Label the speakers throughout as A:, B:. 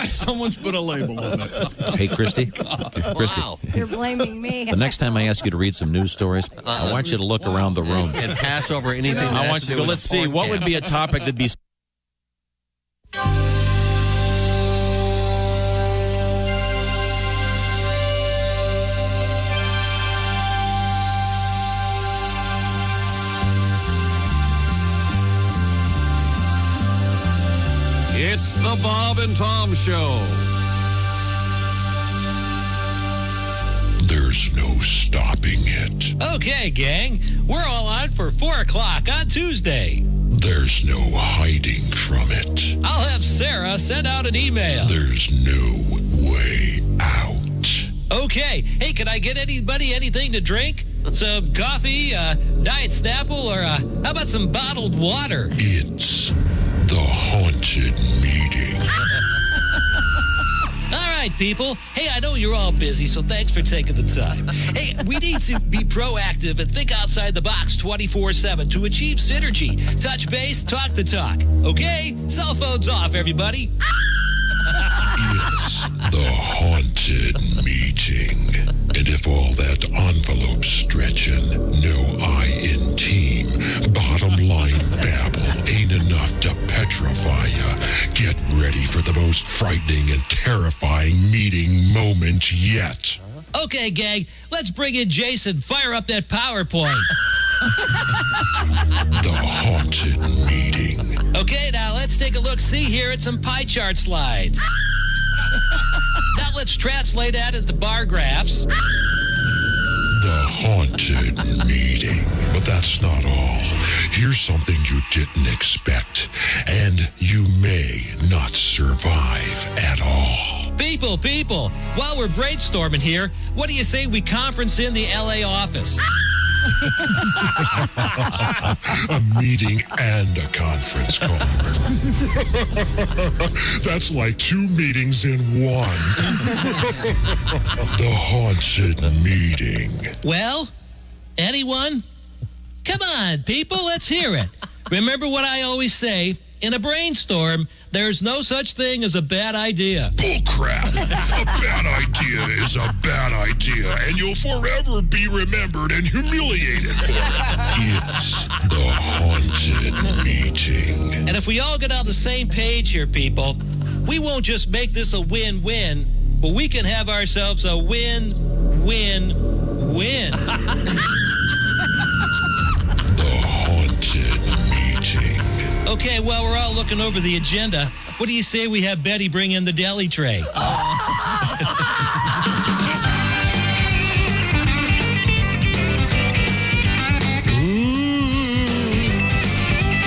A: Someone's put a label on it.
B: Hey, Christy. Christy.
C: Wow. You're blaming me.
B: The next time I ask you to read some news stories, I want you to look around the room.
D: And pass over anything.
B: I want you to go, let's see, what would be a topic that'd be...
A: It's the Bob and Tom Show.
E: There's no stopping it.
F: Okay, gang, we're all on for 4 o'clock on Tuesday.
E: There's no hiding from it.
F: I'll have Sarah send out an email.
E: There's no way out.
F: Okay, hey, can I get anybody anything to drink? Some coffee, Diet Snapple, or how about some bottled water?
E: It's the haunted meeting.
F: All right, people. Hey, I know you're all busy, so thanks for taking the time. Hey, we need to be proactive and think outside the box 24/7 to achieve synergy. Touch base, talk the talk. Okay? Cell phones off, everybody.
E: It's the haunted meeting. And if all that envelope stretching, no I in team, bottom line babble ain't enough to petrify ya, get ready for the most frightening and terrifying meeting moment yet.
F: Okay, gang, let's bring in Jason. Fire up that PowerPoint.
E: The haunted meeting.
F: Okay, now let's take a look-see here at some pie chart slides. Now let's translate that into bar graphs.
E: The haunted meeting. But that's not all. Here's something you didn't expect, and you may not survive at all.
F: People, while we're brainstorming here, what do you say we conference in the LA office?
E: A meeting and a conference call. That's like 2 meetings in one. The haunted meeting.
F: Well, anyone? Come on, people, let's hear it. Remember what I always say, in a brainstorm, there's no such thing as a bad idea.
E: Bullcrap. A bad idea is a bad idea, and you'll forever be remembered and humiliated for it. It's the haunted meeting.
F: And if we all get on the same page here, people, we won't just make this a win-win, but we can have ourselves a win-win-win.
E: The haunted meeting.
F: Okay, well, we're all looking over the agenda. What do you say we have Betty bring in the deli tray?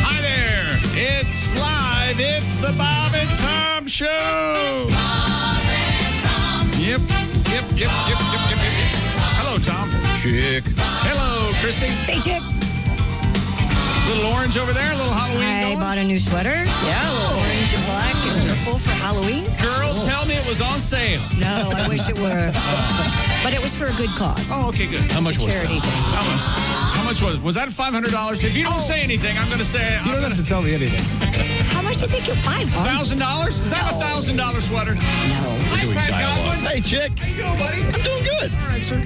A: Hi there. It's live. It's the Bob and Tom Show. Bob and Tom. Yep. Hello, Tom.
B: Chick.
A: Hello, Christy.
C: Hey, chick.
A: Little orange over there, a little Halloween
C: I
A: going.
C: bought a new sweater. Yeah, a little orange and black and purple for Halloween.
A: Girl, tell me it was on sale.
C: No, I wish it were. But it was for a good cause.
A: Oh, okay, good.
B: How much was
C: Charity
B: that?
C: thing.
A: How much was it? Was that $500? If you don't say anything, I'm going to say...
G: You don't have to tell me anything.
C: How much do you think you'll buy, Bob?
A: $1,000? Is that a $1,000 sweater?
C: No.
A: Hi,
B: doing
A: Pat
B: dialogue.
A: Godwin.
G: Hey, chick.
A: How you doing, buddy?
G: I'm doing good.
A: All right, sir.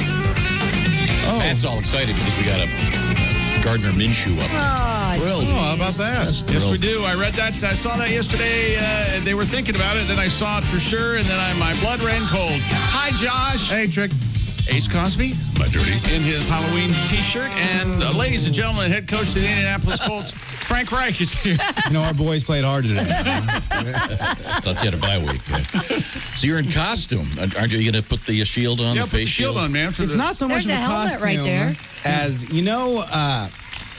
B: Pat's all excited because we got a Gardner Minshew up.
C: Oh,
G: Thrilled.
C: geez.
G: Oh, how about that?
A: Yes, we do. I read that. I saw that yesterday. They were thinking about it. Then I saw it for sure. And then my blood ran cold. Hi, Josh.
G: Hey, chick.
A: Ace Cosby.
E: My dirty.
A: In his Halloween T-shirt. And ladies and gentlemen, head coach of the Indianapolis Colts, Frank Reich is here.
G: You know, our boys played hard today.
B: Thought you had a bye week. So you're in costume. Aren't you going to put the shield on,
A: Yeah,
B: the
A: put the
B: face
A: shield on, man.
G: It's not so much
C: There's
G: of
C: a
G: a
C: helmet
G: costume
C: right there.
G: as, you know,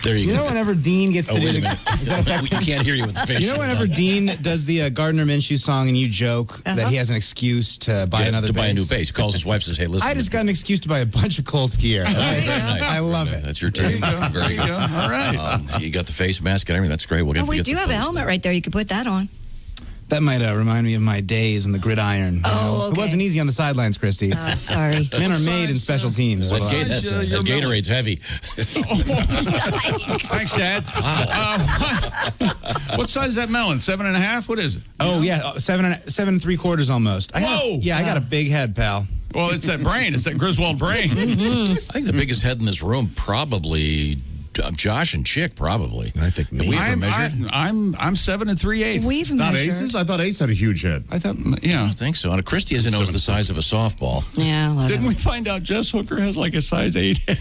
B: There you
G: you
B: go.
G: know whenever Dean gets
B: Oh,
G: to do
B: wait a
G: the...
B: minute.
G: Does that affect
B: You can't hear you with the face
G: You know
B: shield
G: whenever
B: on.
G: Dean does the Gardner Minshew song and you joke that he has an excuse to buy another
B: to buy a new
G: bass?
B: bass. Calls his wife, says, hey, listen.
G: I just got an excuse to buy a bunch of Colts gear.
B: Very nice.
G: I love
B: Very
G: it.
B: nice. That's your team. Very
A: There you go. All right.
B: You got the face mask and everything. That's great. We'll
C: Oh, we
B: get
C: do
B: some
C: have a
B: photos
C: helmet
B: there.
C: right there. You could put that on.
G: That might remind me of my days on the gridiron.
C: Oh, okay.
G: It wasn't easy on the sidelines, Christy.
C: Sorry.
G: Men are made in special teams.
B: That Gatorade's heavy.
A: Thanks, Dad. What size is that melon? 7.5? What is it?
G: Oh, yeah. 7 3/4 almost. I got a big head, pal.
A: Well, it's that brain. It's that Griswold brain.
B: I think the biggest head in this room probably Josh and Chick, probably.
D: I think me.
B: Have we ever measured?
A: I'm 7 3/8.
C: We've
D: Not
C: measured.
D: Aces? I thought Ace had a huge head.
A: I thought,
B: I don't think so. And Christy, as you know, is the size of a softball.
C: Yeah, whatever.
A: Didn't we find out Jess Hooker has like a size 8 head?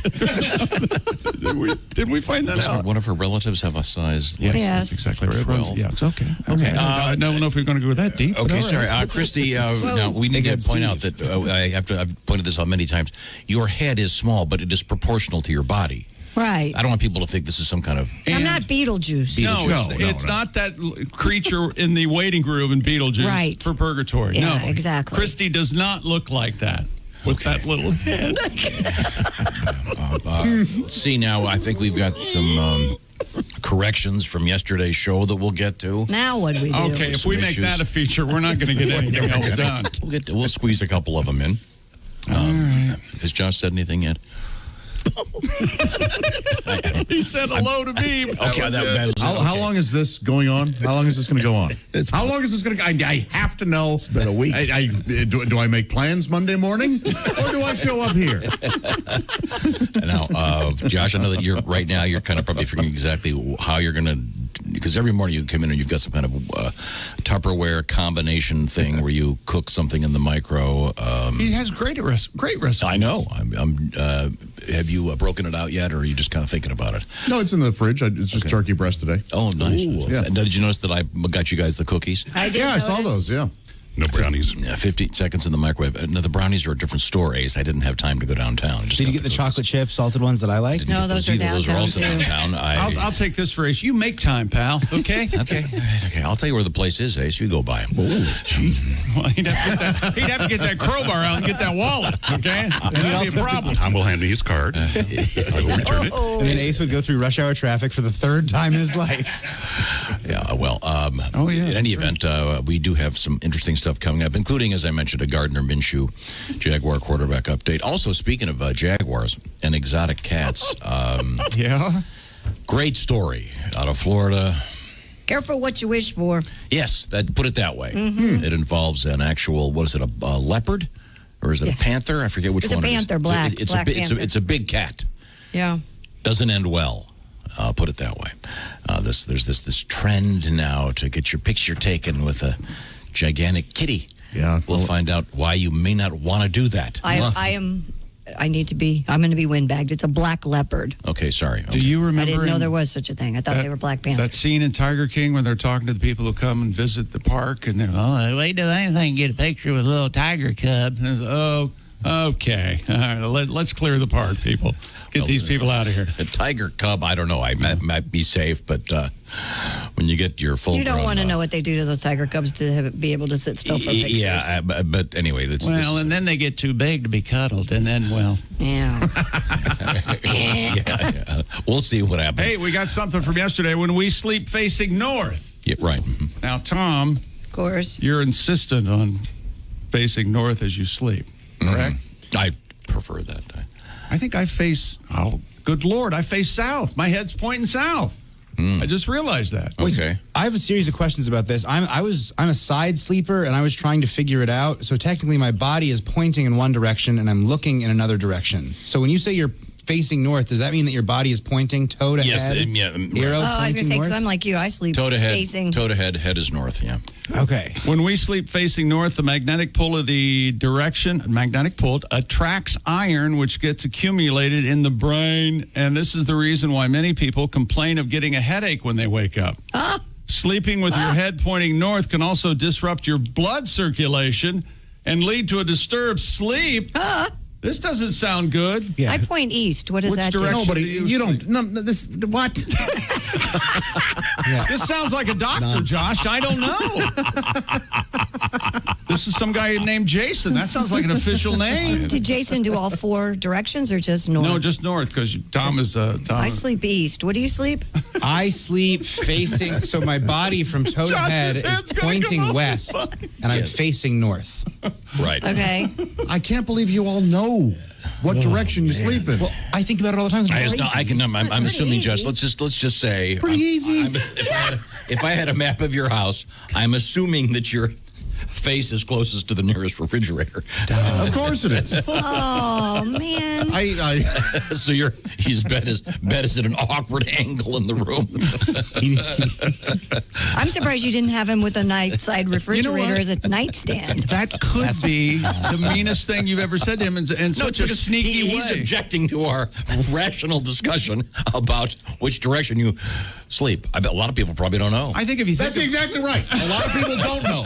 A: Did we find that out?
B: One of her relatives have a size less
C: Yes.
A: That's exactly right.
B: 12.
A: Yeah, it's okay.
B: Okay.
A: I don't know if we're going to go that deep.
B: Okay,
A: but all
B: sorry.
A: right.
B: Christy, now we need to point out that I've pointed this out many times. Your head is small, but it is proportional to your body.
C: Right.
B: I don't want people to think this is some kind of...
C: I'm not Beetlejuice.
A: No, it's not that creature in the waiting room in Beetlejuice
C: Right.
A: for Purgatory.
C: Yeah,
A: no,
C: exactly.
A: Christy does not look like that with that little head.
B: See, now I think we've got some corrections from yesterday's show that we'll get to.
C: Now what do we do?
A: Okay, if
B: Some
A: we make
B: issues.
A: that a feature, we're not going to get anything else done.
B: We'll squeeze a couple of them in. Has Josh said anything yet?
A: He said hello to me.
B: Okay, that was
D: How long is this going on? How long is this going to go on? How long is this going to go? I have to know. It's
G: been a week.
D: Do I make plans Monday morning? Or do I show up here?
B: Now, Josh, I know that you're kind of probably figuring exactly how you're going to, because every morning you come in and you've got some kind of Tupperware combination thing where you cook something in the micro.
A: He has great recipes.
B: I know. Have you broken it out yet, or are you just kind of thinking about it?
D: No, it's in the fridge. It's just turkey breast today.
B: Oh, nice.
D: Yeah.
B: And did you notice that I got you guys the cookies?
C: I did
D: Yeah, I saw
C: notice.
D: those, yeah.
E: No brownies.
B: Yeah, 15 seconds in the microwave. No, the brownies are a different store, Ace. I didn't have time to go downtown. I just
G: Did
B: got
G: you get the
B: cookies.
G: chocolate chip, salted ones that I like?
B: Didn't
C: No,
B: get
C: those are
B: either. Those are
C: downtown,
B: also
C: too.
B: downtown.
A: I'll take this for Ace. You make time, pal. Okay?
B: Okay. All right, okay. I'll tell you where the place is, Ace. You go by them.
D: Oh, gee.
A: Well, he'd have to get that crowbar out and get that wallet. Okay? That'd be a problem.
E: Tom will hand me his card. I will return it.
G: And then Ace would go through rush hour traffic for the third time in his life.
B: Yeah, well,
A: yeah,
B: in any event, we do have some interesting stuff coming up, including, as I mentioned, a Gardner Minshew Jaguar quarterback update. Also, speaking of Jaguars and exotic cats,
A: Yeah?
B: great story out of Florida.
C: Careful what you wish for.
B: Yes, put it that way. It involves an actual, what is it, a leopard? Or is it a panther? I forget which
C: It's a
B: one
C: panther,
B: it is.
C: black panther.
B: It's a big cat.
C: Yeah.
B: Doesn't end well. I'll put it that way. There's this trend now to get your picture taken with a gigantic kitty.
D: Yeah.
B: We'll find out why you may not want to do that.
C: I'm going to be windbagged. It's a black leopard.
B: Okay, sorry.
A: Do you remember?
C: I didn't know there was such a thing. I thought they were black panthers.
A: That scene in Tiger King when they're talking to the people who come and visit the park, and they're, wait till anything, get a picture with a little tiger cub. And it's, okay. All right, let's clear the park, people. Get these people out of here.
B: A tiger cub, I don't know. I might be safe, but when you get your full
C: You don't want to know what they do to those tiger cubs to be able to sit still for pictures.
B: Yeah, but anyway.
A: And then they get too big to be cuddled, and then, well.
C: Yeah.
B: yeah. We'll see what happens.
A: Hey, we got something from yesterday when we sleep facing north.
B: Yeah, right.
A: Now, Tom,
C: Of course.
A: you're insistent on facing north as you sleep, correct?
B: I prefer that.
A: I think I face, good Lord, I face south. My head's pointing south. I just realized that.
B: Okay.
G: I have a series of questions about this. I'm a side sleeper, and I was trying to figure it out. So technically, my body is pointing in one direction, and I'm looking in another direction. So when you say you're facing north, does that mean that your body is pointing toe to
B: Yes,
G: head?
B: yeah.
G: Arrow
C: Oh, I was going to
G: pointing
C: say, because
G: north?
C: I'm like you. I sleep
B: Toe to head.
C: facing.
B: Toe to head. Head is north. Yeah.
G: Okay.
A: When we sleep facing north, the magnetic pull of the direction, attracts iron, which gets accumulated in the brain. And this is the reason why many people complain of getting a headache when they wake up. Sleeping with your head pointing north can also disrupt your blood circulation and lead to a disturbed sleep. This doesn't sound good.
G: Yeah.
C: I point east. What does
A: Which
C: that do?
A: direction?
D: No, but
A: You
D: you
A: sleep.
D: don't. No, this what?
A: This sounds like a doctor, Josh. I don't know. This is some guy named Jason. That sounds like an official name.
C: Did Jason do all 4 directions or just north?
A: No, just north, because Tom is
C: I sleep east. What do you sleep?
G: I sleep facing, so my body from toe to
A: Josh's
G: head
A: head's
G: is
A: gonna
G: pointing
A: come off.
G: west, and I'm facing north.
B: Right.
C: Okay.
D: I can't believe you all know what direction you sleep in.
G: Well, I think about it all the time.
B: I'm assuming,
C: easy.
B: Josh. Let's just say
D: Pretty easy.
B: If I had a map of your house, I'm assuming that your face is closest to the nearest refrigerator.
D: Of course it is.
C: Oh, man.
B: So his bed is at an awkward angle in the room.
C: I'm surprised you didn't have him with a night-side refrigerator
A: what?
C: as a nightstand.
A: That could be the meanest thing you've ever said to him in such a sneaky
B: he's
A: way.
B: objecting to our rational discussion about which direction you sleep. I bet a lot of people probably don't know.
A: I think if you
D: That's
A: think
D: exactly right. A lot of people don't know.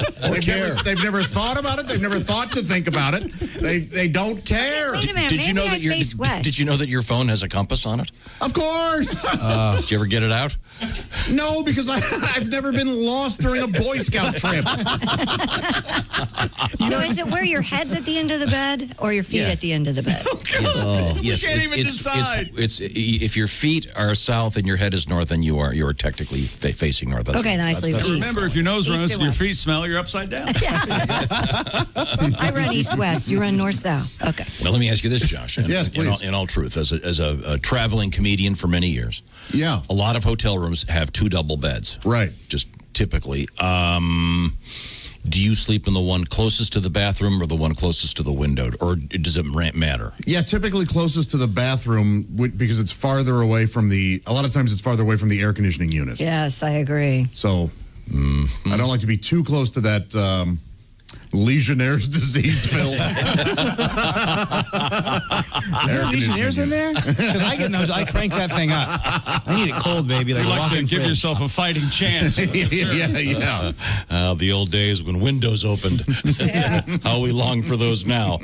D: They've never thought about it. They've never thought to think about it. They don't care.
C: Wait a minute.
B: Did you know
C: maybe
B: that
C: I face west.
B: Did you know that your phone has a compass on it?
D: Of course.
B: Did you ever get it out?
D: No, because I've never been lost during a Boy Scout trip.
C: So is it where your head's at the end of the bed or your feet
B: Yeah.
C: at the end of the bed?
B: Yes,
A: can't even decide.
B: It's if your feet are south and your head is north, then you are technically facing north.
C: Okay, then I sleep east.
A: Remember, if your nose
C: East
A: runs
C: and
A: and your
C: west.
A: feet smell, you're upside down.
C: I run east-west. You run north-south. Okay.
B: Well, let me ask you this, Josh.
D: Yes, please.
B: In all truth, as a traveling comedian for many years,
D: Yeah.
B: a lot of hotel rooms have 2 double beds.
D: Right.
B: Just typically. Do you sleep in the one closest to the bathroom or the one closest to the window, or does it matter?
D: Yeah, typically closest to the bathroom because it's farther away from a lot of times it's farther away from the air conditioning unit.
C: Yes, I agree.
D: So I don't like to be too close to that Legionnaire's disease filled.
G: Is there Legionnaires in there? Because I crank that thing up. I need it cold, baby. Like
A: You
G: a
A: like to
G: walk-in
A: give
G: fridge.
A: yourself a fighting chance.
D: Yeah.
B: The old days when windows opened. How we long for those now.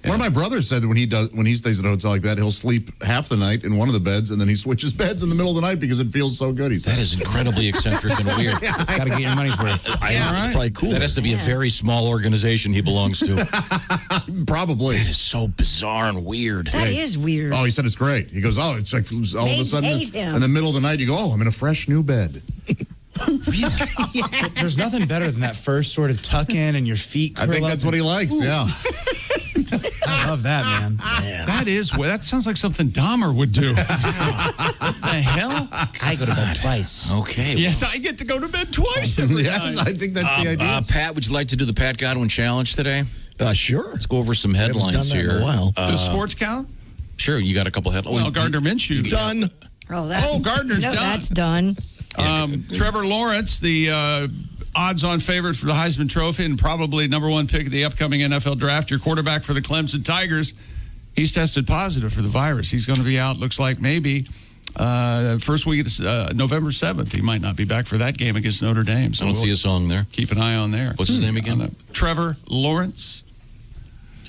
D: One of my brothers said that when he stays at a hotel like that, he'll sleep half the night in one of the beds and then he switches beds in the middle of the night because it feels so good. He said
B: That is incredibly eccentric and weird.
G: Got to get your money's worth.
B: That's probably cool. That has to be a very small organization he belongs to.
D: probably.
B: It is so bizarre and weird.
C: That is weird.
D: Oh, he said it's great. He goes, it's like all of a sudden
C: hate him.
D: in the middle of the night you go, I'm in a fresh new bed.
G: There's nothing better than that first sort of tuck in and your feet curl
D: I think
G: up
D: that's what he likes. Yeah.
G: I love that, man.
A: That sounds like something Dahmer would do. What the hell?
G: I go to bed twice.
B: Okay.
A: Yes, I get to go to bed twice every
D: Yes,
A: night.
D: I think that's the idea.
B: Pat, would you like to do the Pat Godwin Challenge today?
H: Sure.
B: Let's go over some headlines
H: done that
B: here.
H: in a while.
A: Does sports count?
B: Sure, you got a couple headlines.
A: Well, Gardner Minshew.
H: Done.
C: Oh,
A: Gardner's done.
C: That's done.
A: Trevor Lawrence, the odds-on favorite for the Heisman Trophy and probably number 1 pick of the upcoming NFL draft, your quarterback for the Clemson Tigers, he's tested positive for the virus. He's going to be out, looks like, maybe first week of November 7th. He might not be back for that game against Notre Dame. So
B: I don't see a song there.
A: keep an eye on there.
B: What's his name again?
A: Trevor Lawrence.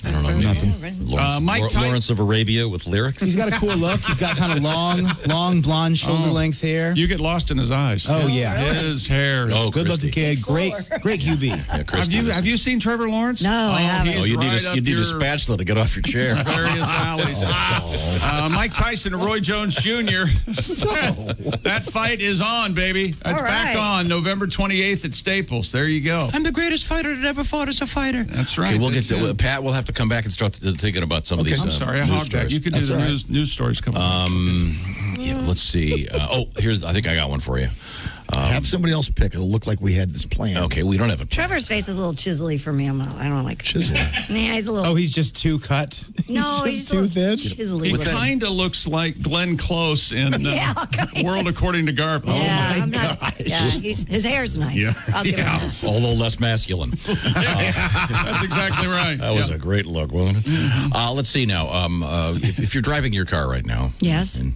B: I don't know. Nothing.
A: Mike Tyson.
B: Lawrence of Arabia with lyrics.
G: He's got a cool look. He's got kind of long blonde shoulder-length hair.
A: You get lost in his eyes.
G: Oh, yeah.
A: His hair.
B: Oh,
G: Good-looking kid. Great QB.
B: Yeah, Christy
A: Have you seen Trevor Lawrence?
C: No, I haven't.
A: he's
B: you need
A: right
B: a
A: up
B: you need
A: your
B: a spatula to get off your chair.
A: various alleys. Mike Tyson and Roy Jones Jr. That fight is on, baby. That's
C: All
A: back
C: right.
A: on November 28th at Staples. There you go.
B: I'm the greatest fighter that ever fought as a fighter.
A: That's right.
B: Okay, we'll get
A: That's
B: to
A: it.
B: Pat. We'll have to come back and start thinking about some of these.
A: I'm sorry, I
B: news
A: hogged that.
B: stories.
A: You could do the news stories coming up.
B: Yeah, let's see. I think I got one for you.
H: Have somebody else pick. It'll look like we had this plan.
B: Okay, we don't have a.
C: Trevor's face is a little chiselly for me. I don't like
H: Chisel.
C: Yeah, he's a little.
G: Oh, he's just too cut.
C: no, he's
H: too
C: a
H: thin.
C: little chiselly.
A: He
C: looking.
A: kind of looks like Glenn Close in
C: Yeah, kinda.
A: World According to Garp.
C: Yeah, I'm not. Yeah, his hair's nice.
D: Yeah.
C: I'll give him that.
B: Although less masculine.
A: That's exactly right.
B: That was a great look, wasn't it? Let's see now. If you're driving your car right now,
C: Yes.
B: and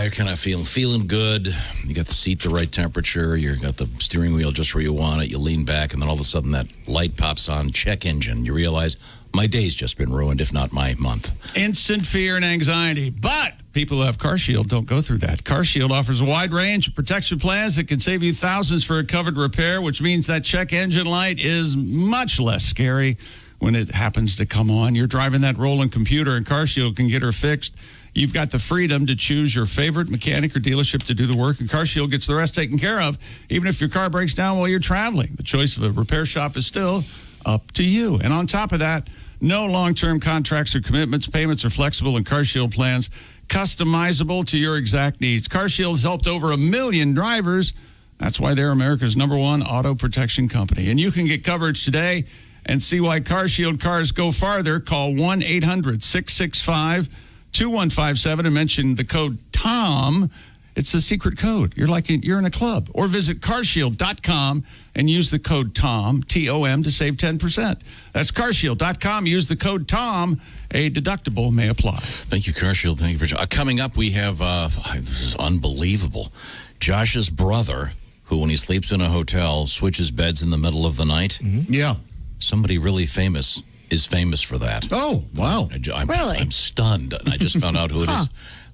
B: you're kind of feeling good. You got the seat the right temperature. You got the steering wheel just where you want it. You lean back, and then all of a sudden that light pops on. Check engine. You realize my day's just been ruined, if not my month.
A: Instant fear and anxiety. But people who have CarShield don't go through that. CarShield offers a wide range of protection plans that can save you thousands for a covered repair, which means that check engine light is much less scary when it happens to come on. You're driving that rolling computer, and CarShield can get her fixed. You've got the freedom to choose your favorite mechanic or dealership to do the work, and CarShield gets the rest taken care of, even if your car breaks down while you're traveling. The choice of a repair shop is still up to you. And on top of that, no long-term contracts or commitments. Payments are flexible, and CarShield plans customizable to your exact needs. CarShield has helped over 1 million drivers. That's why they're America's #1 auto protection company. And you can get coverage today and see why CarShield cars go farther. Call 1-800-665-2157 and mention the code TOM. It's a secret code. You're in a club. Or visit carshield.com and use the code TOM, T-O-M, to save 10%. That's carshield.com. Use the code TOM. A deductible may apply.
B: Thank you, CarShield. Thank you for coming up. We have this is unbelievable. Josh's brother, who when he sleeps in a hotel switches beds in the middle of the night.
D: Mm-hmm. Yeah.
B: Somebody really famous is famous for that.
D: Oh, wow.
C: Really?
B: I'm stunned, and I just found out who it is.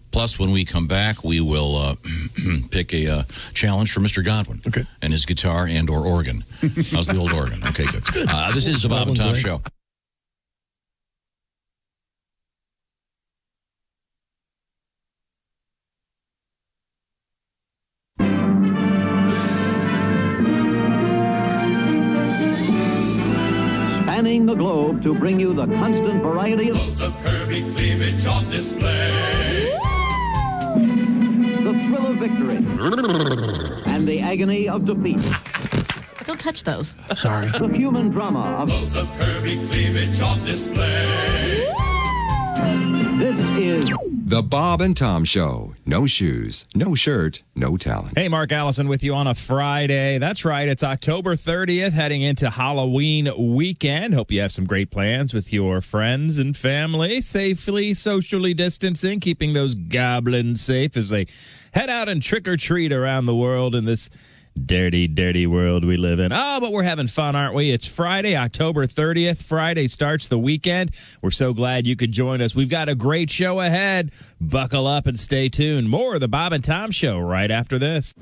B: Plus, when we come back, we will pick a challenge for Mr. Godwin.
H: Okay.
B: And his guitar and or organ. How's the old organ? Okay, good. This is the Bob and Tom Show.
I: Spanning the globe to bring you the constant variety of
J: Loads of curvy cleavage on display.
I: the thrill of victory and the agony of defeat.
K: Don't touch those.
H: Sorry.
I: The human drama of
J: Loads of curvy cleavage on display.
I: this is
L: The Bob and Tom Show. No shoes, no shirt, no talent.
M: Hey, Mark Allison with you on a Friday. That's right. It's October 30th, heading into Halloween weekend. Hope you have some great plans with your friends and family. Safely, socially distancing, keeping those goblins safe as they head out and trick or treat around the world in this dirty, dirty world we live in. Oh, but we're having fun, aren't we? It's Friday, October 30th. Friday starts the weekend. We're so glad you could join us. We've got a great show ahead. Buckle up and stay tuned. More of the Bob and Tom Show right after this.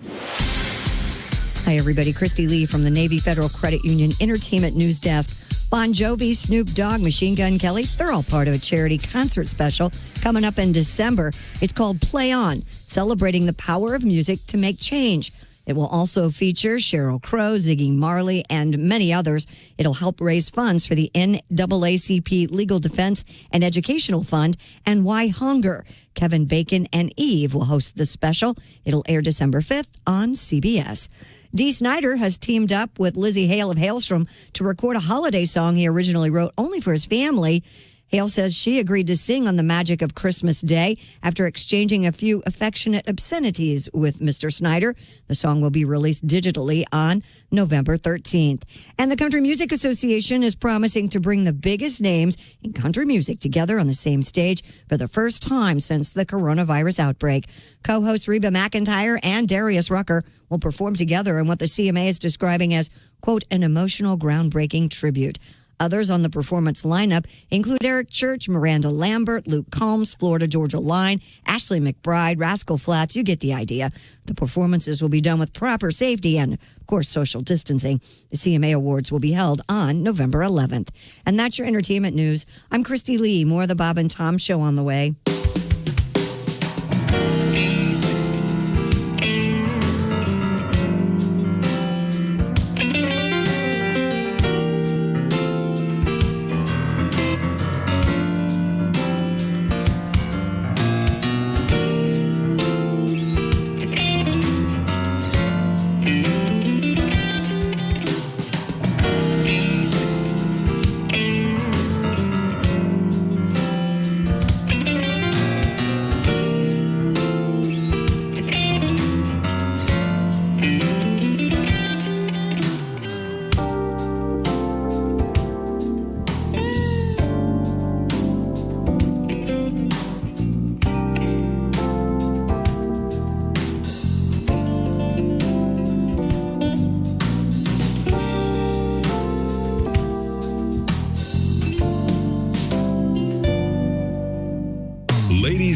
C: Hi, everybody. Christy Lee from the Navy Federal Credit Union Entertainment News Desk. Bon Jovi, Snoop Dogg, Machine Gun Kelly, they're all part of a charity concert special coming up in December. It's called Play On, celebrating the power of music to make change. It will also feature Sheryl Crow, Ziggy Marley, and many others. It'll help raise funds for the NAACP Legal Defense and Educational Fund and Why Hunger. Kevin Bacon and Eve will host the special. It'll air December 5th on CBS. Dee Snider has teamed up with Lizzie Hale of Hailstrom to record a holiday song he originally wrote only for his family. Hale says she agreed to sing on the magic of Christmas Day after exchanging a few affectionate obscenities with Mr. Snider. The song will be released digitally on November 13th. And the Country Music Association is promising to bring the biggest names in country music together on the same stage for the first time since the coronavirus outbreak. Co-hosts Reba McEntire and Darius Rucker will perform together in what the CMA is describing as, quote, an emotional, groundbreaking tribute. Others on the performance lineup include Eric Church, Miranda Lambert, Luke Combs, Florida Georgia Line, Ashley McBride, Rascal Flatts. You get the idea. The performances will be done with proper safety and, of course, social distancing. The CMA Awards will be held on November 11th. And that's your entertainment news. I'm Christy Lee. More of the Bob and Tom Show on the way.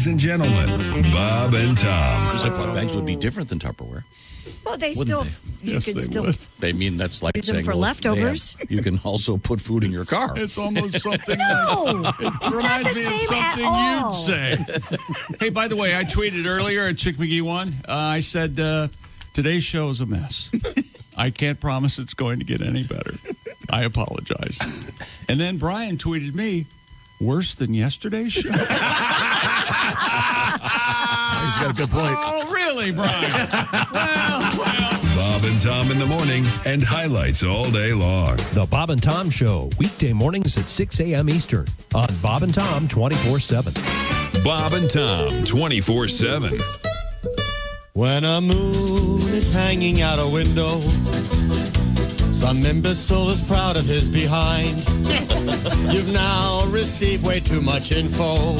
N: Ladies and gentlemen, Bob and Tom.
B: Ziploc bags would be different than Tupperware.
C: Well, they
B: Wouldn't
C: still,
B: they?
C: you
A: Yes,
C: could
A: they
C: still.
A: would.
B: They mean that's like
C: Use them
B: saying
C: for
B: well,
C: leftovers.
B: you can also put food in your car.
A: It's almost something
C: No,
A: like, it
C: it's not the
A: reminds me of
C: same at
A: something
C: all.
A: you'd say. Hey, by the way, I tweeted earlier at Chick McGee 1. I said, today's show is a mess. I can't promise it's going to get any better. I apologize. And then Brian tweeted me, worse than yesterday's show?
H: He's got a good point.
A: Oh, really, Brian? Well.
N: Bob and Tom in the morning and highlights all day long.
O: The Bob and Tom Show, weekday mornings at 6 a.m. Eastern on Bob and Tom 24/7.
N: Bob and Tom 24/7.
P: When a moon is hanging out a window, some imbecile is proud of his behind. You've now received way too much info,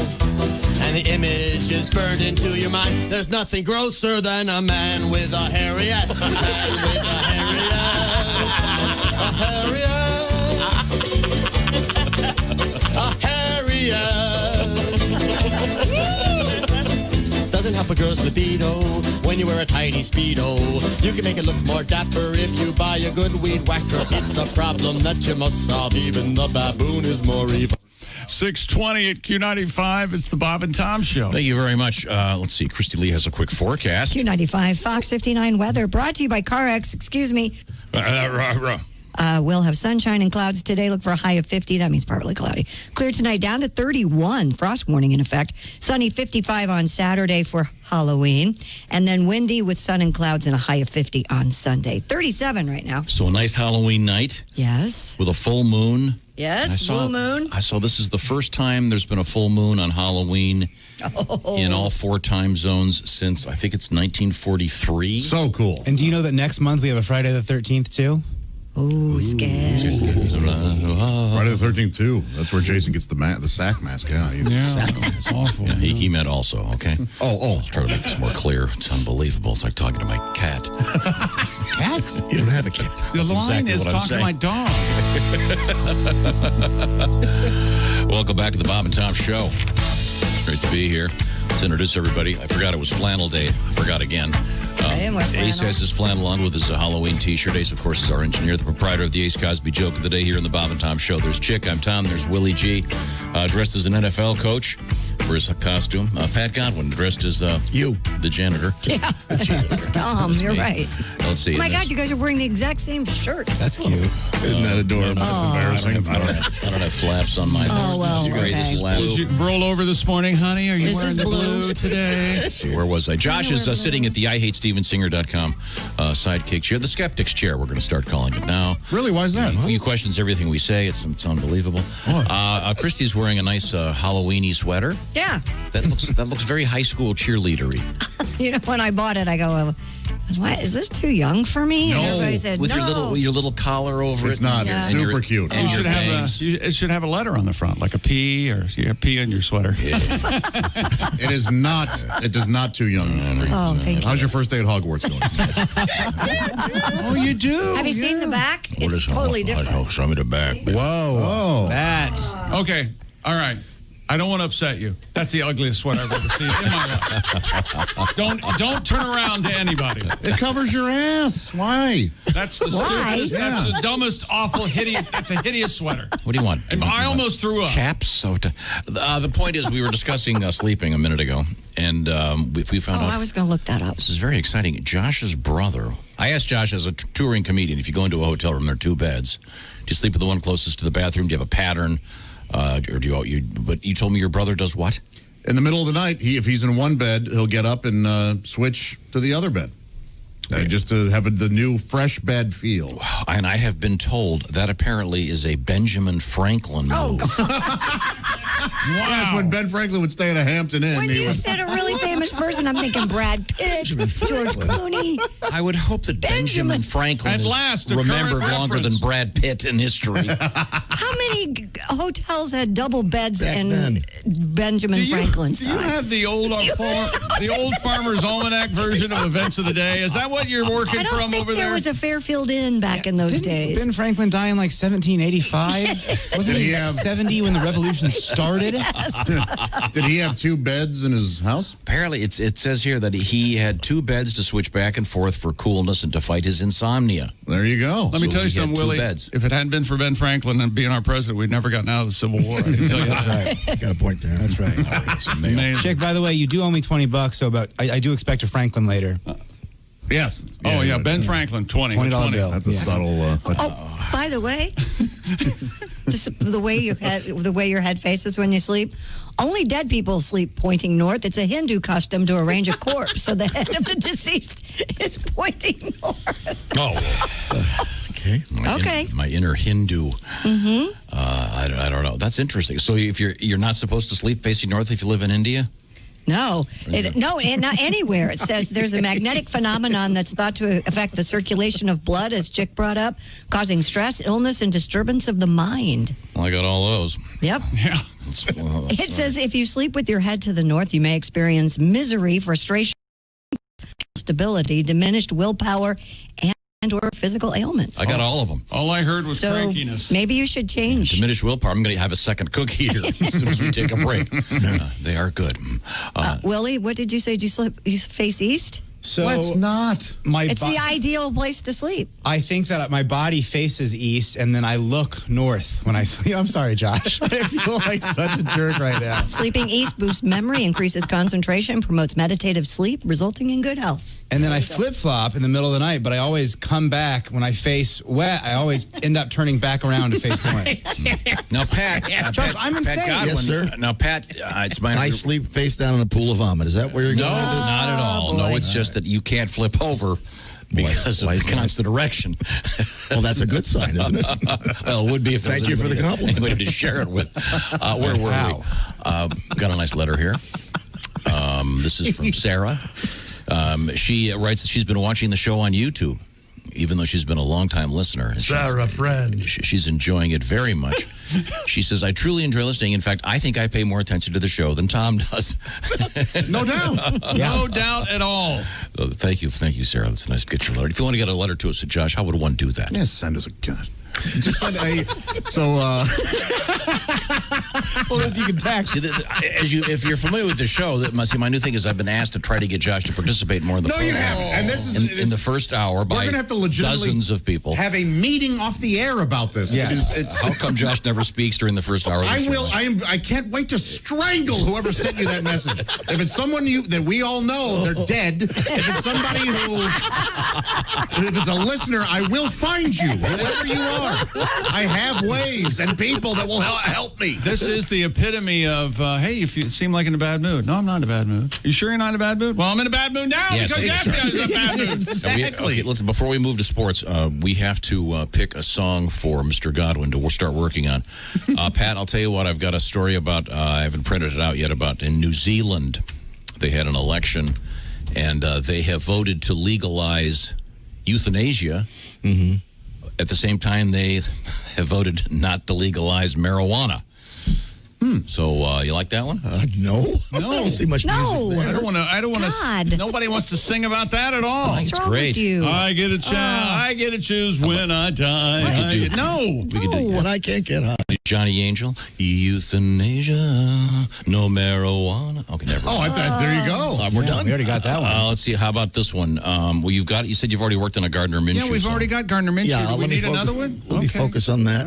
P: and the image is burned into your mind. There's nothing grosser than a man with a hairy ass. A man with a hairy ass. A hairy ass. A hairy ass. Doesn't help a girl's libido when you wear a tiny Speedo. You can make it look more dapper if you buy a good weed whacker. It's a problem that you must solve. Even the baboon is more evil.
A: 620 at Q95. It's the Bob and Tom Show.
B: Thank you very much. Let's see. Christy Lee has a quick forecast.
C: Q95 Fox 59 weather brought to you by CarX. Excuse me. We'll have sunshine and clouds today. Look for a high of 50. That means partly cloudy. Clear tonight down to 31. Frost warning in effect. Sunny 55 on Saturday for Halloween. And then windy with sun and clouds and a high of 50 on Sunday. 37 right now.
B: So a nice Halloween night.
C: Yes.
B: With a full moon.
C: Yes, full moon.
B: I saw this is the first time there's been a full moon on Halloween in all 4 time zones since, I think it's 1943.
D: So cool.
G: And do you know that next month we have a Friday the 13th too?
C: Oh, scared.
D: Friday the 13th, too. That's where Jason gets the sack mask. Yeah.
A: It's awful.
B: Yeah, he meant also, okay? I'll try to make this more clear. It's unbelievable. It's like talking to my cat.
G: Cat?
H: You don't have a cat.
A: The
B: That's
A: line
B: exactly
A: is
B: what I'm
A: talking to my
B: saying.
A: dog.
B: Welcome back to the Bob and Tom Show. It's great to be here. Let's introduce everybody. I forgot it was Flannel Day. I forgot again. Ace has his flannel on with his Halloween t-shirt. Ace, of course, is our engineer, the proprietor of the Ace Cosby Joke of the Day here in the Bob and Tom Show. There's Chick, I'm Tom, there's Willie G, dressed as an NFL coach for his costume. Pat Godwin, dressed as the janitor.
C: Yeah, it's Tom. You're right.
B: Let's see.
C: Oh, my God, you guys are wearing the exact same shirt.
G: That's cute.
H: Isn't that adorable?
D: That's embarrassing.
B: I don't have flaps on my
C: well,
B: This is great. This is
C: okay.
B: blue.
A: Did you roll over this morning, honey? Are you
C: This
A: wearing
C: is
A: the
C: blue.
A: blue today?
B: Let's see, where was I? Josh is sitting at the IHateStevensinger.com sidekick chair, the skeptic's chair, we're going to start calling it now.
D: Really? Why is that?
B: He questions everything we say. It's unbelievable. Christy's wearing a nice Halloween-y sweater.
C: Yeah.
B: That looks very high school cheerleadery.
C: You know, when I bought it, I go, what, is this too young for me? And everybody said,
B: With
C: no.
B: your little collar over it.
D: It's not.
C: Yeah.
D: It's
B: And
D: super
B: your-
D: cute.
B: and your bangs.
A: It should have a letter on the front, like a P, or you have P on your sweater.
D: It is not. It is not too young.
C: Oh, thank you.
D: How's your first day at Hogwarts going?
A: Oh, you do?
C: Have you seen the back? It's totally different.
B: Show me the back.
G: Whoa. That.
A: Okay. All right. I don't want to upset you. That's the ugliest sweater I've ever seen in my life. Don't turn around to anybody.
D: It covers your ass. Why?
A: That's the stupidest. That's the dumbest, awful, hideous. That's a hideous sweater.
B: What do you want?
A: And I almost threw up.
B: Chaps. The point is, we were discussing sleeping a minute ago, and we found out.
C: I was going to look that up.
B: This is very exciting. Josh's brother. I asked Josh, as a touring comedian, if you go into a hotel room, there are 2 beds. Do you sleep with the one closest to the bathroom? Do you have a pattern? Or do you? But you told me your brother does what?
D: In the middle of the night, if he's in one bed, he'll get up and switch to the other bed. Just to have the new fresh bed feel.
B: Wow. And I have been told that apparently is a Benjamin Franklin move.
D: Yes, when Ben Franklin would stay at a Hampton Inn.
C: When you said a really famous person, I'm thinking Brad Pitt, George Clooney.
B: I would hope that Benjamin Franklin
A: At
B: is
A: last, a
B: remembered
A: current
B: longer
A: reference.
B: than Brad Pitt in history.
C: How many hotels had double beds
H: Back
C: in
H: then.
C: Benjamin Franklin's
A: Do you
C: time?
A: have the old Farmer's Almanac version of Events of the Day? Is that what you're working
C: I don't
A: from
C: think
A: over
C: there
A: there?
C: was a Fairfield Inn back in those
G: Didn't
C: days.
G: Ben Franklin die in like 1785? Wasn't he 70 when the revolution started?
D: Did he have 2 beds in his house?
B: Apparently, it says here that he had 2 beds to switch back and forth for coolness and to fight his insomnia.
D: There you go.
A: Let me tell you
B: he had
A: something,
B: 2
A: Willie.
B: beds.
A: If it hadn't been for Ben Franklin and being our president, we'd never gotten out of the Civil War. I can tell you that.
G: That's right.
H: Got a point there.
G: That's right.
A: Amazing.
G: Chick, by the way, you do owe me $20, so I do expect a Franklin later.
D: Yes.
A: Oh, yeah, Ben Franklin, 20.
G: $20 bill.
D: That's a subtle.
C: By the way, the way your head faces when you sleep, only dead people sleep pointing north. It's a Hindu custom to arrange a corpse so the head of the deceased is pointing north.
B: Oh,
H: Okay.
B: My inner Hindu.
C: Mm-hmm.
B: I don't know. That's interesting. So if you're not supposed to sleep facing north if you live in India?
C: No, not anywhere. It says there's a magnetic phenomenon that's thought to affect the circulation of blood, as Chick brought up, causing stress, illness, and disturbance of the mind.
B: Well, I got all those.
C: Yep.
A: Yeah.
C: It says if you sleep with your head to the north, you may experience misery, frustration, stability, diminished willpower, and or physical ailments.
B: I got all of them.
A: All I heard was
C: So
A: crankiness.
C: maybe you should change.
B: Diminished willpower. I'm going to have a second cookie here as soon as we take a break. They are good.
C: Willie, what did you say? Did you face east?
G: So
D: Let's not.
C: It's the ideal place to sleep.
G: I think that my body faces east, and then I look north when I sleep. I'm sorry, Josh. I feel like such a jerk right now.
C: Sleeping east boosts memory, increases concentration, promotes meditative sleep, resulting in good health.
G: And then I flip-flop in the middle of the night, but I always come back when I face west. I always end up turning back around to face north.
B: Now, Pat,
G: Josh, I'm insane.
B: Pat Godwin,
H: Yes, sir.
B: Now, Pat, it's my
H: I sleep face down in a pool of vomit. Is that where you're
B: No,
H: going with this?
B: not at all. No, it's just that you can't flip over because
H: Why
B: of
H: is
B: the
H: that?
B: constant erection.
H: Well, that's a good sign, isn't it?
B: Well, it would be if there
H: Thank
B: was
H: you for the
B: anybody-
H: compliment.
B: Anybody to share it with. Where were we? Got a nice letter here. This is from Sarah. She writes that she's been watching the show on YouTube, even though she's been a long-time listener. And
H: Sarah, friend.
B: She's enjoying it very much. She says, I truly enjoy listening. In fact, I think I pay more attention to the show than Tom does.
D: No doubt.
A: No doubt at all.
B: So thank you, Sarah. That's nice to get your letter. If you want to get a letter to us, Josh, how would one do that?
D: Yes, send us a gun. Just send
G: Well, as you can text.
B: If you're familiar with the show, my new thing is I've been asked to try to get Josh to participate more in the
D: No, you
B: program.
D: haven't. And this is
B: in the first hour by
D: we're gonna have to legitimately
B: dozens of people.
D: have a meeting off the air about this.
G: Yeah.
B: How come Josh never speaks during the first hour of the show?
D: I can't wait to strangle whoever sent you that message. If it's someone that we all know, they're dead. If it's somebody if it's a listener, I will find you, whoever you are. I have ways and people that will help me.
A: This is the epitome of, hey, you seem like in a bad mood. No, I'm not in a bad mood. You sure you're not in a bad mood? Well, I'm in a bad mood now because you asked me I was in a bad mood.
D: Exactly.
B: Okay, listen, before we move to sports, we have to pick a song for Mr. Godwin to start working on. Pat, I'll tell you what, I've got a story about, I haven't printed it out yet, about in New Zealand, they had an election, and they have voted to legalize euthanasia. Mm-hmm. At the same time, they have voted not to legalize marijuana. So you like that one?
H: No.
D: No.
H: I don't see much music there.
A: I don't want to. Nobody wants to sing about that at all.
C: What's wrong with you?
A: I get a chance. I get to choose when I die.
B: We could do
H: And I can't get high.
B: Johnny Angel, euthanasia, no marijuana. Okay, never.
D: Oh, I thought there you go.
B: We're done.
G: We already got that one.
B: Let's see. How about this one? Well, you said you've already worked on a Gardner Minshew.
A: Yeah, we've already got Gardner Minshew.
H: Yeah,
A: Do we
H: let me
A: need
H: focus.
A: another one?
H: Let me focus on that.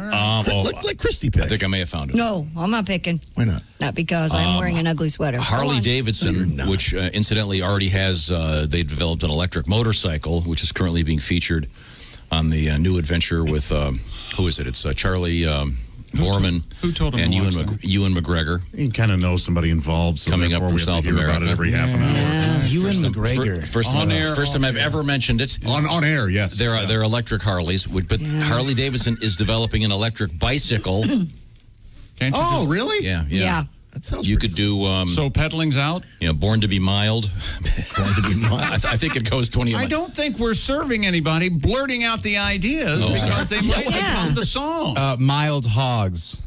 H: Let Christy pick.
B: I think I may have found it.
C: No, I'm not picking.
H: Why not?
C: Not because I'm wearing an ugly sweater.
B: Harley Davidson, which incidentally already has, they developed an electric motorcycle, which is currently being featured on the new adventure with, who is it? It's Charlie Borman
A: who told him
B: and
A: to watch
B: Ewan McGregor.
D: You kind of know somebody involved, so
B: Coming up
D: therefore
B: from
D: we have to
B: South
D: hear about it
B: America.
D: every half an hour.
G: Ewan McGregor.
B: First time I've ever mentioned it.
D: On air, yes.
B: They're electric Harleys, but Harley Davidson is developing an electric bicycle.
A: Can't you
D: Oh, really?
B: Yeah.
H: That sounds
B: You could do.
A: So peddling's out?
B: Born to be mild.
H: Born to be mild.
B: I think it goes 20.
A: I don't think we're serving anybody blurting out the ideas because they might become the song.
G: Mild hogs.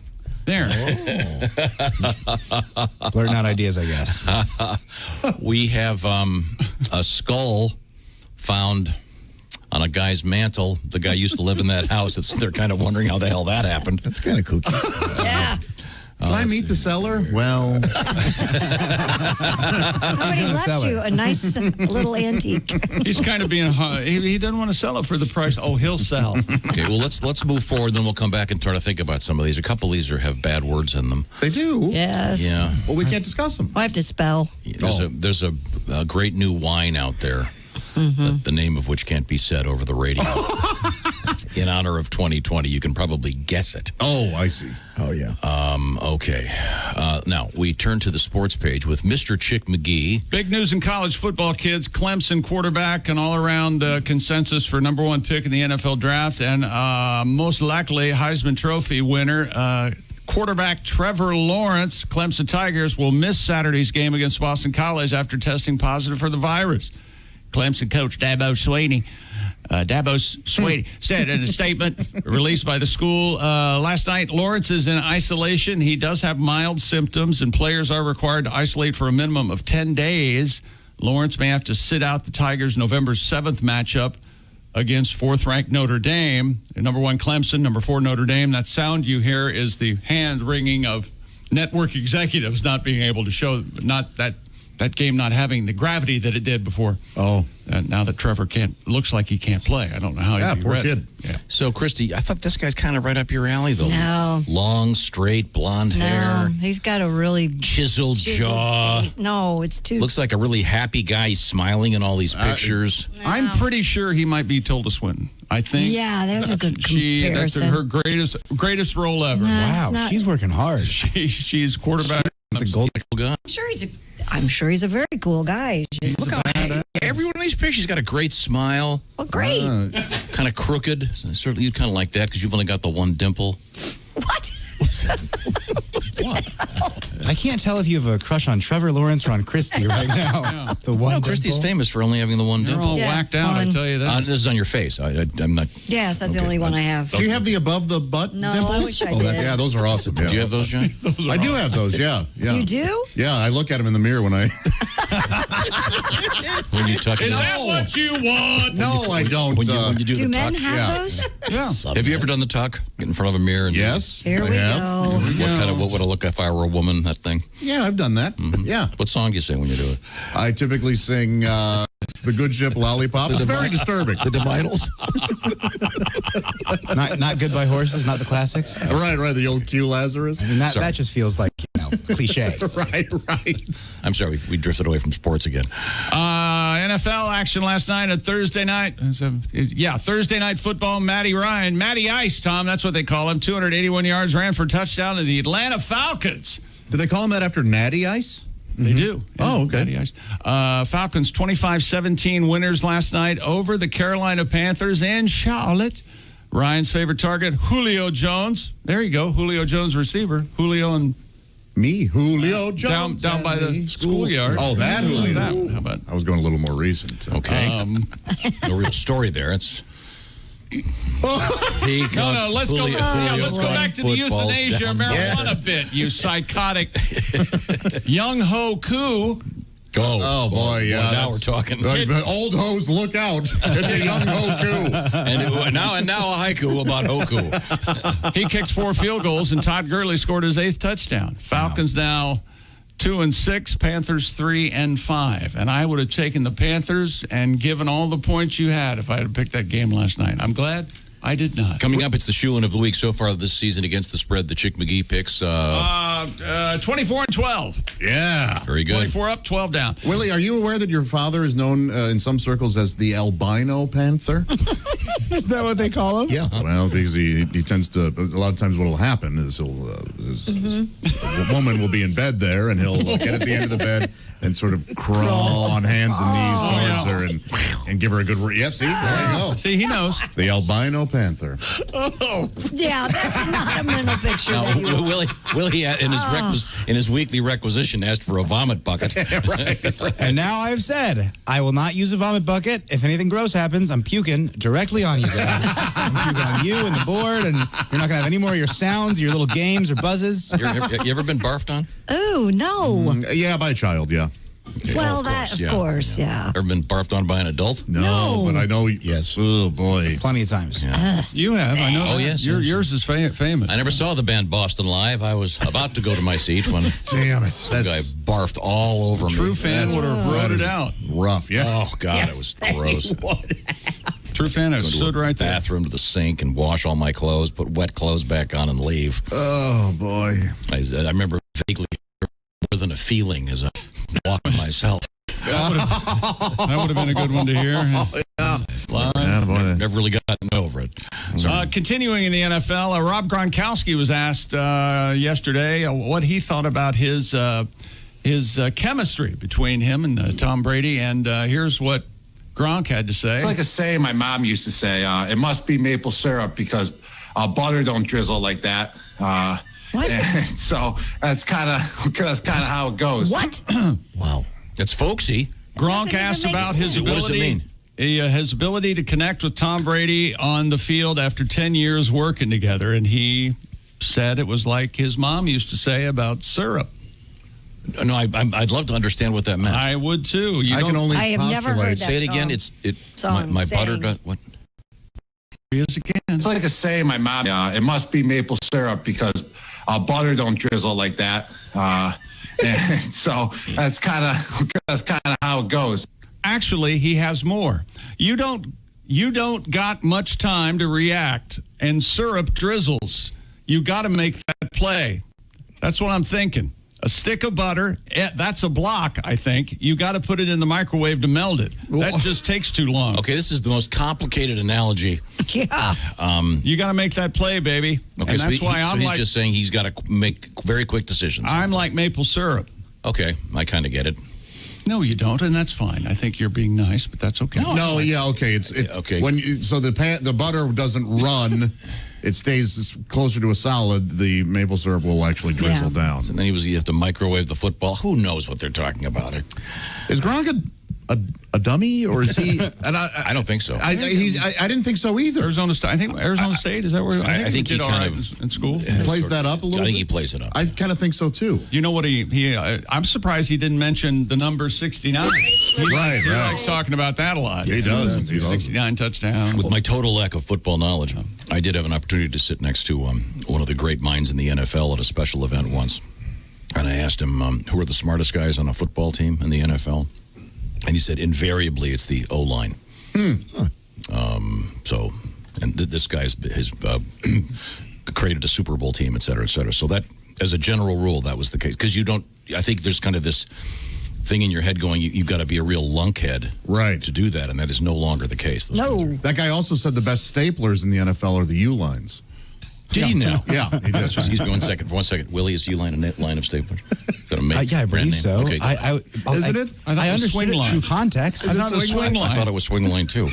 A: There.
G: Blurting out ideas, I guess.
B: We have a skull found on a guy's mantle. The guy used to live in that house. They're kind of wondering how the hell that happened.
H: That's kind of kooky.
C: Yeah.
D: Can I meet the seller? Well,
C: Nobody left you a nice little antique.
A: He's kind of being he doesn't want to sell it for the price. Oh, he'll sell.
B: Okay, well let's move forward. Then we'll come back and try to think about some of these. A couple of these have bad words in them.
D: they do.
C: Yes.
B: Yeah.
D: Well, we can't discuss them.
C: I have to spell.
B: There's a great new wine out there, the name of which can't be said over the radio. In honor of 2020, you can probably guess it.
D: Oh, I see.
H: Oh, yeah.
B: Okay. Now, we turn to the sports page with Mr. Chick McGee.
A: Big news in college football, kids. Clemson quarterback and all-around consensus for number one pick in the NFL draft, and most likely Heisman Trophy winner, quarterback Trevor Lawrence. Clemson Tigers will miss Saturday's game against Boston College after testing positive for the virus. Clemson coach Dabo Swinney said in a statement released by the school last night, Lawrence is in isolation. He does have mild symptoms, and players are required to isolate for a minimum of 10 days. Lawrence may have to sit out the Tigers' November 7th matchup against fourth-ranked Notre Dame. Number 1, Clemson. Number 4, Notre Dame. That sound you hear is the hand-wringing of network executives not being able to show, not that game not having the gravity that it did before.
D: Oh.
A: And now that Trevor looks like he can't play. I don't know how he'd be
D: poor
A: ready.
D: kid.
A: Yeah.
B: So, Christy, I thought this guy's kind of right up your alley, though.
C: No.
B: Long, straight, blonde hair.
C: He's got a really
B: Chiseled jaw.
C: face. No, it's too.
B: Looks like a really happy guy. He's smiling in all these pictures.
A: I'm pretty sure he might be Tilda Swinton. I think.
C: Yeah, there's a good
A: That's
C: comparison.
A: her greatest role ever.
C: No,
G: Wow,
C: it's not-
G: she's working hard.
A: She's quarterback.
G: The gold
B: guy.
C: I'm sure he's a very cool guy. Just
B: Look how every one of these pictures, he's got a great smile.
C: Oh, great.
B: Kind of crooked. Certainly, you'd kind of like that because you've only got the one dimple.
C: What?
G: I can't tell if you have a crush on Trevor Lawrence or on Christy right now. The one.
B: No, Christy's famous for only having the one
A: You're
B: dimple.
A: all whacked out, I tell you that.
B: This is on your face. I'm not.
C: Yes, that's the only one I have.
D: Do you have the above the butt
C: No,
D: dimples?
C: I wish I did.
D: Yeah, those are awesome.
B: Do you have those, John?
D: I do have those. Yeah.
C: You do?
D: Yeah, I look at them in the mirror when I.
B: When you tuck it
A: Is
B: in.
A: that what you want?
D: No, I don't.
B: When you do
C: Do
B: the
C: men
B: tuck.
C: have those?
A: Yeah.
B: Have you ever done the tuck? Get in front of a mirror. And
D: Yes.
C: Here
D: I
C: we
D: have.
C: go.
B: What would it look if I were a woman? That thing.
D: Yeah, I've done that. Yeah.
B: What song do you sing when you do it?
D: I typically sing The Good Ship Lollipop. It's very disturbing.
H: The Divinals.
G: Not Goodbye Horses, not the classics.
D: Right. The old Q Lazarus.
G: I mean, that just feels like, cliche.
D: Right.
B: I'm sorry, we drifted away from sports again.
A: NFL action last night at Thursday night. Thursday night football. Matty Ice, Tom, that's what they call him. 281 yards, ran for a touchdown to the Atlanta Falcons.
D: Do they call him that after Natty Ice?
A: They do.
D: Oh, okay.
A: Matty Ice. Falcons 25-17 winners last night over the Carolina Panthers in Charlotte. Ryan's favorite target, Julio Jones. There you go, Julio Jones receiver. Julio and
D: Julio Jones.
A: Down by the schoolyard.
D: Oh, that Julio.
A: That. How about?
D: I was going a little more recent.
B: Okay. No real story there. It's.
A: No, let's go. Let's go back to the euthanasia marijuana bit. You psychotic young ho koo.
B: Oh
D: boy, yeah.
B: Now we're talking.
D: Old hoes, look out! It's a young hoku.
B: and now a haiku about hoku.
A: He kicked 4 field goals, and Todd Gurley scored his 8th touchdown. Falcons now 2-6, Panthers 3-5. And I would have taken the Panthers and given all the points you had if I had picked that game last night. I'm glad I did not.
B: Coming up, it's the shoe-in of the week so far this season against the spread. The Chick McGee picks.
A: 24-12.
D: Yeah.
B: Very good.
A: 24 up, 12 down.
D: Willie, are you aware that your father is known in some circles as the albino panther?
G: Is that what they call him?
D: Yeah. Well, because he tends to, a lot of times what will happen is a woman will be in bed there and he'll get at the end of the bed and sort of crawl on hands and knees towards her and give her a good word. Yep, see? There you go.
A: See, he knows.
D: The albino panther.
C: Yeah, that's not a mental picture.
B: Now,
C: that you-
B: Willie in his weekly requisition asked for a vomit bucket.
G: And now I've said, I will not use a vomit bucket. If anything gross happens, I'm puking directly on you, Dad. I'm puking on you and the board, and you're not going to have any more of your sounds, your little games or buzzes.
B: You ever been barfed on?
C: Oh, no.
D: Yeah, by a child, yeah.
C: Well, of course, yeah.
B: Ever been barfed on by an adult?
D: No, but I know. Yes. Oh boy,
G: plenty of times.
A: You have, I know.
B: Oh
A: that.
B: yes,
A: Yours is famous.
B: I never saw the band Boston live. I was about to go to my seat when
D: damn it,
B: some guy barfed all over me.
A: True fan would have wrote it out.
D: Rough, yeah.
B: Oh God, it was gross.
A: True fan, I stood right there.
B: Bathroom to the sink and wash all my clothes, put wet clothes back on, and leave.
D: Oh boy,
B: I remember vaguely more than a feeling as I walked myself.
A: That would have been a good one to hear.
B: Never really gotten over it.
A: Continuing in the NFL, Rob Gronkowski was asked yesterday what he thought about his chemistry between him and Tom Brady, and here's what Gronk had to say.
Q: It's like a saying my mom used to say, it must be maple syrup because butter don't drizzle like that.
C: What?
Q: So that's kind of how it goes.
C: What?
B: Wow. It's folksy.
A: Gronk asked about his ability.
B: What does it mean?
A: His ability to connect with Tom Brady on the field after 10 years working together, and he said it was like his mom used to say about syrup.
B: No, I'd love to understand what that meant.
A: I would too.
D: I can only
C: I have never heard that
B: Say it again. My butter. What?
A: Is again.
Q: It's like a saying my mom. It must be maple syrup because butter don't drizzle like that. And so that's kind of how it goes.
A: Actually, he has more. You don't got much time to react, and syrup drizzles. You got to make that play. That's what I'm thinking. A stick of butter, that's a block, I think. You got to put it in the microwave to melt it. That just takes too long.
B: Okay, this is the most complicated analogy.
C: Yeah.
A: You got to make that play, baby.
B: Okay,
A: and
B: so,
A: that's why I'm
B: he's
A: like,
B: just saying he's got to make very quick decisions.
A: I'm like maple syrup.
B: Okay, I kind of get it.
A: No, you don't, and that's fine. I think you're being nice, but that's okay.
D: No, yeah, okay. It's
B: okay.
D: So the butter doesn't run. It stays closer to a solid. The maple syrup will actually drizzle down.
B: And then you have to microwave the football. Who knows what they're talking about?
D: Is Gronk a dummy, or is he? And
B: I don't think so.
D: I didn't think so either.
A: Arizona State. I think Arizona State. Is that where?
B: I think he kind of
A: in school.
D: Plays that up a little.
B: I think
D: bit?
B: he plays it up.
D: I kind of think so too.
A: You know what I'm surprised he didn't mention the number 69. He likes talking about that a lot.
D: He does.
A: 69 touchdowns.
B: With my total lack of football knowledge, I did have an opportunity to sit next to one of the great minds in the NFL at a special event once. And I asked him, who are the smartest guys on a football team in the NFL? And he said, invariably, it's the O-line. This guy has created a Super Bowl team, et cetera, et cetera. So that, as a general rule, that was the case. Because I think there's kind of this thing in your head going, you've got to be a real lunkhead to do that, and that is no longer the case.
D: That guy also said the best staplers in the NFL are the U-lines.
B: Did he now?
D: Yeah, he did.
B: Excuse me 1 second. For 1 second. Willie, is U-line a line of staplers?
G: Yeah, I believe so.
B: Okay,
D: isn't it?
G: I understood it through context.
A: I thought it was swing line.
B: I thought it was swing line too.
H: I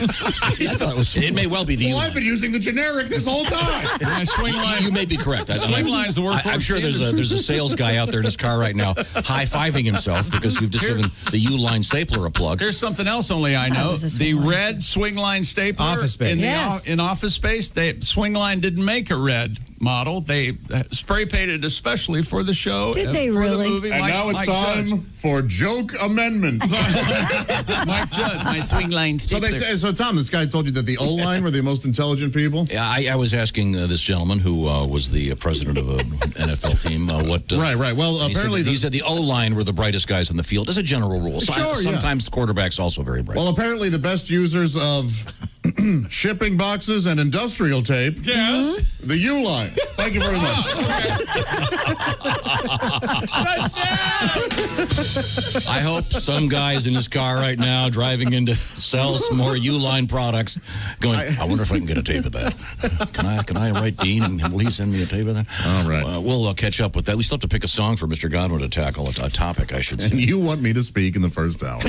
H: thought it was.
B: It may well be the.
D: Well, I've been using the generic this whole time.
A: Swing line.
B: You may be correct.
A: Swing line is the word.
B: I'm sure there's a sales guy out there in his car right now high-fiving himself because you've just given the U-line stapler a plug.
A: There's something else only I know. The red swing line stapler.
G: Office Space.
A: In Office Space, swing line didn't make a red model. They spray painted especially for the show.
C: Did they
A: for
C: really?
A: The movie.
D: And now it's time for joke amendment.
A: Mike Judge, my swing line stapler.
D: So Tom, this guy told you that the O-line were the most intelligent people?
B: Yeah, I was asking this gentleman who was the president of an NFL team what.
D: Right. Well, apparently
B: he said the O-line were the brightest guys in the field as a general rule. Sometimes the quarterback's also very bright.
D: Well, apparently the best users of Shipping boxes and industrial tape.
A: Yes.
D: The U-line. Thank you very much.
B: I hope some guy's in his car right now driving in to sell some more U-line products going, I wonder if I can get a tape of that. Can I write Dean and will he send me a tape of that?
D: All right.
B: We'll catch up with that. We still have to pick a song for Mr. Godwin to tackle, a topic, I should say.
D: And you want me to speak in the first hour.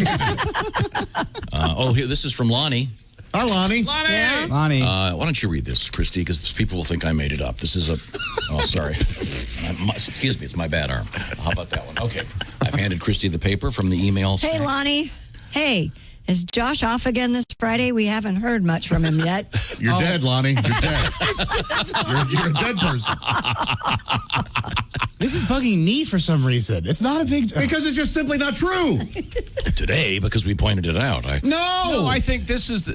B: Here, this is from Lonnie.
D: Hi, Lonnie.
C: Yeah.
G: Lonnie.
B: Why don't you read this, Christy? Because people will think I made it up. This is sorry. Excuse me, it's my bad arm. How about that one? Okay. I've handed Christy the paper from the email.
C: Hey, Lonnie. Hey, is Josh off again this Friday? We haven't heard much from him yet.
D: You're dead, Lonnie. You're dead. You're a dead person.
G: This is bugging me for some reason. It's not a big deal.
D: Because it's just simply not true.
B: Today, because we pointed it out.
A: No, I think this is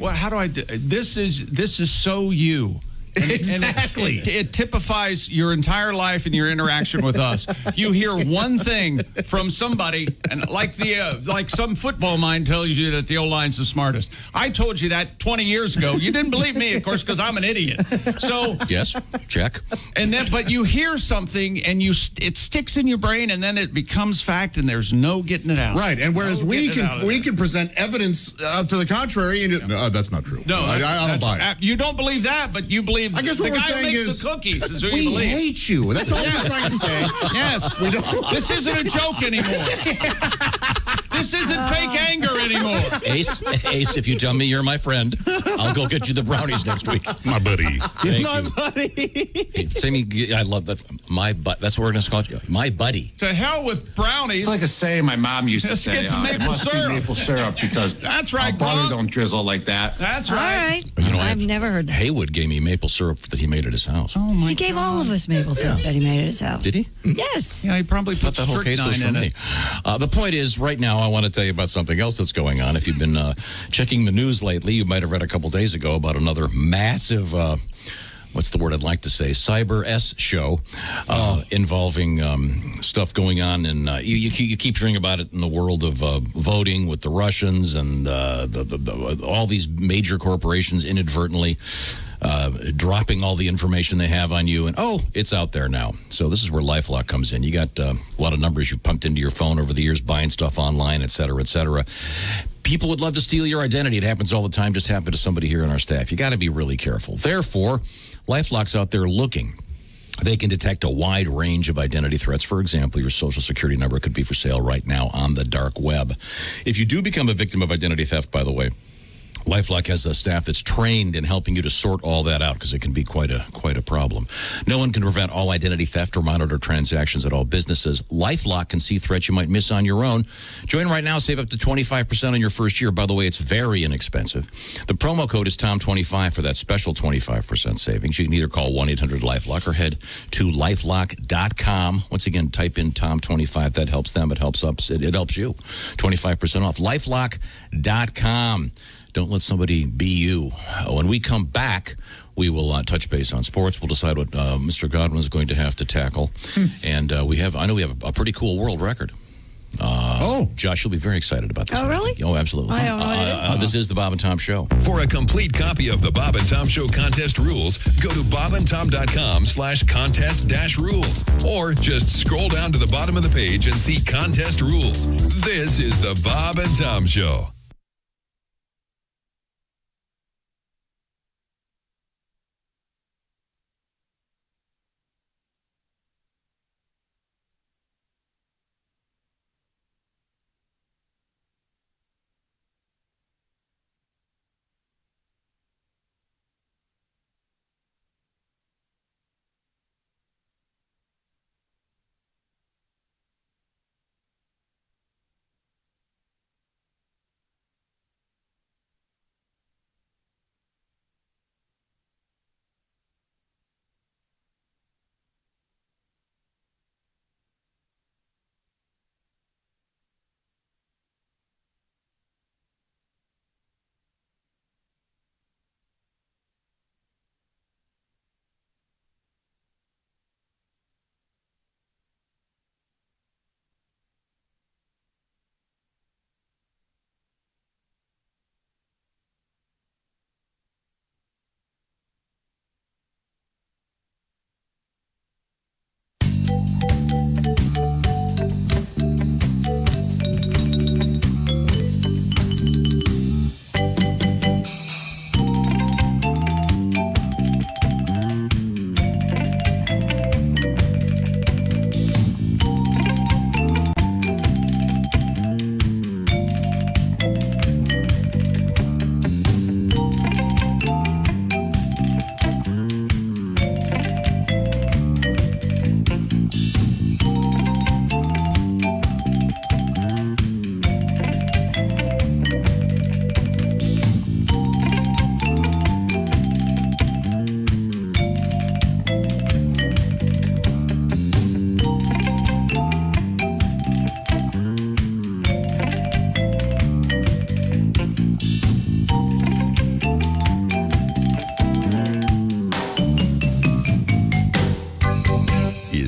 A: how do I do this is so you.
D: Exactly.
A: And it typifies your entire life and your interaction with us. You hear one thing from somebody, and like some football mind tells you that the O-line's the smartest. I told you that 20 years ago. You didn't believe me, of course, because I'm an idiot. So
B: yes, check.
A: And then, but you hear something, and it sticks in your brain, and then it becomes fact, and there's no getting it out.
D: Right, and whereas we can present evidence to the contrary, and no, that's not true.
A: No,
D: I don't buy it.
A: You don't believe that, but you believe.
D: I guess
A: the
D: what we're
A: guy who
D: saying
A: makes
D: is
A: the cookies is who
D: we
A: you believe.
D: hate you. That's all we're trying to say.
A: Yes. This isn't a joke anymore. This isn't fake anger anymore.
B: Ace, if you tell me you're my friend, I'll go get you the brownies next week.
E: My buddy.
B: My buddy. Hey, say me, I love that. That's what we're going to call it. My buddy.
A: To hell with brownies.
Q: It's like a saying my mom used to
A: Let's
Q: say.
A: get some
Q: It
A: maple
Q: must
A: syrup.
Q: be maple syrup because
A: That's right,
Q: butter
A: Gronk.
Q: don't drizzle like that.
A: That's
C: All
A: right.
C: right. I've never heard that.
B: Haywood gave me maple syrup that he made at his house.
A: Oh my
C: He gave all of us maple syrup that he made at his house.
B: Did he?
C: Yes.
A: Yeah, he probably put
B: The whole case was
A: strychnine
B: from
A: in
B: me.
A: it.
B: The point is, right now, I want to tell you about something else that's going on. If you've been checking the news lately, you might have read a couple days ago about another massive, what's the word I'd like to say, Cyber S show involving stuff going on. And you keep hearing about it in the world of voting with the Russians and all these major corporations inadvertently dropping all the information they have on you, and it's out there now. So this is where LifeLock comes in. You got a lot of numbers you've pumped into your phone over the years, buying stuff online, et cetera, et cetera. People would love to steal your identity. It happens all the time. Just happened to somebody here on our staff. You got to be really careful. Therefore, LifeLock's out there looking. They can detect a wide range of identity threats. For example, your social security number could be for sale right now on the dark web. If you do become a victim of identity theft, by the way, LifeLock has a staff that's trained in helping you to sort all that out because it can be quite a problem. No one can prevent all identity theft or monitor transactions at all businesses. LifeLock can see threats you might miss on your own. Join right now. Save up to 25% on your first year. By the way, it's very inexpensive. The promo code is TOM25 for that special 25% savings. You can either call 1-800-LifeLock or head to lifelock.com. Once again, type in TOM25. That helps them. It helps us. It helps you. 25% off. lifelock.com. Don't let somebody be you. When we come back, we will touch base on sports. We'll decide what Mr. Godwin is going to have to tackle. And I know we have a pretty cool world record. Josh, you'll be very excited about this.
C: Oh, really?
B: Oh, absolutely.
C: I don't know.
B: This is the Bob and Tom Show.
N: For a complete copy of the Bob and Tom Show contest rules, go to bobandtom.com/contest-rules. Or just scroll down to the bottom of the page and see contest rules. This is the Bob and Tom Show.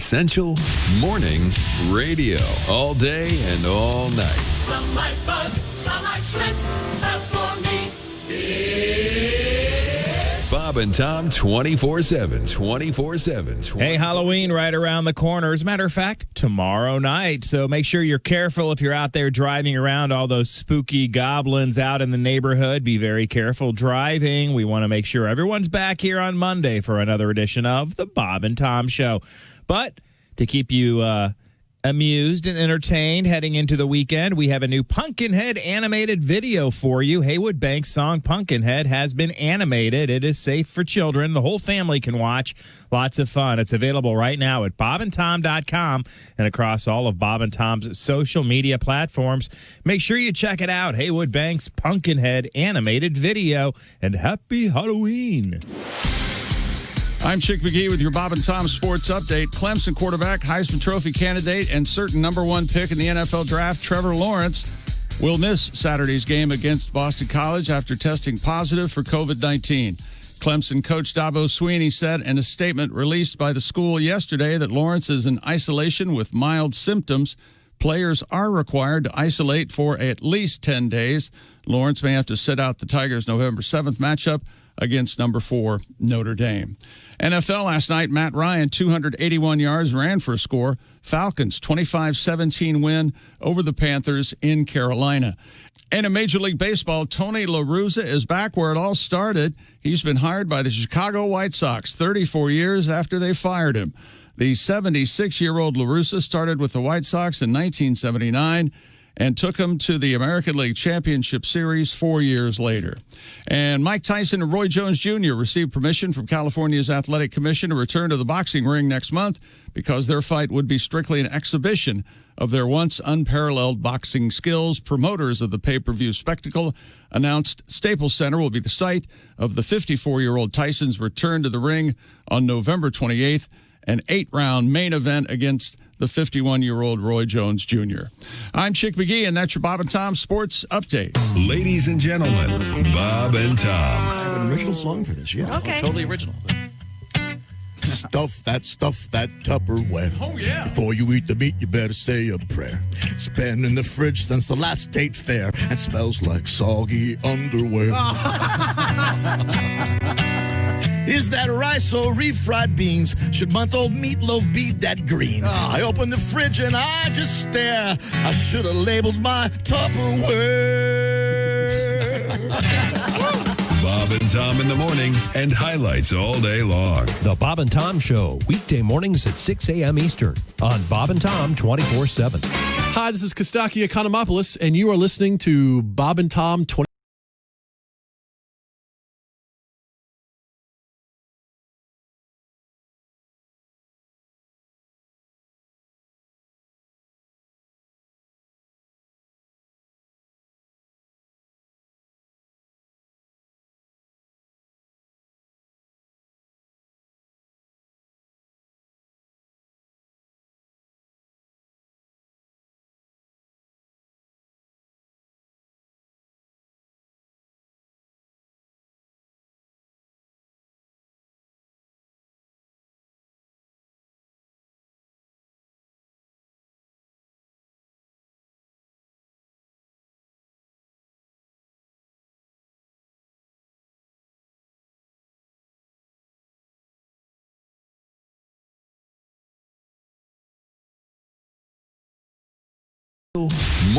N: Essential Morning Radio. All day and all night.
J: Some like bug, some like Schlitz, but for me, it's
N: Bob and Tom 24/7. 24/7.
M: Hey, Halloween right around the corner. As a matter of fact, tomorrow night. So make sure you're careful if you're out there driving around all those spooky goblins out in the neighborhood. Be very careful driving. We want to make sure everyone's back here on Monday for another edition of the Bob and Tom Show. But to keep you amused and entertained heading into the weekend, we have a new Pumpkinhead animated video for you. Haywood Banks' song Pumpkinhead has been animated. It is safe for children. The whole family can watch. Lots of fun. It's available right now at bobandtom.com and across all of Bob and Tom's social media platforms. Make sure you check it out. Haywood Banks' Pumpkinhead animated video. And happy Halloween.
A: I'm Chick McGee with your Bob and Tom Sports Update. Clemson quarterback, Heisman Trophy candidate, and certain number one pick in the NFL draft, Trevor Lawrence, will miss Saturday's game against Boston College after testing positive for COVID-19. Clemson coach Dabo Swinney said in a statement released by the school yesterday that Lawrence is in isolation with mild symptoms. Players are required to isolate for at least 10 days. Lawrence may have to sit out the Tigers' November 7th matchup against number 4 Notre Dame. NFL last night, Matt Ryan, 281 yards, ran for a score. Falcons, 25-17 win over the Panthers in Carolina. And in Major League Baseball, Tony La Russa is back where it all started. He's been hired by the Chicago White Sox 34 years after they fired him. The 76-year-old La Russa started with the White Sox in 1979 and took him to the American League Championship Series 4 years later. And Mike Tyson and Roy Jones Jr. received permission from California's Athletic Commission to return to the boxing ring next month because their fight would be strictly an exhibition of their once unparalleled boxing skills. Promoters of the pay-per-view spectacle announced Staples Center will be the site of the 54-year-old Tyson's return to the ring on November 28th, an 8-round main event against the 51-year-old Roy Jones Jr. I'm Chick McGee, and that's your Bob and Tom Sports Update.
N: Ladies and gentlemen, Bob and Tom.
H: I have an original song for this, yeah.
C: Okay.
B: Totally original.
H: Stuff that Tupperware.
A: Oh, yeah.
H: Before you eat the meat, you better say a prayer. It's been in the fridge since the last state fair and smells like soggy underwear. Is that rice or refried beans? Should month-old meatloaf be that green? I open the fridge and I just stare. I should have labeled my Tupperware.
N: Bob and Tom in the morning and highlights all day long.
O: The Bob and Tom Show, weekday mornings at 6 a.m. Eastern on Bob and Tom 24/7.
R: Hi, this is Kostaki Economopoulos, and you are listening to Bob and Tom 24/7.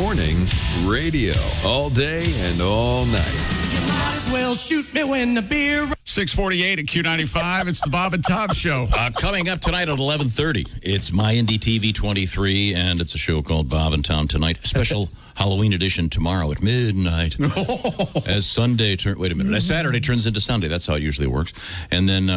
N: morning radio. All day and all night.
J: Well, shoot me when the beer...
A: 648 at Q95. It's the Bob and Tom Show.
B: Coming up tonight at 11:30, it's My Indie TV 23, and it's a show called Bob and Tom Tonight. Special Halloween edition tomorrow at midnight. As Sunday as Saturday turns into Sunday. That's how it usually works. And then,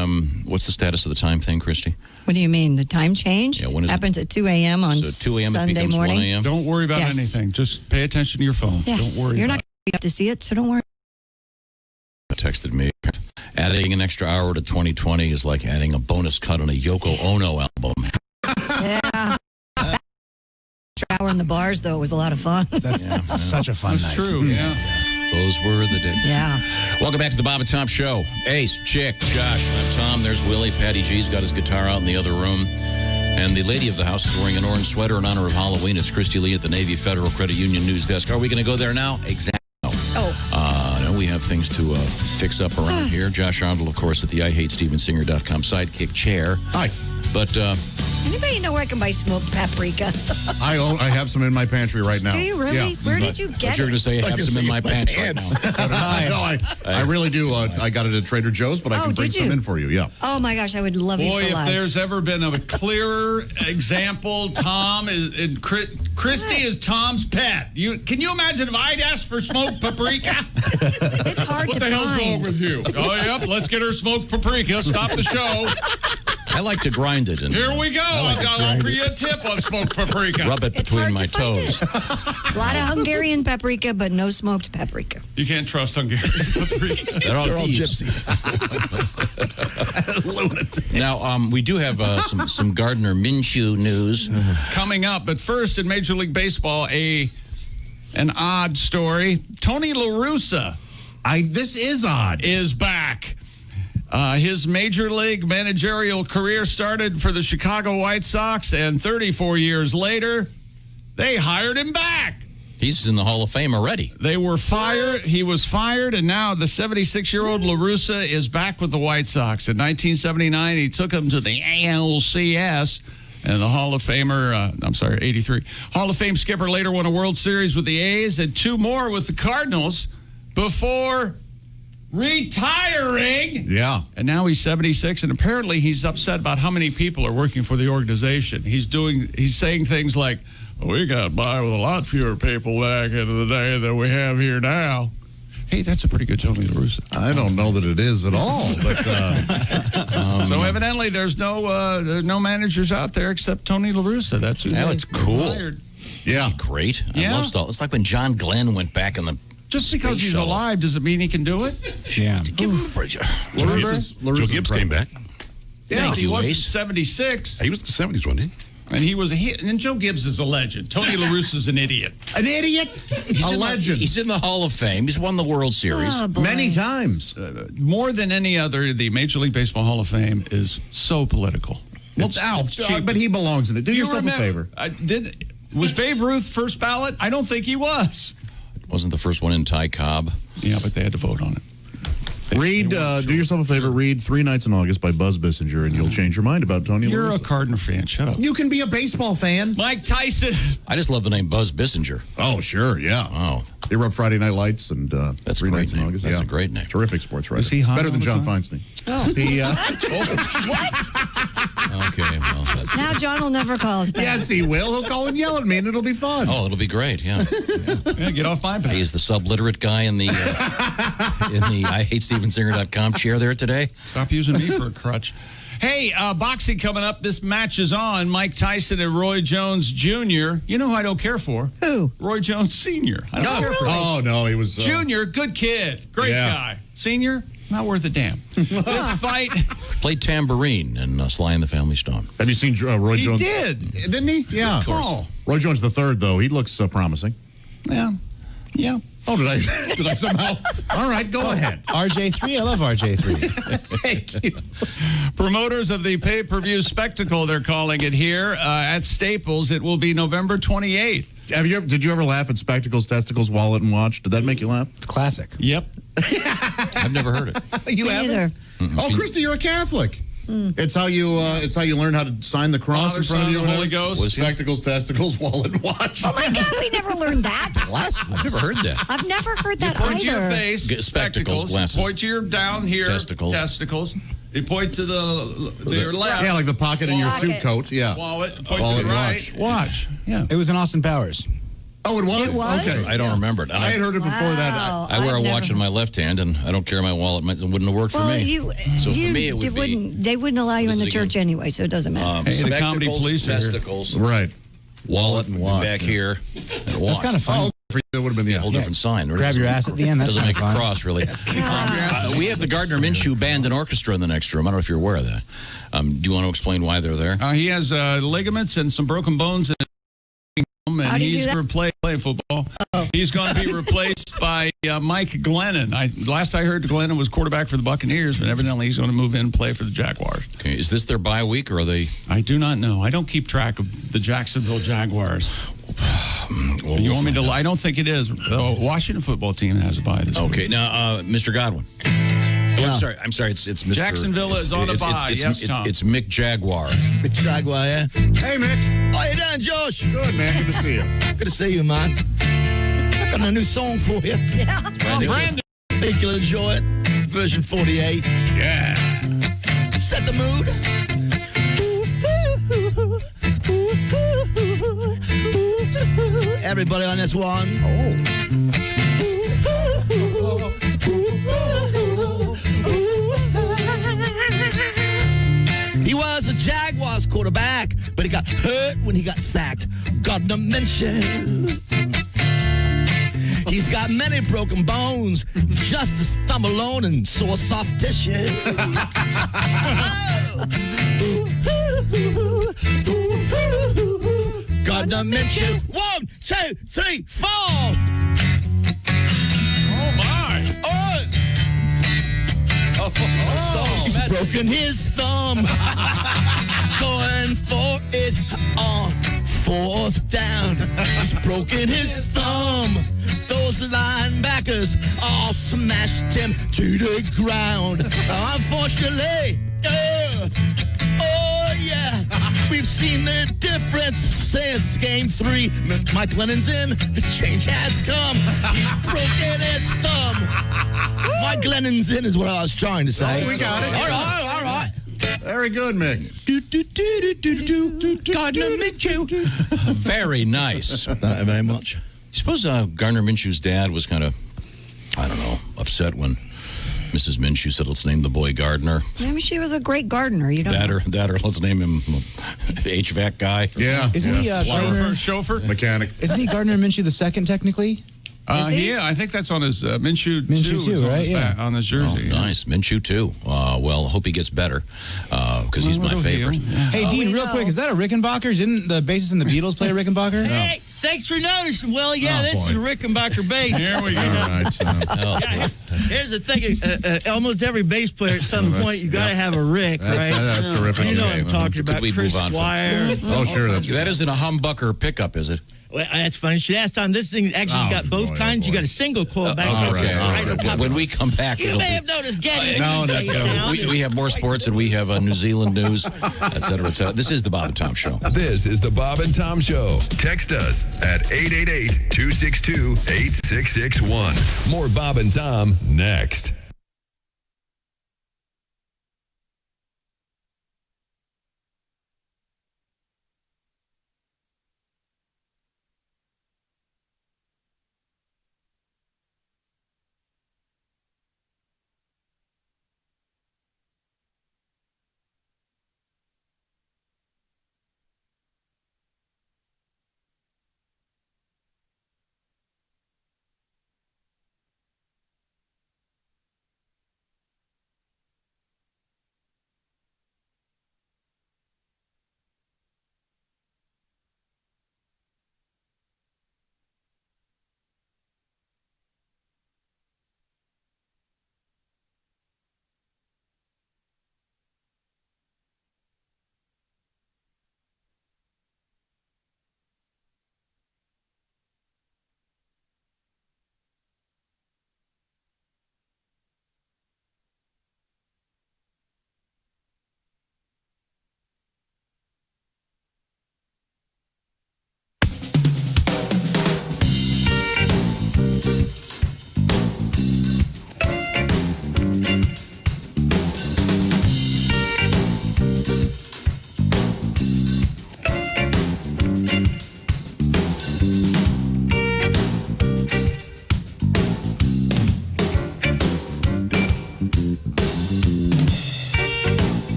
B: what's the status of the time thing, Christy?
C: What do you mean? The time change?
B: Yeah, when is
C: happens at 2 a.m. on
B: So 2 a.m.
C: Sunday
B: it becomes
C: morning.
B: 1 a.m.?
A: Don't worry about
C: Yes.
A: anything. Just pay attention to your phone.
C: Yes.
A: Don't worry
C: You're
A: about
C: not going to have to see it, so don't worry.
B: Texted me. Adding an extra hour to 2020 is like adding a bonus cut on a Yoko Ono album.
C: Yeah. Extra hour in the bars, though, was a lot of fun.
G: That's such a fun night.
A: True, yeah.
B: Those were the days.
C: Yeah.
B: Welcome back to the Bob and Tom Show. Ace, Chick, Josh, I'm Tom. There's Willie. Patty G's got his guitar out in the other room. And the lady of the house is wearing an orange sweater in honor of Halloween. It's Christy Lee at the Navy Federal Credit Union News Desk. Are we going to go there now? Exactly. No, we have things to fix up around here. Josh Arnold, of course, at the IHateStevensinger.com sidekick chair.
D: Hi.
B: But
C: Anybody know where I can buy smoked paprika?
D: I have some in my pantry right now.
C: Do you really?
D: Yeah.
C: Where did you get
B: you're going to
C: it?
B: say I have some in my pants right now.
D: No, I really do. I got it at Trader Joe's, but I can bring
C: did
D: some
C: you?
D: in for you. Yeah.
C: Oh, my gosh, I would love you
A: Boy,
C: for
A: if
C: life.
A: there's ever been a clearer example, Tom is Christy is Tom's pet. Can you imagine if I'd asked for smoked paprika?
C: It's hard
A: What
C: to
A: the hell's
C: find.
A: wrong with you? Oh, yep, let's get her smoked paprika. Stop the show.
B: I like to grind it. And
A: Here we go. I'll offer you a tip on smoked paprika.
B: rub it between my toes.
C: A lot of Hungarian paprika, but no smoked paprika.
A: You can't trust Hungarian paprika.
B: They're all gypsies. Now, we do have some Gardner Minshew news.
A: Coming up, but first in Major League Baseball, an odd story. Tony La Russa.
D: This is odd.
A: Is back. His Major League managerial career started for the Chicago White Sox, and 34 years later, they hired him back.
B: He's in the Hall of Fame already.
A: They were fired. He was fired, and now the 76-year-old La Russa is back with the White Sox. In 1979, he took them to the ALCS, and the Hall of Famer, 83. Hall of Fame skipper later won a World Series with the A's and 2 more with the Cardinals before retiring.
D: Yeah.
A: And now he's 76, and apparently he's upset about how many people are working for the organization. He's saying things like, we got by with a lot fewer people back in the day than we have here now. Hey, that's a pretty good Tony La Russa.
D: I don't know that it is at all, but
A: so evidently there's no managers out there except Tony La Russa. That's who
B: it's cool.
A: hired.
D: Yeah,
B: great.
A: Yeah.
B: I love stuff. It's like when John Glenn went back in the
A: Just because
B: space
A: he's
B: shuttle.
A: alive doesn't mean he can do it.
G: Yeah.
B: Give him a break.
D: Joe
N: Gibbs came back.
A: Yeah,
B: Thank
A: he
B: you,
A: was
B: Ace.
A: 76.
N: He was in the 70s, wasn't he?
A: And he was and Joe Gibbs is a legend. Tony La Russa's an idiot.
D: an idiot, a legend.
B: He's in the Hall of Fame. He's won the World Series.
C: Oh, boy.
D: Many times.
A: More than any other, the Major League Baseball Hall of Fame is so political.
D: But he belongs in it. Do yourself a favor.
A: Was Babe Ruth first ballot? I don't think he was.
B: Wasn't the first one in Ty Cobb.
A: Yeah, but they had to vote on it.
D: Read, do yourself a favor, read 3 Nights in August by Buzz Bissinger, and you'll change your mind about Tony La
A: You're a
D: Russa.
A: Cardinal fan. Shut up.
D: You can be a baseball fan.
A: Mike Tyson.
B: I just love the name Buzz Bissinger.
D: Oh, sure, yeah.
B: Oh,
D: He wrote Friday Night Lights and
B: That's
D: 3
B: a great
D: Nights in
B: name.
D: August.
B: That's
D: Yeah.
B: a great name.
D: Terrific sports writer.
A: Was he high
D: Better
A: all
D: than
A: the
D: John
A: time?
D: Feinstein.
C: Oh.
D: He,
B: okay. Well, that's
C: Now John will never call us back.
D: yes, he will. He'll call and yell at me, and it'll be fun.
B: Oh, it'll be great. Yeah.
A: Yeah, get off my back.
B: He is the subliterate guy in the IHateStevensinger.com chair there today.
A: Stop using me for a crutch. Hey, boxing coming up. This match is on. Mike Tyson and Roy Jones Jr. You know who I don't care for?
C: Who?
A: Roy Jones Sr. I don't care for him.
D: Oh, no, he was...
A: Junior, good kid. Great guy. Senior, not worth a damn. This fight...
B: Played tambourine in Sly and the Family Stone.
D: Have you seen Roy
A: He
D: Jones?
A: did.
D: Didn't he? Yeah.
B: Of course.
A: Oh,
D: Roy Jones III, though, he looks promising.
A: yeah. Yeah.
D: Oh, did I somehow? All right, go ahead.
G: RJ3, I love RJ3.
D: Thank you.
A: Promoters of the pay-per-view spectacle, they're calling it here, at Staples. It will be November 28th.
D: Did you ever laugh at Spectacles, Testicles, Wallet, and Watch? Did that make you laugh?
G: It's classic.
A: Yep.
B: I've never heard it.
D: You
C: Me
D: haven't?
C: neither.
D: Oh, Christy, you're a Catholic. It's how you learn how to sign the cross in front of you.
A: Son, the Holy Ghost.
D: Spectacles, testicles, wallet, watch.
C: Oh my God, we never learned that.
B: I've never heard that.
C: I've never heard that
A: Point to
C: either.
A: your face.
B: Spectacles, glasses.
A: Point to your down here.
B: Testicles.
A: You point to your left.
D: Yeah, like the pocket in your suit coat. Yeah.
A: Wallet. Point to the right. Watch. Yeah.
G: It was in Austin Powers.
D: Oh, it was?
C: It was?
D: Okay.
B: I don't remember it.
D: I had heard it before that.
B: I wear a watch in my left hand, and I don't carry my wallet. It wouldn't have worked for me. So for me, it would be.
C: They wouldn't allow you in the church anyway, so it doesn't matter.
A: Hey, the comedy police are here.
B: testicles,
D: Right.
B: wallet, and
D: watch,
B: back here, and watch.
G: That's kind of fun.
D: Oh, that would have been
B: a whole different sign.
G: Grab your ass at the end. That's
B: doesn't make
G: kinda
B: a
G: fun.
B: cross, really. We have the Gardner Minshew Band and Orchestra in the next room. I don't know if you're aware of that. Do you want to explain why they're there?
A: He has ligaments and some broken bones in his home, and he's playing football. He's going to be replaced by Mike Glennon. Last I heard, Glennon was quarterback for the Buccaneers, but evidently he's going to move in and play for the Jaguars.
B: Okay. Is this their bye week, or are they?
A: I do not know. I don't keep track of the Jacksonville Jaguars.
B: Well,
A: you want me to? I don't think it is. The Washington football team has a bye this week.
B: Okay, now, Mr. Godwin. Oh, I'm sorry. It's Mr.
A: Jacksonville is on a bye. Yes, Tom.
B: It's Mick Jaguar.
H: Mick Jaguar, yeah?
D: Hey, Mick.
H: How you doing, Josh?
D: Good, man. Good to see you.
H: Good to see you, man. I got a new song for you.
C: Yeah.
A: Brandon.
H: Think you'll enjoy it. Version 48.
A: Yeah.
H: Set the mood. Everybody on this one. He was a Jaguars quarterback, but he got hurt when he got sacked. Gardner Minshew. He's got many broken bones, just his thumb alone and sore soft tissue. Gardner Minshew. 1, 2, 3, 4.
A: Oh, my.
H: He's broken his thumb. Going for it on 4th down. He's broken his thumb. Those linebackers all smashed him to the ground. Unfortunately, we've seen the difference since game 3. Mike Glennon's in. The change has come. He's broken his thumb. Mike Glennon's in is what I was trying to say.
D: Oh, we got it.
H: All right.
D: Very good, Mick.
H: Gardner Minshew.
B: Very nice.
H: Thank you very much.
B: Suppose Gardner Minshew's dad was kind of, I don't know, upset when Mrs. Minshew said, let's name the boy Gardner.
C: Maybe she was a great gardener. You don't know.
B: That or let's name him HVAC guy.
D: Yeah.
G: Isn't he
A: chauffeur?
D: Mechanic.
G: Isn't he Gardner Minshew the second, technically?
A: Yeah, I think that's on his Minshew
G: 2, right? Yeah.
A: On his jersey.
B: Oh, nice. Minshew 2. Well, hope he gets better because he's my favorite.
G: Hey, Dean, real quick, is that a Rickenbacker? Didn't the bassist in the Beatles play a Rickenbacker?
S: Hey, thanks for noticing. Well, this is Rickenbacker bass.
A: Here we go.
D: All right, Tom.
S: Here's the thing. Almost every bass player at some point, you got to have a Rick, right?
D: That's terrific.
S: You know what I'm talking
B: Could
S: about.
B: we
S: Chris
B: move on from-
S: Squire.
D: Oh, sure.
B: That isn't a humbucker pickup, is it?
S: Well, that's funny. Should ask Tom. This thing actually got both kinds. You got a single coil back.
B: All right. When we come back,
S: You may have noticed Getty.
B: we have more sports and we have New Zealand news, et cetera, et cetera. This is the Bob and Tom Show.
N: This is the Bob and Tom Show. Text us at 888-262-8661. More Bob and Tom next.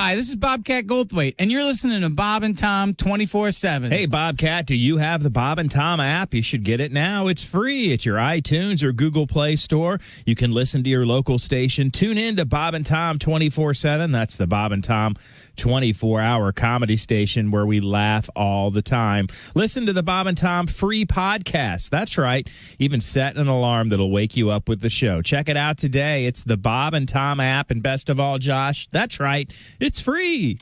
T: Hi, this is Bobcat Goldthwait, and you're listening to Bob and Tom 24/7.
M: Hey, Bobcat, do you have the Bob and Tom app? You should get it now. It's free at your iTunes or Google Play Store. You can listen to your local station. Tune in to Bob and Tom 24/7. That's the Bob and Tom 24-hour comedy station where we laugh all the time. Listen to the Bob and Tom free podcast. That's right. Even set an alarm that'll wake you up with the show. Check it out today. It's the Bob and Tom app, and best of all, Josh, that's right. It's free.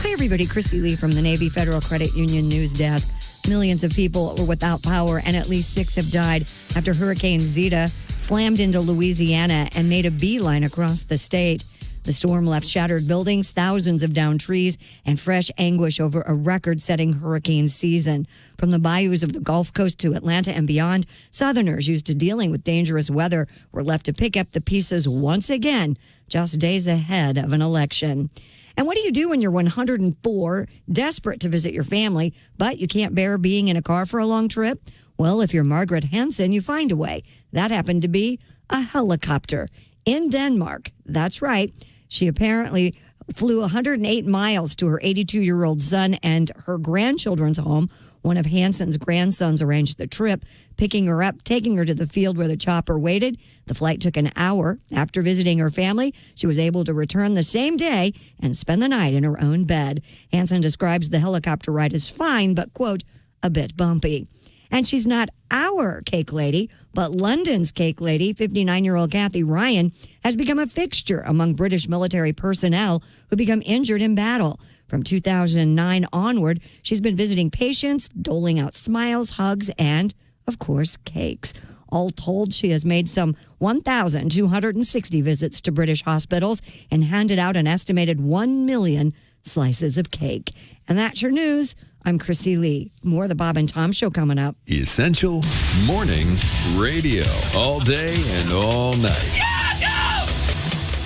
C: Hi, everybody. Christy Lee from the Navy Federal Credit Union News Desk. Millions of people were without power, and at least 6 have died after Hurricane Zeta slammed into Louisiana and made a beeline across the state. The storm left shattered buildings, thousands of downed trees, and fresh anguish over a record-setting hurricane season. From the bayous of the Gulf Coast to Atlanta and beyond, Southerners used to dealing with dangerous weather were left to pick up the pieces once again, just days ahead of an election. And what do you do when you're 104, desperate to visit your family, but you can't bear being in a car for a long trip? Well, if you're Margaret Henson, you find a way. That happened to be a helicopter in Denmark. That's right. She apparently flew 108 miles to her 82-year-old son and her grandchildren's home. One of Hanson's grandsons arranged the trip, picking her up, taking her to the field where the chopper waited. The flight took an hour. After visiting her family, she was able to return the same day and spend the night in her own bed. Hanson describes the helicopter ride as fine, but, quote, a bit bumpy. And she's not our cake lady, but London's cake lady, 59-year-old Kathy Ryan, has become a fixture among British military personnel who become injured in battle. From 2009 onward, she's been visiting patients, doling out smiles, hugs, and, of course, cakes. All told, she has made some 1,260 visits to British hospitals and handed out an estimated 1 million slices of cake. And that's your news. I'm Christy Lee. More of the Bob and Tom Show coming up.
N: Essential morning radio. All day and all night.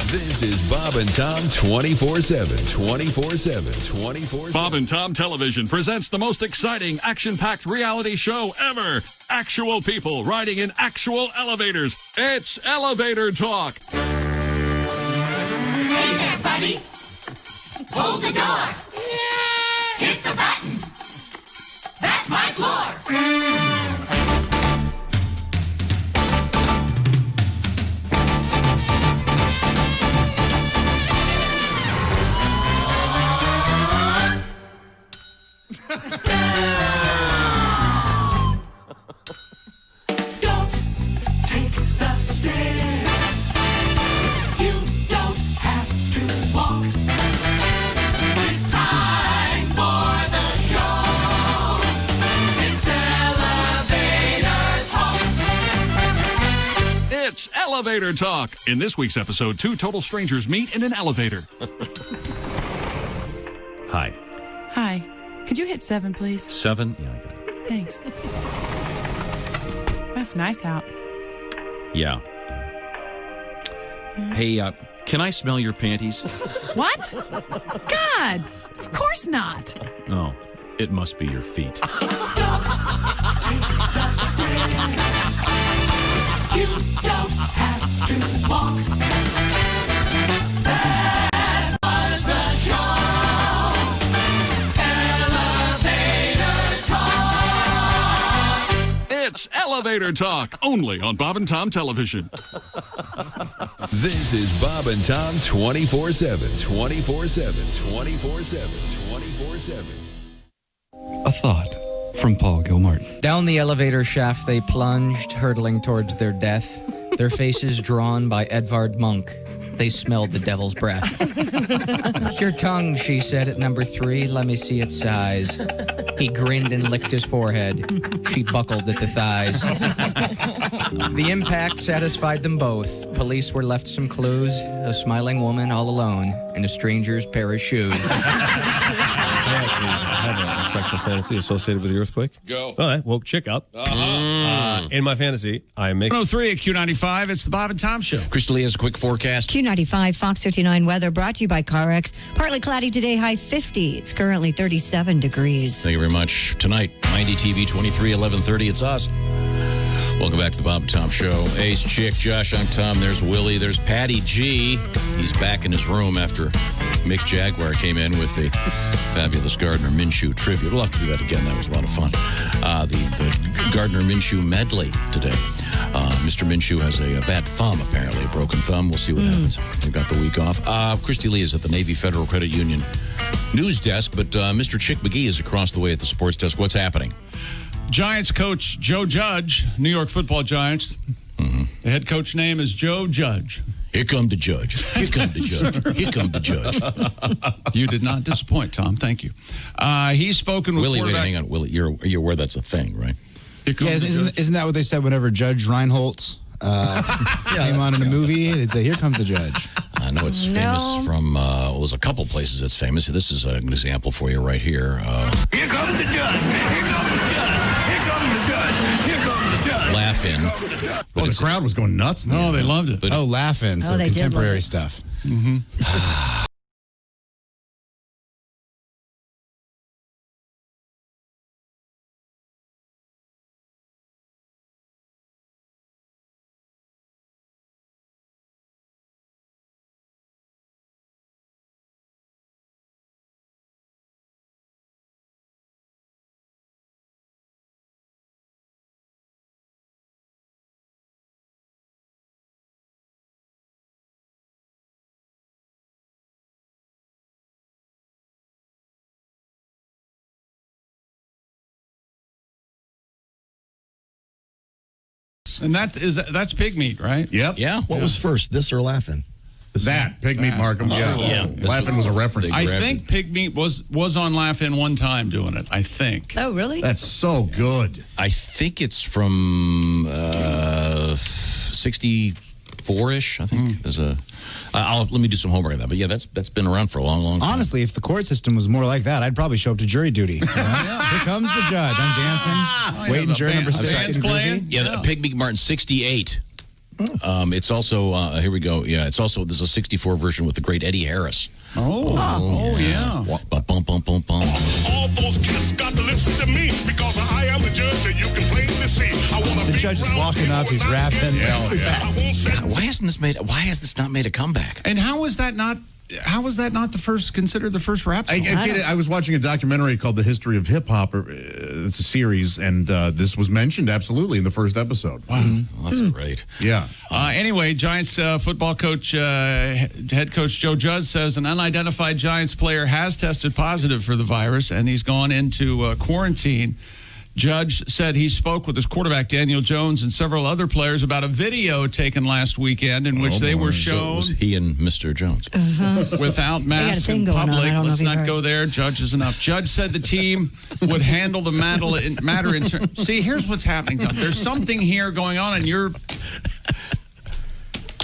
N: This is Bob and Tom 24/7. 24/7. 24/7.
U: Bob and Tom Television presents the most exciting, action-packed reality show ever. Actual people riding in actual elevators. It's Elevator Talk.
J: Hey there, buddy. Hold the door. Hit the button. That's my floor. Don't take the stairs. You don't have to walk. It's time for the show. It's Elevator Talk.
U: It's Elevator Talk. In this week's episode, 2 total strangers meet in an elevator.
V: Hi.
W: Hi. Could you hit 7, please?
V: 7? Yeah, I got it.
W: Thanks. That's nice out.
V: Yeah. Hey, can I smell your panties?
W: What? God! Of course not.
V: Oh, it must be your feet.
J: Take the stairs. You don't have to walk. That was the show.
U: It's Elevator Talk, only on Bob and Tom Television.
N: This is Bob and Tom 24/7. 24/7. 24/7. 24/7.
X: A thought from Paul Gilmartin.
Y: Down the elevator shaft they plunged, hurtling towards their death, their faces drawn by Edvard Munch. They smelled the devil's breath. Your tongue, she said at number 3. Let me see its size. He grinned and licked his forehead. She buckled at the thighs. The impact satisfied them both. Police were left some clues. A smiling woman all alone in a stranger's pair of shoes.
O: I have a sexual fantasy associated with the earthquake.
U: Go.
O: Well, that woke chick up. In my fantasy, I make
A: 103 at Q95. It's the Bob and Tom Show.
B: Crystal Lee has a quick forecast.
C: Q95, Fox 59 weather brought to you by CarX. Partly cloudy today, high 50. It's currently 37 degrees.
B: Thank you very much. Tonight, 90 TV 23, 11:30. It's us. Welcome back to the Bob and Tom Show. Ace, Chick, Josh, I'm Tom. There's Willie. There's Patty G. He's back in his room after Mick Jaguar came in with the fabulous Gardner Minshew tribute. We'll have to do that again. That was a lot of fun. The Gardner Minshew medley today. Mr. Minshew has a bad thumb, apparently, a broken thumb. We'll see what happens. We've got the week off. Christy Lee is at the Navy Federal Credit Union news desk, but Mr. Chick McGee is across the way at the sports desk. What's happening?
A: Giants coach Joe Judge, New York Football Giants. The head coach name is Joe Judge.
B: Here come the judge. Here come the judge. Here come the judge.
A: You did not disappoint, Tom. Thank you. He's spoken with
B: Willie,
A: quarterback.
B: wait, hang on. Willie, you're aware that's a thing, right?
G: Yeah, isn't that what they said whenever Judge Reinholtz came on in a movie? They'd say, "Here comes the judge."
B: I know it's famous from, there's a couple places it's famous. This is an example for you right here.
J: Here comes the judge. Here comes the judge. Here comes the judge. Here comes the judge.
B: Laugh-In.
D: But the crowd was going nuts.
A: No, they loved it.
B: But
G: Laugh-In, so
C: they did love
G: contemporary
C: it.
G: stuff.
A: And that's pig meat, right?
D: Yep.
B: Yeah.
H: What was first, this or Laughing?
D: That pig meat, Markham. Yeah. Laughing was a reference.
A: I think pig meat was on Laugh-In one time doing it. I think.
C: Oh, really?
D: That's so good.
B: I think it's from 64-ish. I think there's a. Let me do some homework on that. But yeah, that's been around for a long, long time.
G: Honestly, if the court system was more like that, I'd probably show up to jury duty. You know? Here comes the judge. I'm dancing, waiting jury number 6.
A: Band's playing.
B: Yeah, Pig Meat Martin 68. It's also here we go. Yeah, it's also there's a 64 version with the great Eddie Harris.
A: Oh yeah.
B: Bum, bum, bum, bum.
E: All those kids got to listen to me because I am the judge and you can plainly see.
G: The judge is walking up, he's rapping.
B: Why has this not made a comeback?
A: And how is that not considered the first rap song?
D: I was watching a documentary called The History of Hip Hop. It's a series, and this was mentioned absolutely in the first episode.
A: Wow.
B: Well, that's great.
D: Yeah.
A: Anyway, Giants football coach, head coach Joe Judge says an unidentified Giants player has tested positive for the virus, and he's gone into quarantine. Judge said he spoke with his quarterback, Daniel Jones, and several other players about a video taken last weekend in which they were
B: So it
A: shown
B: was he and Mr. Jones.
A: without masks in public. Let's not go there. Judge is enough. Judge said the team would handle the matter in turn. See, here's what's happening, Tom. There's something here going on, and you're...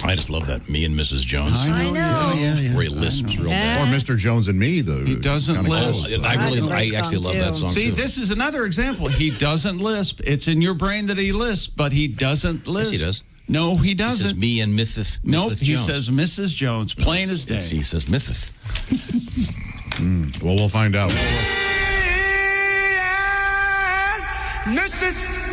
B: I just love that me and Mrs. Jones.
C: I know.
B: Where he lisps real bad.
D: Or Mr. Jones and Me, though.
A: He doesn't lisp.
B: I actually love that song
A: See,
B: too.
A: this is another example. He doesn't lisp. It's in your brain that he lisps, but he doesn't lisp.
B: Yes, he does.
A: No, he
B: He
A: doesn't.
B: says me and Mrs.
A: Nope,
B: Mrs.
A: he
B: Jones.
A: says Mrs. Jones, plain as day.
B: Yes, he says Mrs.
D: Well, we'll find out.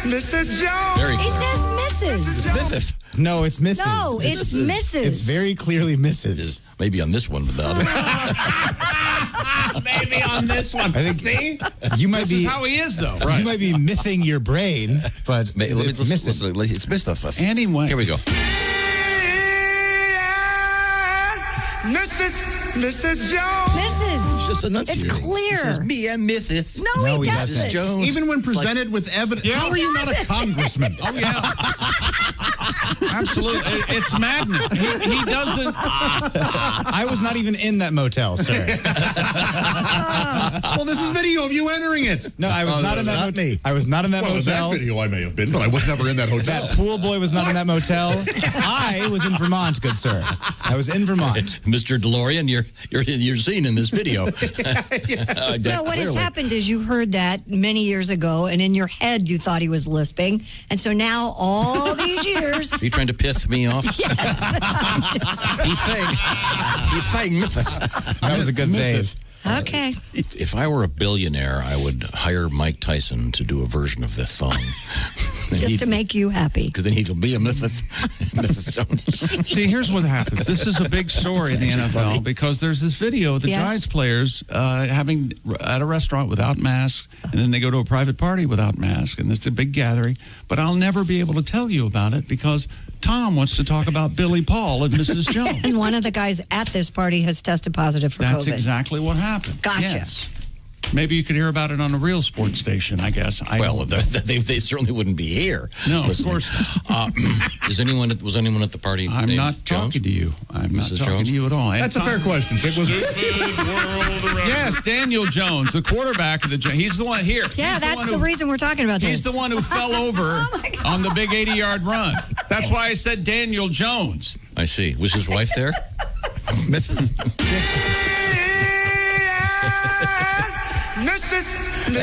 J: Mrs. Jones.
B: Very
C: He says Mrs.
B: Mrs.
G: No, it's Mrs.
C: No, it's Mrs.
G: It's very clearly Mrs.
B: Maybe on this one, but the other.
A: Maybe on this one.
G: I think,
A: See?
G: You might
A: This
G: be
A: is how he is, though.
G: You might be mything your brain, but it's Mrs.
B: It's Mrs.
A: Anyway.
B: Here we go.
J: Mrs. Jones.
C: Mrs.
B: Just enunciating.
C: It's clear.
B: He says me and Mrs.
C: No, he
B: Mrs.
C: doesn't.
B: Jones.
D: Even when presented with evidence, how are you not a congressman?
A: Oh, yeah. Absolutely. It's madness. He doesn't.
G: I was not even in that motel, sir.
D: Well, this is video of you entering it.
G: No, I was not in that motel. I was not in that
D: Well, in
G: motel.
D: that video I may have been, but I was never in that hotel.
G: That pool boy was not in that motel. I was in Vermont, good sir. I was in Vermont.
B: Mr. DeLorean, you're seen in this video.
C: So what has happened is you heard that many years ago, and in your head you thought he was lisping, and so now all these years.
B: Are you trying to pith me off?
C: Yes. I'm just
B: He's saying Mrs.
G: That was a good save.
C: Okay.
B: If I were a billionaire, I would hire Mike Tyson to do a version of this song.
C: Just to make you happy.
B: Because then he'll be a Mrs. Jones.
A: See, here's what happens. This is a big story in the NFL because there's this video of the Giants players having at a restaurant without masks, and then they go to a private party without masks, and it's a big gathering. But I'll never be able to tell you about it because Tom wants to talk about Billy Paul and Mrs. Jones.
C: And one of the guys at this party has tested positive for
A: That's
C: COVID.
A: exactly what happened.
C: Gotcha.
A: Yes. Maybe you could hear about it on a real sports station, I guess.
B: They certainly wouldn't be here.
A: No,
B: listening.
A: of course not.
B: Was anyone at the party?
A: I'm
B: named
A: not
B: Jones?
A: talking to you. I'm
B: Mrs.
A: not talking
B: Jones?
A: to you at all.
D: That's a fair question, Chick. Was it?
A: Yes, Daniel Jones, the quarterback of the Giants. He's the one here.
C: Yeah, that's the reason we're talking about this.
A: He's the one who fell over on the big 80-yard run. That's why I said Daniel Jones.
B: I see. Was his wife there? Mrs.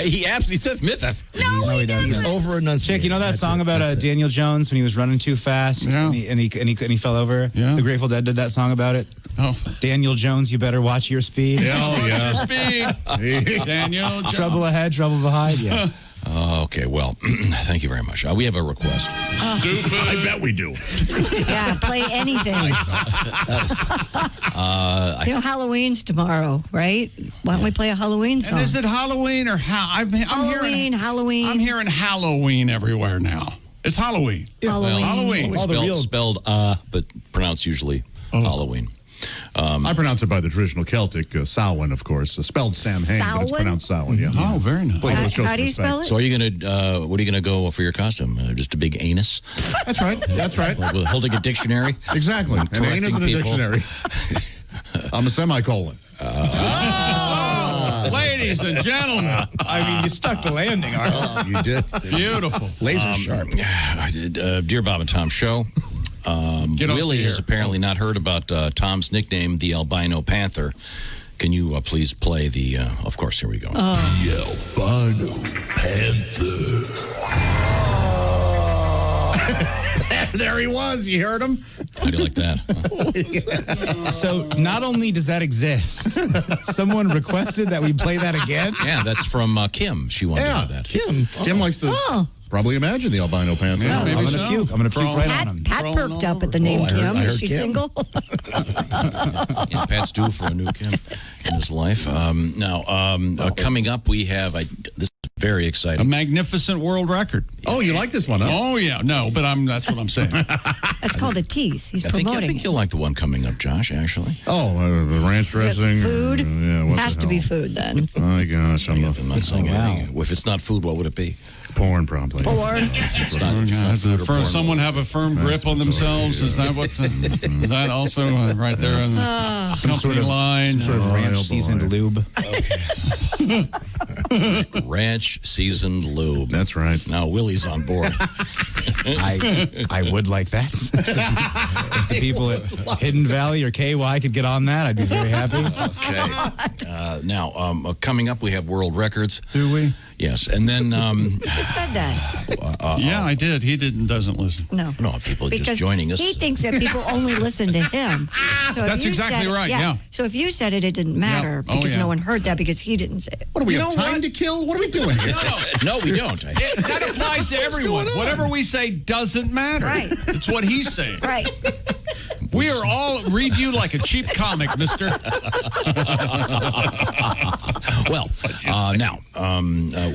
B: He absolutely said Mrs.
C: No, he doesn't.
H: He's over enunciating.
G: Chick, you know that song about Daniel Jones when he was running too fast and he fell over?
A: Yeah.
G: The Grateful Dead did that song about it.
A: Oh.
G: Daniel Jones, you better watch your speed.
A: Watch your speed. Daniel Jones.
G: Trouble ahead, trouble behind. Yeah.
B: Okay, well, thank you very much. We have a request.
D: I bet we do.
C: Yeah, play anything. Halloween's tomorrow, right? Why don't we play a Halloween song?
A: And is it Halloween or
C: Halloween?
A: I'm hearing Halloween everywhere now. It's Halloween.
C: Halloween.
B: Halloween. Spelled but pronounced usually Halloween.
D: I pronounce it by the traditional Celtic, Samhain, of course. Spelled Samhain, but it's pronounced Samhain, yeah.
A: Oh, very nice.
C: How do you spell it?
B: So are you going to, what are you going to go for your costume? Just a big anus?
D: That's right. That's right.
B: Like holding a dictionary?
D: Exactly. An anus and a dictionary. I'm a semicolon.
A: Ladies and gentlemen.
G: I mean, you stuck the landing, Art.
B: You did.
A: Beautiful.
B: Laser sharp. Dear Bob and Tom Show. Willie has apparently not heard about Tom's nickname, the Albino Panther. Can you please play the, of course, here we go.
E: The Albino Panther.
D: There he was. You heard him?
B: How do you like that?
G: So not only does that exist, someone requested that we play that again.
B: Yeah, that's from Kim. She wanted to know that.
D: Kim likes to probably imagine the Albino Panther.
A: Yeah,
G: I'm going to puke. I'm going to puke right on him.
C: Pat perked up at the name Kim.
D: I heard
C: Is she
D: Kim.
C: single?
B: Yeah, Pat's due for a new Kim in his life. Coming up, we have, this is very
A: A
B: exciting.
A: magnificent world record.
D: Oh, you like this one, huh?
A: Oh, yeah. No, but that's what I'm saying.
C: That's called a tease. He's
B: I
C: promoting.
B: think you'll like the one coming up, Josh, actually.
D: Oh, ranch dressing.
C: Food?
D: What
C: Has
D: the
C: to be
D: hell?
C: food then.
D: My gosh, I'm
B: I'm not saying anything. If it's not food, what would it be?
D: porn, probably.
C: Porn.
B: It's not food or porn.
A: Someone have a firm grip on themselves. Is that what? Is that also right there in the
G: Some sort
A: company
G: of
A: line?
G: some sort of ranch seasoned lube.
B: Ranch seasoned lube.
D: That's right.
B: Now Willie's on board.
G: I would like that. If the people at Hidden Valley or KY could get on that, I'd be very happy.
B: Okay. Now, coming up, we have world records.
A: Do we?
B: Yes, and then
C: Who just said that?
A: Yeah, I did. He doesn't listen.
C: No.
B: No, people are
C: Because
B: just joining us.
C: he thinks that people only listen to him. So if
A: That's
C: you
A: exactly
C: said it-
A: right, yeah.
C: So if you said it, it didn't matter
A: Yeah. Oh,
C: because
A: yeah.
C: no one heard that because he didn't say it.
D: What do we have time to kill? What are we doing here?
B: No, we don't.
A: That applies to everyone. Whatever we say doesn't matter.
C: Right.
A: It's what he's saying.
C: Right.
A: We are all read you like a cheap comic, mister.
B: Well, now,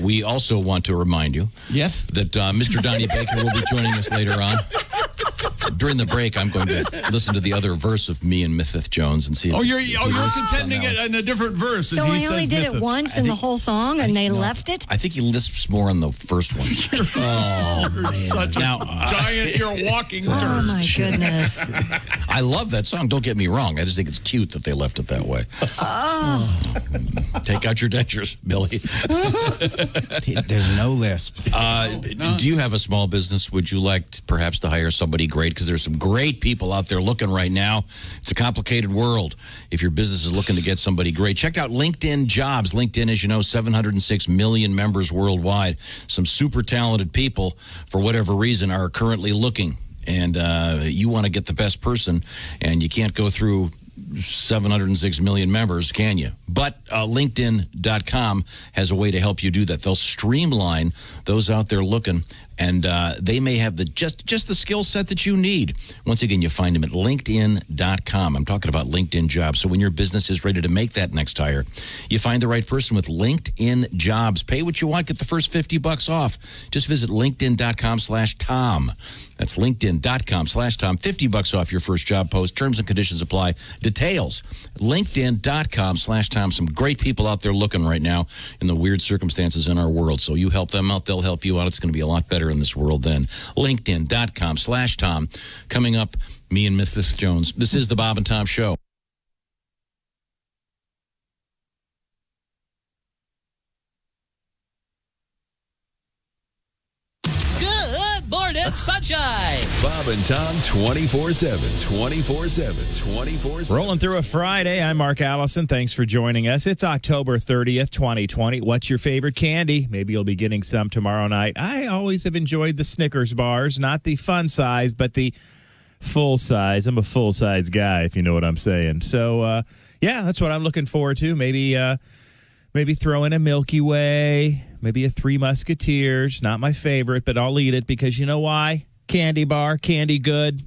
B: we also want to remind you
A: Yes.
B: that Mr. Donnie Baker will be joining us later on. During the break, I'm going to listen to the other verse of me and Mrs. Jones and see if
A: You're
B: he
A: contending it in a different verse.
C: So he only did it once in the whole song and they left it?
B: I think he lisps more on the first one.
A: You're such a giant. You're walking dirt.
C: Oh, my goodness.
B: I love that song. Don't get me wrong. I just think it's cute that they left it that way.
C: Oh.
B: Take out your dentures, Billy.
G: There's no lisp.
B: Do you have a small business? Would you like perhaps to hire somebody great? Because there's some great people out there looking right now. It's a complicated world. If your business is looking to get somebody great, check out LinkedIn Jobs. LinkedIn, as you know, 706 million members worldwide. Some super talented people, for whatever reason, are currently looking. And you want to get the best person, and you can't go through 706 million members, can you? But LinkedIn.com has a way to help you do that. They'll streamline those out there looking. And they may have just the skill set that you need. Once again, you find them at LinkedIn.com. I'm talking about LinkedIn Jobs. So when your business is ready to make that next hire, you find the right person with LinkedIn Jobs. Pay what you want. Get the first $50 off. Just visit LinkedIn.com/Tom. That's LinkedIn.com/Tom. $50 off your first job post. Terms and conditions apply. Details, LinkedIn.com/Tom. Some great people out there looking right now in the weird circumstances in our world. So you help them out, they'll help you out. It's going to be a lot better in this world then. LinkedIn.com/Tom. Coming up, me and Mrs. Jones. This is the Bob and Tom Show.
J: Good morning, sunshine.
N: Bob and Tom 24/7, 24/7, 24/7.
M: Rolling through a Friday. I'm Mark Allison. Thanks for joining us. It's October 30th, 2020. What's your favorite candy? Maybe you'll be getting some tomorrow night. I always have enjoyed the Snickers bars, not the fun size, but the full size. I'm a full size guy, if you know what I'm saying. So, yeah, that's what I'm looking forward to. Maybe throw in a Milky Way, maybe a Three Musketeers. Not my favorite, but I'll eat it because you know why? Candy bar, candy good.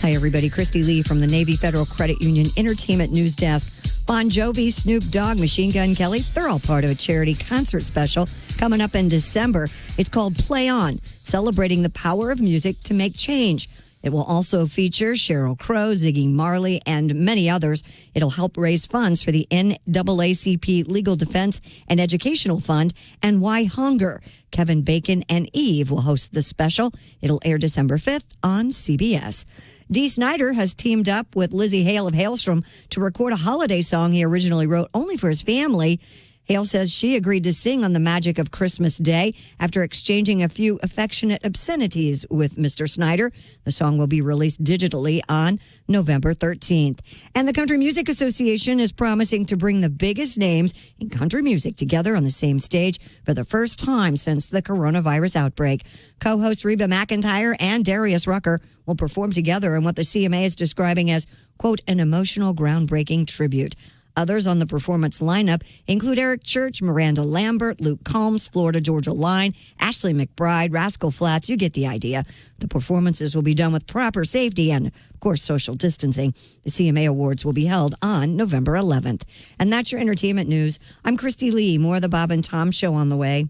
C: Hi, everybody. Christy Lee from the Navy Federal Credit Union Entertainment News Desk. Bon Jovi, Snoop Dogg, Machine Gun Kelly, they're all part of a charity concert special coming up in December. It's called Play On, celebrating the power of music to make change. It will also feature Sheryl Crow, Ziggy Marley, and many others. It'll help raise funds for the NAACP Legal Defense and Educational Fund and Why Hunger. Kevin Bacon and Eve will host the special. It'll air December 5th on CBS. Dee Snider has teamed up with Lizzie Hale of Hailstrom to record a holiday song he originally wrote only for his family. Hale says she agreed to sing on the magic of Christmas Day after exchanging a few affectionate obscenities with Mr. Snider. The song will be released digitally on November 13th. And the Country Music Association is promising to bring the biggest names in country music together on the same stage for the first time since the coronavirus outbreak. Co-hosts Reba McEntire and Darius Rucker will perform together in what the CMA is describing as, quote, an emotional, groundbreaking tribute. Others on the performance lineup include Eric Church, Miranda Lambert, Luke Combs, Florida Georgia Line, Ashley McBride, Rascal Flatts. You get the idea. The performances will be done with proper safety and, of course, social distancing. The CMA Awards will be held on November 11th. And that's your entertainment news. I'm Christy Lee. More of the Bob and Tom Show on the way.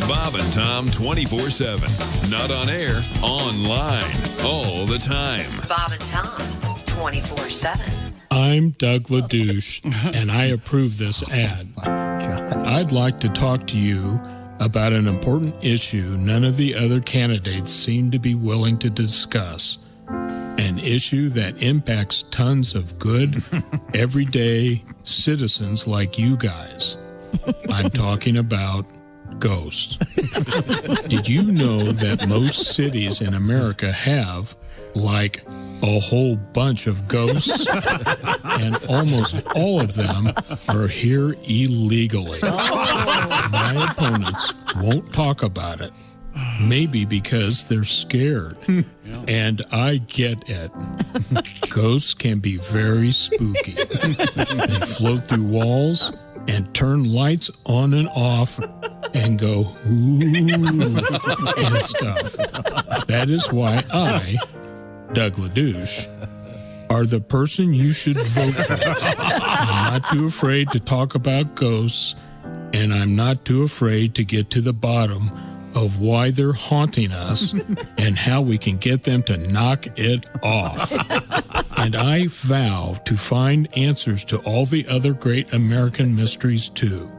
N: Bob and Tom 24/7. Not on air, online, all the time.
F: Bob and Tom 24/7.
I: I'm Doug LaDouche, and I approve this ad. I'd like to talk to you about an important issue none of the other candidates seem to be willing to discuss. An issue that impacts tons of good, everyday citizens like you guys. I'm talking about ghosts. Did you know that most cities in America have, like, a whole bunch of ghosts? And almost all of them are here illegally. My opponents won't talk about it. Maybe because they're scared. And I get it. Ghosts can be very spooky. They float through walls and turn lights on and off and go, ooh, and stuff. That is why I, Doug LaDouche, are the person you should vote for. I'm not too afraid to talk about ghosts, and I'm not too afraid to get to the bottom of why they're haunting us and how we can get them to knock it off. And I vow to find answers to all the other great American mysteries, too,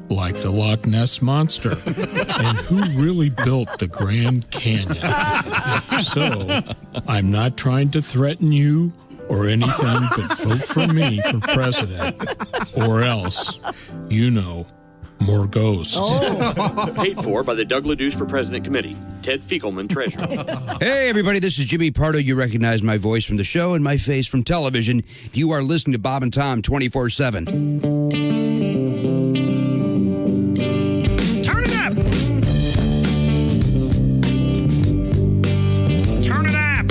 I: like the Loch Ness Monster and who really built the Grand Canyon. So, I'm not trying to threaten you or anything, but vote for me for president, or else, more ghosts.
K: Paid for by the Doug LaDouche for President Committee. Ted Fiegelman, Treasurer.
L: Hey, everybody, this is Jimmy Pardo. You recognize my voice from the show and my face from television. You are listening to Bob and Tom 24/7.
J: Turn it up! Turn it up!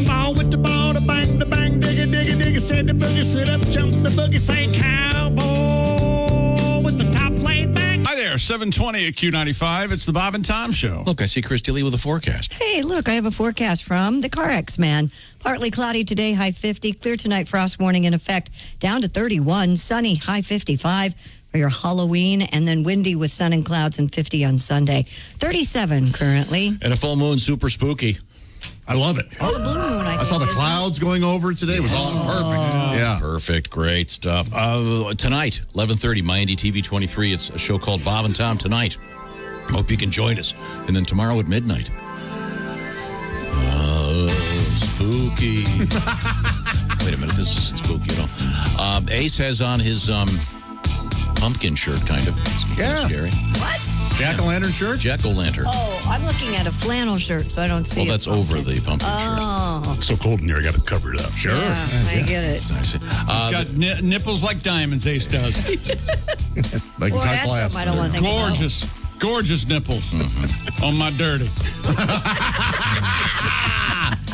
H: Ball with the ball, the bang, digga, digga, digga, said the boogie, sit up, jump the boogie, say cowboy with the top laid back.
A: Hi there, 720 at Q95. It's the Bob and Tom Show.
B: Look, I see Christy Lee with a forecast.
C: Hey, look, I have a forecast from the CarX Man. Partly cloudy today, high 50. Clear tonight, frost warning in effect. Down to 31. Sunny, high 55 for your Halloween. And then windy with sun and clouds and 50 on Sunday. 37 currently.
B: And a full moon, super spooky.
D: I love it.
C: Oh, the blue moon, I
D: saw the
C: think,
D: clouds going over today. It was all perfect. Yeah.
B: Perfect. Great stuff. Tonight, 11:30, My Indie TV 23. It's a show called Bob and Tom Tonight. Hope you can join us. And then tomorrow at midnight. Spooky. Wait a minute. This isn't spooky at all. Ace has on his pumpkin shirt, kind of. It's scary.
C: What?
D: Jack-o'-lantern shirt?
B: Jack-o'-lantern.
C: Oh, I'm looking at a flannel shirt, so I don't see
B: Well, that's over the pumpkin
C: Oh.
B: shirt. So cold in here, I got to cover it up. Sure.
C: Yeah, I get it.
A: He's got nipples like diamonds, Ace does.
D: Like
C: Well, that's
D: glass.
C: something I don't want to think
A: Gorgeous. Gorgeous nipples on my dirty.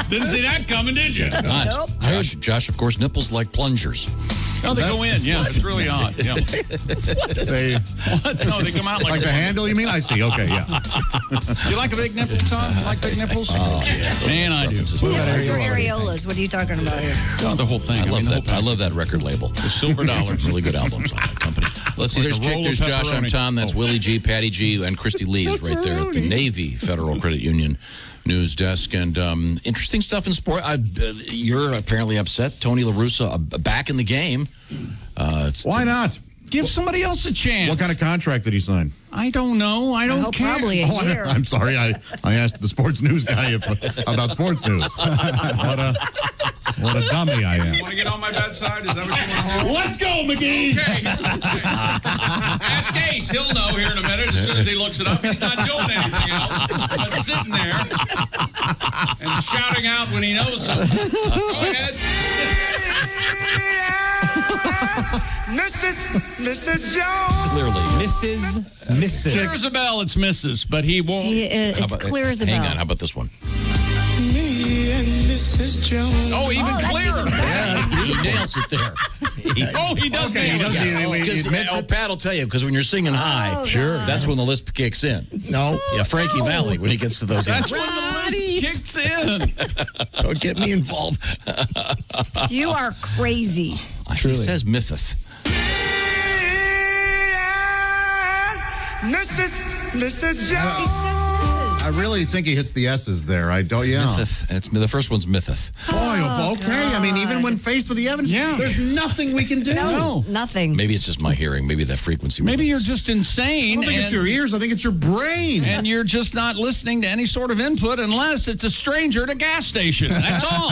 A: Didn't see that coming, did you?
B: Not. Josh, of course, nipples like plungers.
A: No, they go in. Yeah, it's really odd. Yeah. What? No, they come out like
D: the
A: one.
D: handle, you mean? I see. Okay, yeah.
A: You like a big nipple, Tom? You like big nipples?
B: Yeah,
A: Man, I do.
C: Those are areolas. What are you talking about here?
A: No, the whole thing.
B: I love that. I love that record label.
A: The Silver Dollars.
B: Really good albums on that company. Let's see.
A: Like
B: There's
A: a
B: Chick.
A: roll
B: There's
A: of
B: Josh. I'm
A: pepperoni.
B: Tom. That's Willie G, Patty G, and Christy Lee is right there at the Navy Federal Credit Union news desk. And interesting stuff in sport. You're apparently upset. Tony La Russa back in the game.
D: Why not?
A: Give somebody else a chance.
D: What kind of contract did he sign?
A: I don't know. I don't care.
C: Probably a year.
D: I'm sorry. I asked the sports news guy about sports news. What a dummy I am.
A: You want to get on my bad side? Is that what you want to do?
D: Let's go, McGee.
A: Okay. Ask Ace. He'll know here in a minute as soon as he looks it up. He's not doing anything else but sitting there and shouting out when he knows something. Go ahead.
J: Mrs. Jones.
B: Clearly.
G: Mrs.
A: Clear as a bell, it's Mrs., but he won't.
C: It's clear as a bell.
B: Hang on. How about this one?
J: Me and Mrs. Jones.
A: Oh, even clearer.
B: He nails it there.
A: He does nail it.
B: Pat will tell you, because when you're singing high, that's when the lisp kicks in.
H: No.
B: Yeah, Frankie Valli, when he gets to those.
A: That's when the lid kicks in.
H: Don't get me involved.
C: You are crazy.
B: He says mytheth.
J: Mrs. Jones.
D: I really think he hits the S's there. I don't, yeah.
B: Mytheth. The first one's mytheth.
D: Boy, okay. I mean, even when faced with the evidence, there's nothing we can do.
C: No, nothing.
B: Maybe it's just my hearing. Maybe that frequency.
A: Maybe you're just insane.
D: I don't think it's your ears. I think it's your brain.
A: And you're just not listening to any sort of input unless it's a stranger at a gas station. That's all.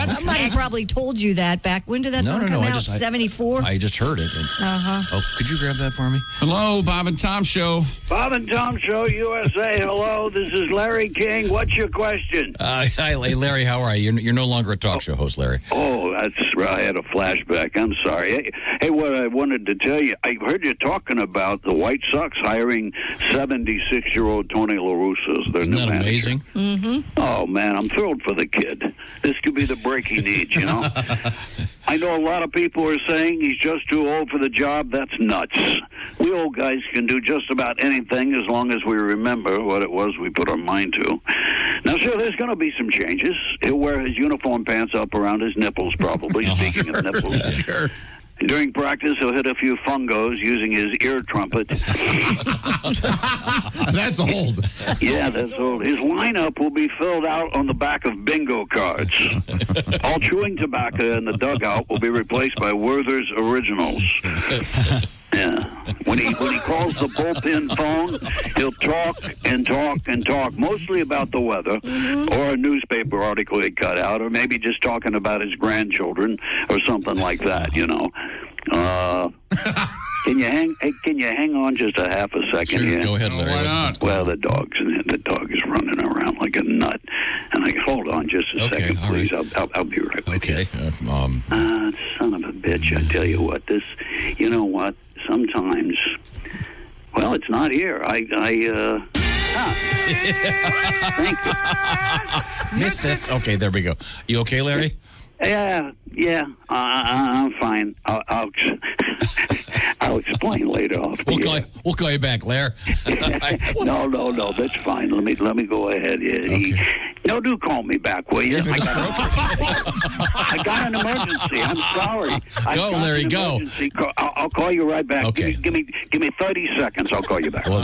C: Somebody probably told you that back. When did that song come out? 74?
B: I just heard it. Oh, could you grab that for me?
A: Hello, Bob and Tom Show.
P: Bob and Tom Show, USA. Hello, this is Larry King. What's your question?
B: Hi, Larry. How are you? You're no longer a talk show host, Larry.
P: Oh, that's right. I had a flashback. I'm sorry. Hey, what I wanted to tell you, I heard you talking about the White Sox hiring 76-year-old Tony La Russa as their
B: Isn't
P: new
B: that
P: manager.
B: amazing?
C: Mm-hmm.
P: Oh, man, I'm thrilled for the kid. This could be the break he needs, you know? I know a lot of people are saying he's just too old for the job. That's nuts. We old guys can do just about anything as long as we remember what it was we put our mind to. Now, sure, there's going to be some changes. He'll wear his uniform pants up around his nipples, probably, speaking of nipples.
B: Sure.
P: During practice, he'll hit a few fungos using his ear trumpet.
D: That's old.
P: Yeah, that's old. His lineup will be filled out on the back of bingo cards. All chewing tobacco in the dugout will be replaced by Werther's Originals. Yeah. When he calls the bullpen phone, he'll talk and talk and talk, mostly about the weather or a newspaper article he cut out, or maybe just talking about his grandchildren or something like that, you know. Can you hang on just a half a second here?
B: Go ahead, Larry.
A: Why not?
P: Well, the dog is running around like a nut, and I hold on just a second, please. Right. I'll be right back.
B: Okay.
P: Son of a bitch! I tell you what, you know what? Sometimes, well, it's not here. Thank you.
B: Okay, there we go. You okay, Larry?
P: Yeah. I'm fine. I'll explain later off.
B: We'll call you back, Larry.
P: No, that's fine. Let me go ahead. No, do call me back, will you? I got an emergency. I'm sorry.
B: Go, Larry, go.
P: I'll call you right back.
B: Okay.
P: Give me 30 seconds. I'll call you back.
A: Well,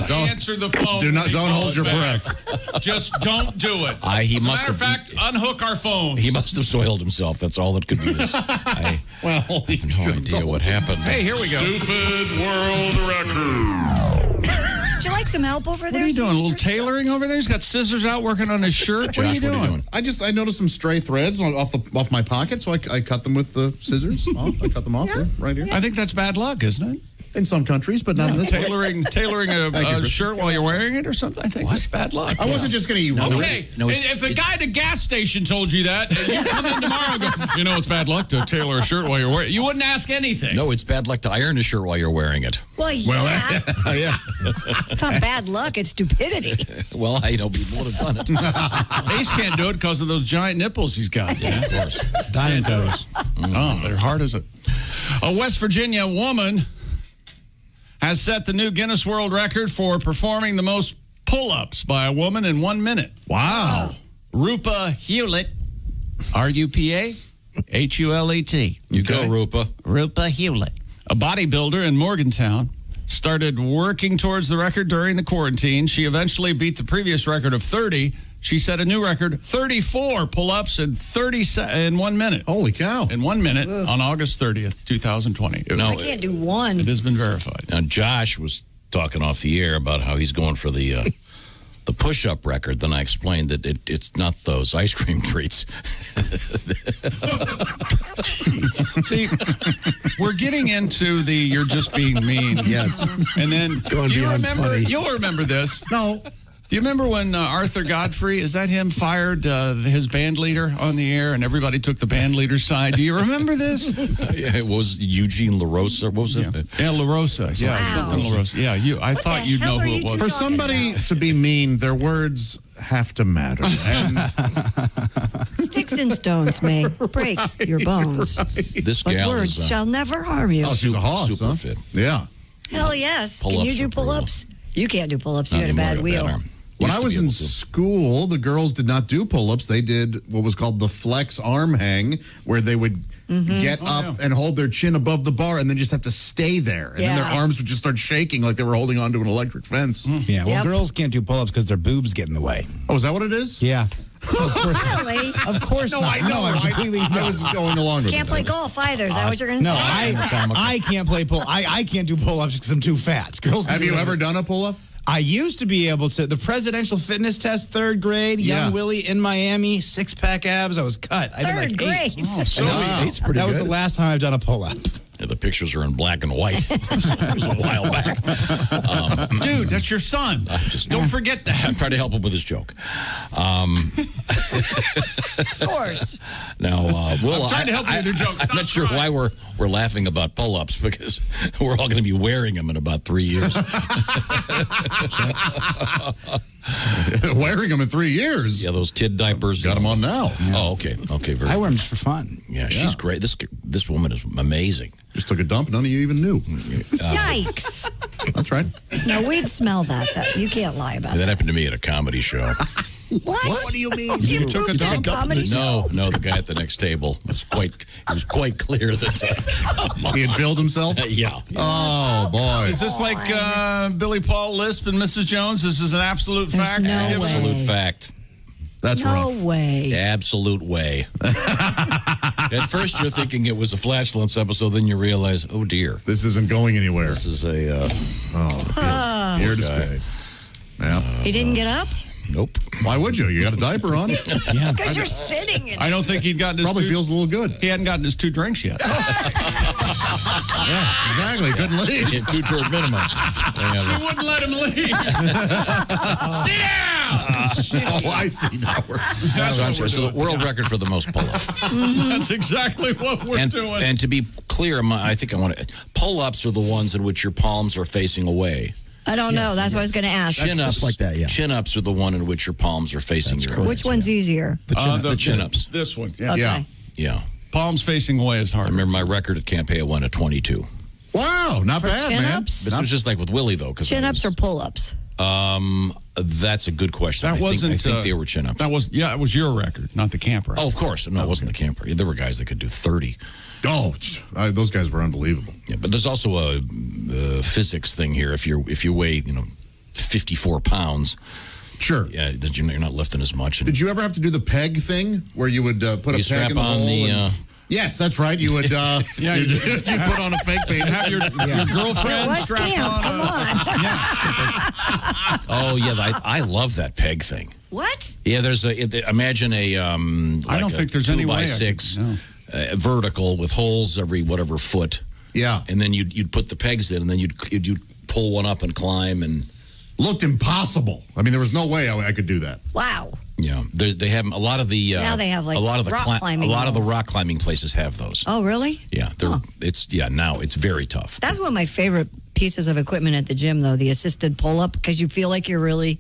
A: don't answer the phone.
D: Don't hold your breath.
A: Just don't do it.
B: As a
A: matter of fact, unhook our phones.
B: He must have soiled himself. That's all that could be this. I have no idea what happened.
A: Hey, here we go.
U: Stupid world record.
C: Would you like some help over there?
A: What are you doing? A little tailoring over there? He's got scissors out working on his shirt. What are you doing?
D: I noticed some stray threads off my pocket, so I cut them with the scissors. I cut them off there, right here.
A: I think that's bad luck, isn't it?
D: In some countries, but not in this.
A: Tailoring a shirt while you're wearing it or something. I think that's bad luck.
D: I wasn't just going to.
A: Okay, if the guy at the gas station told you that, and you come in tomorrow and go, it's bad luck to tailor a shirt while you're wearing it. You wouldn't ask anything.
B: No, it's bad luck to iron a shirt while you're wearing it.
C: Well, yeah.
D: Yeah.
C: It's not bad luck, it's stupidity.
B: Well, I know people would have done it.
A: Ace can't do it because of those giant nipples he's got.
B: Yeah, of course.
G: Diamond toes.
A: Oh, they're hard as a West Virginia woman has set the new Guinness World Record for performing the most pull-ups by a woman in 1 minute.
D: Wow.
A: Rupa Hewlett, R-U-P-A, H-U-L-E-T.
B: You go, Rupa.
A: Rupa Hewlett, a bodybuilder in Morgantown, started working towards the record during the quarantine. She eventually beat the previous record of 30. She set a new record, 34 pull-ups in 1 minute.
D: Holy cow.
A: In 1 minute on August 30th, 2020.
C: I can't do one.
A: It has been verified.
B: Now, Josh was talking off the air about how he's going for the push-up record. Then I explained that it's not those ice cream treats.
A: See, we're getting into the you're just being mean.
D: Yes.
A: And then, you'll remember this.
D: No.
A: Do you remember when Arthur Godfrey, is that him, fired his band leader on the air and everybody took the band leader's side? Do you remember this?
B: It was Eugene LaRosa. What was it?
A: Yeah, LaRosa. Yeah, something LaRosa. Yeah, I thought you'd know who it was.
D: For somebody to be mean, their words have to matter. And
C: Sticks and stones may break your bones.
B: This
C: But
B: gal
C: words
B: is
C: shall never harm you.
D: oh, she's a hoss,
B: super
D: huh?
B: fit.
D: Yeah.
C: Hell yes. Can
B: Pull-ups
C: you do
B: are brutal.
C: pull-ups? You can't do pull-ups. You
B: Not
C: got a bad
B: anymore,
C: wheel.
B: arm.
D: When
B: Used
D: I
B: to
D: was
B: be
D: in
B: able to.
D: school, the girls did not do pull-ups. They did what was called the flex arm hang, where they would get up and hold their chin above the bar and then just have to stay there. And then their arms would just start shaking like they were holding onto an electric fence.
G: Yeah, well, girls can't do pull-ups because their boobs get in the way.
D: Oh, is that what it is?
G: Yeah.
C: Of course. Really?
G: Of course
D: No,
G: not.
D: I know. I was going along with
C: Can't
D: it.
C: play golf either. Is that what you're going to
G: No,
C: say?
G: I can't play I can't do pull-ups because I'm too fat. Girls can
D: Have
G: do
D: you
G: that.
D: ever done a pull-up?
G: I used to be able to. The presidential fitness test, 3rd grade, Young Willie in Miami, 6-pack abs. I was cut. I did like
C: 3rd grade.
G: 8.
A: Oh, so
G: That was the last time I've done a pull-up.
B: Yeah, the pictures are in black and white. It was a while back.
A: Dude, that's your son. Don't forget that.
B: I'm trying to help him with his joke.
C: Of course.
B: Now, Will,
A: I'm trying to help you with your joke.
B: I'm not sure why we're laughing about pull-ups because we're all going to be wearing them in about 3 years.
D: Wearing them in 3 years.
B: Yeah, those kid diapers.
D: Got them on now.
B: Oh, okay. Okay, very
G: I
B: good.
G: wear them just for fun.
B: Yeah, she's great. This woman is amazing.
D: Just took a dump. None of you even knew.
C: Yikes.
D: That's right.
C: No, we'd smell that. You can't lie about
B: That
C: that.
B: happened to me at a comedy show.
C: What?
H: do you mean?
C: You
A: took a
C: pooped in
A: dump?
C: comedy show?
B: No, the guy at the next table was quite clear that
D: He had filled himself?
B: yeah.
D: Oh, boy.
A: Is this like Billy Paul Lisp and Mrs. Jones? This is an absolute
C: There's
A: fact?
C: no
B: Absolute
C: way.
B: fact.
D: That's
C: No
D: rough.
C: way.
B: Absolute way. At first, you're thinking it was a flatulence episode, then you realize, oh dear,
D: This isn't going anywhere.
B: this is a
D: Here to stay. Yeah.
C: He didn't get up?
B: nope.
D: Why would you? You got a diaper on?
B: Yeah,
C: Because you're sitting in
A: I don't think he'd gotten his
D: Probably
A: two,
D: feels a little good.
A: he hadn't gotten his 2 drinks yet.
D: Yeah, exactly. Couldn't leave.
B: yeah, 2 toward minimum.
A: She wouldn't let him leave. Sit down!
D: Oh, I see now.
B: So the world record for the most pull-ups.
A: That's exactly what we're doing.
B: And to be clear, I think I want to. Pull-ups are the ones in which your palms are facing away.
C: I don't know. That's what I was going to ask.
B: Chin-ups
H: like that, yeah.
B: Chin-ups are the one in which your palms are facing your
C: Which one's easier?
B: the chin-ups.
A: This one, yeah.
C: Okay.
B: Yeah.
A: Palms facing away is
B: I
A: hard.
B: remember my record at Camp A, I won a 22.
D: Wow, not
C: For
D: bad, man.
C: chin-ups?
B: This was just like with Willie, though.
C: Chin-ups or pull-ups?
B: That's a good question.
A: That
B: I
A: wasn't.
B: think they were chin-ups.
A: It was your record, not the camper.
B: Oh, of course. No, it wasn't the camper. There were guys that could do 30.
D: Oh, those guys were unbelievable.
B: Yeah, but there's also a physics thing here. If you weigh 54 pounds,
D: sure,
B: yeah, then you're not lifting as much.
D: Did you ever have to do the peg thing where you would put a peg in the hole? Yes, that's right. You would. You'd put on a fake baby.
A: Have your girlfriend strap on.
C: Come on.
B: Oh yeah, I love that peg thing.
C: What?
B: Yeah, imagine a.
A: I don't think there's any way.
B: 2x6 vertical with holes every whatever foot.
D: Yeah,
B: and then you'd put the pegs in, and then you'd pull one up and climb, and
D: looked impossible. I mean, there was no way I could do that.
C: Wow.
B: Yeah, they have a lot of the.
C: Now they have, like,
B: a lot of the
C: rock climbing
B: a lot of the
C: walls.
B: rock climbing places have those.
C: Oh, really?
B: Yeah, now it's very tough.
C: That's one of my favorite pieces of equipment at the gym, though, the assisted pull-up, because you feel like you're really,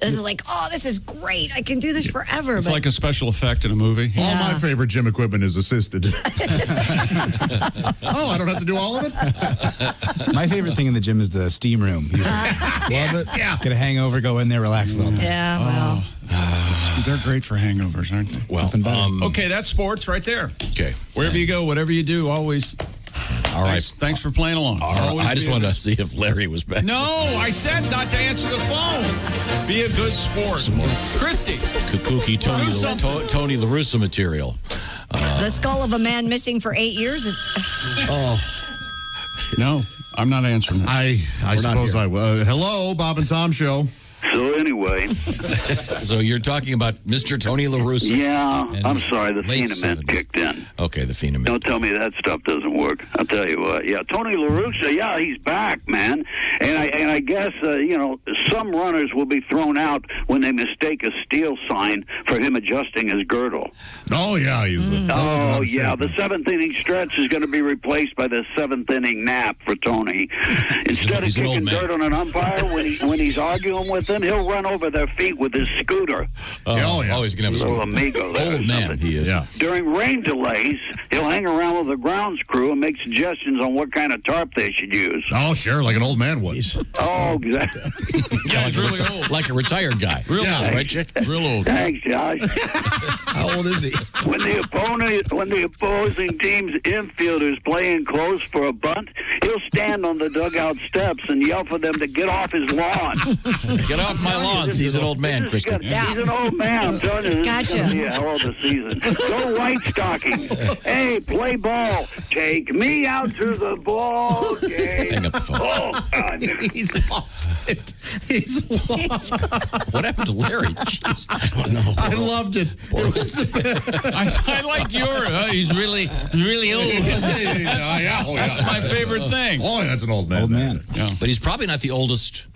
C: this is like, oh, this is great. I can do this forever.
A: It's like a special effect in a movie.
D: All my favorite gym equipment is assisted. Oh, I don't have to do all of it?
G: My favorite thing in the gym is the steam room.
D: Love it. Yeah.
G: Get a hangover, go in there, relax a little bit.
C: Yeah, well.
A: They're great for hangovers, aren't they?
B: Well,
A: okay, that's sports right there.
B: Okay.
A: Wherever you go, whatever you do, always.
B: All right.
A: Thanks for playing along.
B: All right. I just wanted to see if Larry was back.
A: No, I said not to answer the phone. Be a good sport.
B: Some more
A: Christy.
B: Kooky Tony La Russa material.
C: The skull of a man missing for 8 years is.
A: No, I'm not answering that.
D: I suppose I will. Hello, Bob and Tom Show.
P: So anyway.
B: So you're talking about Mr. Tony La Russa.
P: Yeah,
B: And
P: I'm sorry, the
B: late
P: phenomen
B: 70s.
P: kicked in.
B: Okay, the phenomen.
P: Don't tell me that stuff doesn't work. I'll tell you what. Yeah, Tony La Russa, yeah, he's back, man. And I guess, some runners will be thrown out when they mistake a steal sign for him adjusting his girdle.
D: Oh, yeah. He's
P: The 7th inning stretch is going to be replaced by the 7th inning nap for Tony. Instead of
B: he's an old
P: kicking
B: man.
P: dirt on an umpire when he's arguing with them, he'll run over their feet with his scooter.
B: Oh, he's going to have a
P: Little amigo there or
B: old man.
P: something.
B: He is.
D: Yeah.
P: During rain delays, he'll hang around with the grounds crew and make suggestions on what kind of tarp they should use.
D: Oh, sure, like an old man would.
P: Oh, exactly.
B: Yeah,
A: he's really old.
B: like a retired guy.
A: Real
D: Yeah.
A: old.
B: Right, Chick?
A: Real old.
P: Thanks, Josh.
H: How old is he?
P: When the opposing team's infielders playing close for a bunt, he'll stand on the dugout steps and yell for them to get off his lawn.
B: Get off my lawn. He's an old man, Christy.
P: He's an old man, I'm telling you.
C: Gotcha.
P: This is gonna be a hell of a season. Go White Stockings. Hey, play ball. Take me out to the ball game.
B: Hang up the phone.
P: Oh, God.
D: He's lost it. He's lost
B: What happened to Larry? Jeez. I don't know.
D: I loved it.
A: I like your. He's really old. That's my favorite thing.
D: Oh, that's an old man.
G: Old man.
A: Yeah.
B: But he's probably not the oldest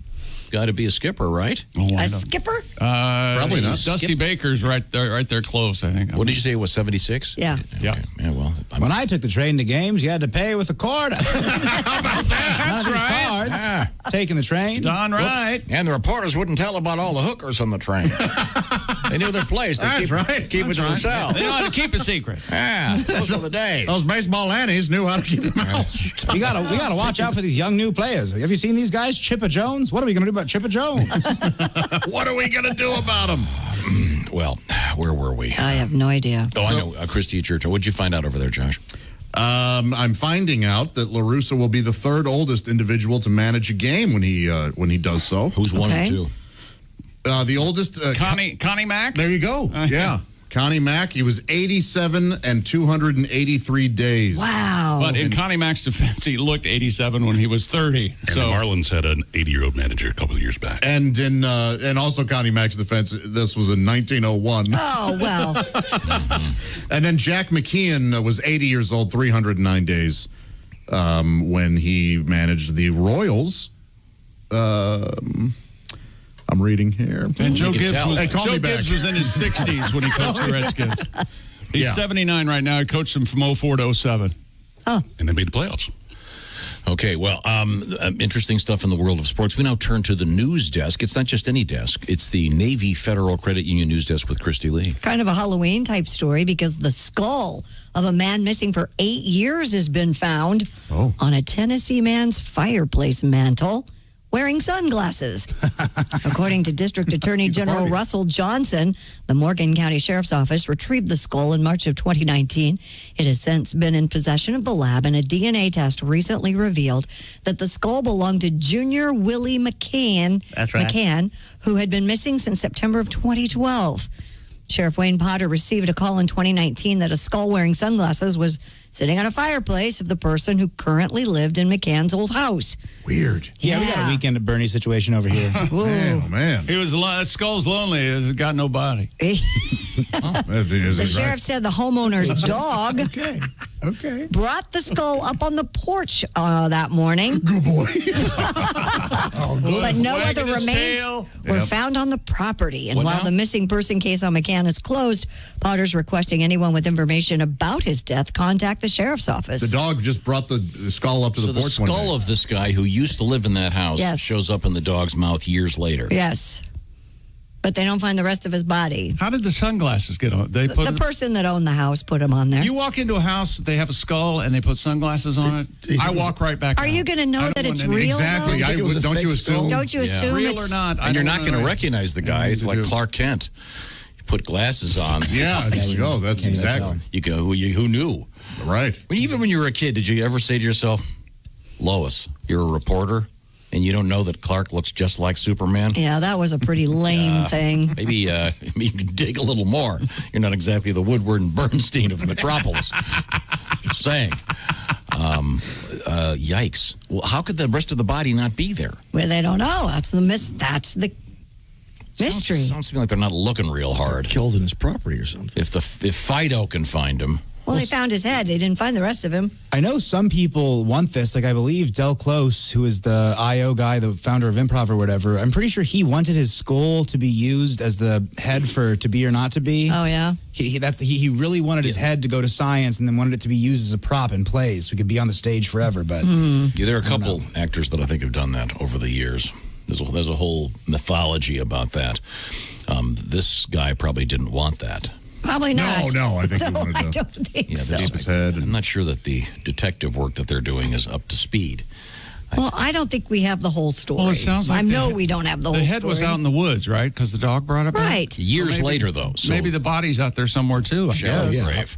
B: guy to be a skipper, right?
C: A skipper?
D: Probably not.
A: Dusty Baker's right there close, I think.
B: What did you say? It was 76?
C: Yeah.
A: Yeah.
B: Okay. Yeah, well.
G: When I took the train to games, you had to pay with a quarter.
A: That's right.
G: Cards.
B: Ah.
G: Taking the train.
A: Done right.
B: And the reporters wouldn't tell about all the hookers on the train. They knew their place. They
D: That's right.
B: Keep it to themselves.
A: They know how to keep a secret.
B: Yeah, those were the days.
D: Those baseball Annies knew how to keep them out.
G: We gotta watch out for these young new players. Have you seen these guys? Chipper Jones? What are we gonna do about Chipper Jones?
D: What are we going to do about him?
B: Well, where were we?
C: I have no idea.
B: Oh, I know. Christy, it's your turn. What'd you find out over there, Josh?
D: I'm finding out that Russa will be the third oldest individual to manage a game when he does so.
B: Who's one and two?
D: The oldest,
A: Connie Mack.
D: There you go. Yeah. Connie Mack, he was 87 and 283 days.
C: Wow.
A: But in Connie Mack's defense, he looked 87 when he was 30.
Q: And the Marlins had an 80-year-old manager a couple of years back.
D: And and also Connie Mack's defense, this was in 1901.
C: Oh, well.
D: And then Jack McKeon was 80 years old, 309 days when he managed the Royals. I'm reading here.
A: And Joe Gibbs
D: Gibbs
A: was in his 60s when he coached the Redskins. He's 79 right now. He coached them from 04 to 07.
C: Oh.
Q: And they made the playoffs.
B: Okay, well, interesting stuff in the world of sports. We now turn to the news desk. It's not just any desk. It's the Navy Federal Credit Union news desk with Christy Lee.
C: Kind of a Halloween type story because the skull of a man missing for 8 years has been found on a Tennessee man's fireplace mantle, wearing sunglasses. According to District Attorney General Russell Johnson, the Morgan County Sheriff's Office retrieved the skull in March of 2019. It has since been in possession of the lab, and a DNA test recently revealed that the skull belonged to Junior Willie McCann, who had been missing since September of 2012. Sheriff Wayne Potter received a call in 2019 that a skull wearing sunglasses was sitting on a fireplace of the person who currently lived in McCann's old house.
D: Weird.
G: Yeah, we got a Weekend at Bernie situation over here.
D: Man.
A: He was skull's lonely. He's got no body.
C: The sheriff said the homeowner's dog brought the skull up on the porch that morning.
D: Good boy.
C: But no other remains were found on the property. And while the missing person case on McCann is closed, Potter's requesting anyone with information about his death contact the sheriff's office.
D: The dog just brought the skull up to the porch one day.
B: So the skull of this guy who used to live in that house shows up in the dog's mouth years later.
C: Yes. But they don't find the rest of his body.
A: How did the sunglasses get on? They put
C: the person that owned the house put them on there.
A: You walk into a house, they have a skull, and they put sunglasses on it. I walk right back.
C: Are you going to know that it's real?
D: Exactly. Don't you assume?
C: Don't you assume
A: real
C: it's
A: or not?
B: And you're not going to recognize the guy. It's like Clark Kent. You put glasses on.
D: Yeah, there you go. That's exactly.
B: You go. Who knew?
D: Right.
B: Even when you were a kid, did you ever say to yourself, Lois, you're a reporter, and you don't know that Clark looks just like Superman?
C: Yeah, that was a pretty lame thing.
B: Maybe you can dig a little more. You're not exactly the Woodward and Bernstein of Metropolis. Just saying. Yikes. Well, how could the rest of the body not be there?
C: Well, they don't know. That's the mystery.
B: Sounds to me like they're not looking real hard.
H: Killed in his property or something.
B: If Fido can find him.
C: Well, they found his head. They didn't find the rest of him.
G: I know some people want this. Like, I believe Del Close, who is the I.O. guy, the founder of Improv or whatever, I'm pretty sure he wanted his skull to be used as the head for To Be or Not to Be.
C: Oh, yeah?
G: He really wanted his head to go to science and then wanted it to be used as a prop in plays. We could be on the stage forever, but...
B: Yeah, there are a couple actors that I think have done that over the years. There's a whole mythology about that. This guy probably didn't want that.
C: Probably not.
D: No, I think he wanted to
C: don't think so.
D: keep his head.
B: I'm not sure that the detective work that they're doing is up to speed.
C: Well, I don't think we have the whole story.
A: Well, it sounds like
C: I know we don't have the whole story.
A: The head was out in the woods, right? Because the dog brought it back?
C: Right.
B: Years later, though. So
A: maybe the body's out there somewhere, too.
B: shallow grave.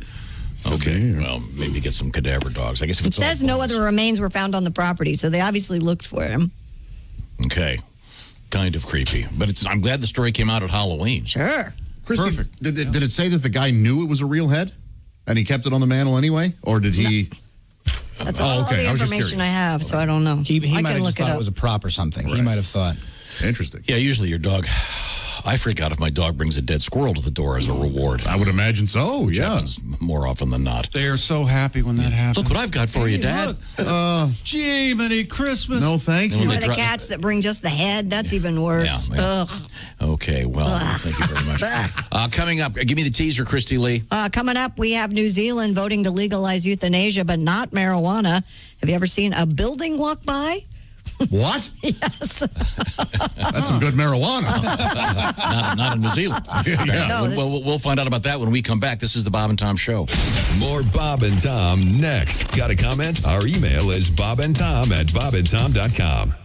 B: Okay, well, maybe get some cadaver dogs. I guess if
C: It
B: it's
C: says no other remains were found on the property, so they obviously looked for him.
B: Okay. Kind of creepy. But I'm glad the story came out at Halloween.
C: Sure.
D: Christy, did it say that the guy knew it was a real head and he kept it on the mantle anyway? Or did he...
C: That's all the information I have, so I don't know.
G: He
C: I
G: might
C: can
G: have
C: look
G: just thought it was a prop or something. He might have thought.
D: Interesting.
B: Yeah, usually your dog... I freak out if my dog brings a dead squirrel to the door as a reward.
D: I would imagine so,
B: Which happens more often than not.
A: They are so happy when that happens.
B: Look what I've got for you, Dad.
A: Gee, Merry Christmas.
D: No, thank you.
C: Or the cats that bring just the head, that's even worse.
B: Yeah.
C: Ugh.
B: Okay, well, thank you very much. Coming up, give me the teaser, Christy Lee.
C: Coming up, we have New Zealand voting to legalize euthanasia, but not marijuana. Have you ever seen a building walk by?
D: What?
C: Yes.
D: That's some good marijuana.
B: not in New Zealand. We'll find out about that when we come back. This is the Bob and Tom Show.
N: More Bob and Tom next. Got a comment? Our email is bobandtom@bobandtom.com.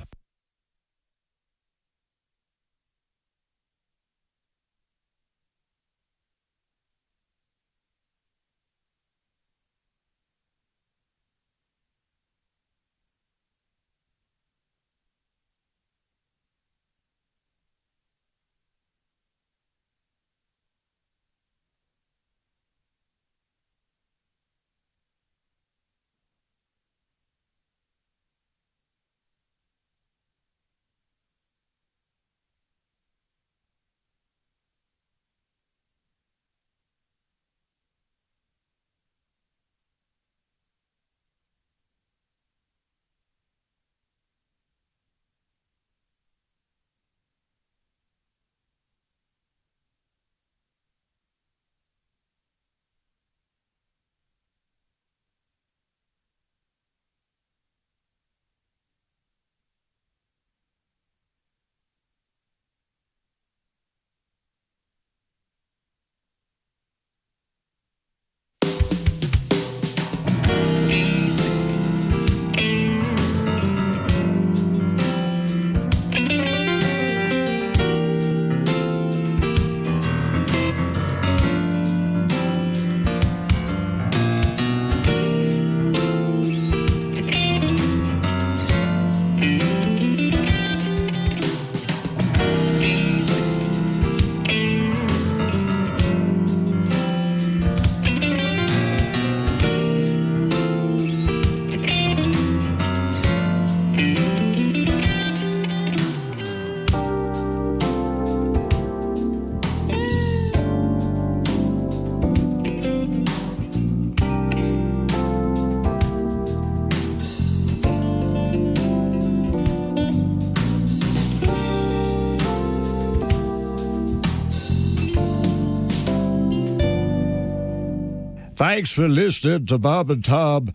R: Thanks for listening to Bob and Tom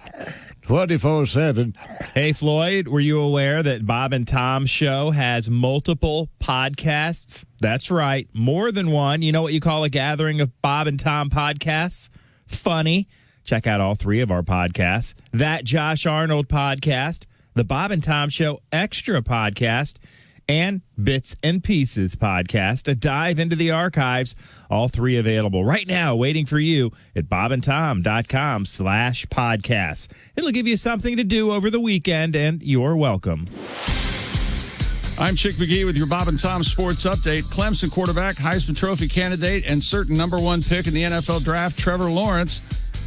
R: 24/7.
M: Hey, Floyd, were you aware that Bob and Tom's show has multiple podcasts? That's right, more than one. You know what you call a gathering of Bob and Tom podcasts? Funny. Check out all three of our podcasts. That Josh Arnold podcast, the Bob and Tom Show Extra podcast, and Bits and Pieces podcast. A dive into the archives. All three available right now, waiting for you at bobandtom.com/podcasts. It'll give you something to do over the weekend, and you're welcome.
A: I'm Chick McGee with your Bob and Tom Sports Update. Clemson quarterback, Heisman Trophy candidate, and certain number one pick in the NFL draft, Trevor Lawrence,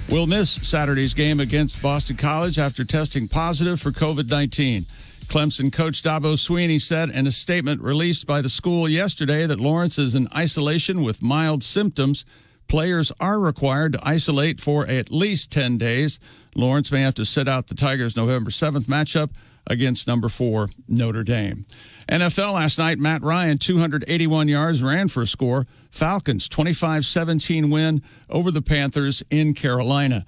A: will miss Saturday's game against Boston College after testing positive for COVID-19. Clemson coach Dabo Swinney said in a statement released by the school yesterday that Lawrence is in isolation with mild symptoms. Players are required to isolate for at least 10 days. Lawrence may have to sit out the Tigers' November 7th matchup against number 4 Notre Dame. NFL last night, Matt Ryan, 281 yards, ran for a score. Falcons, 25-17 win over the Panthers in Carolina.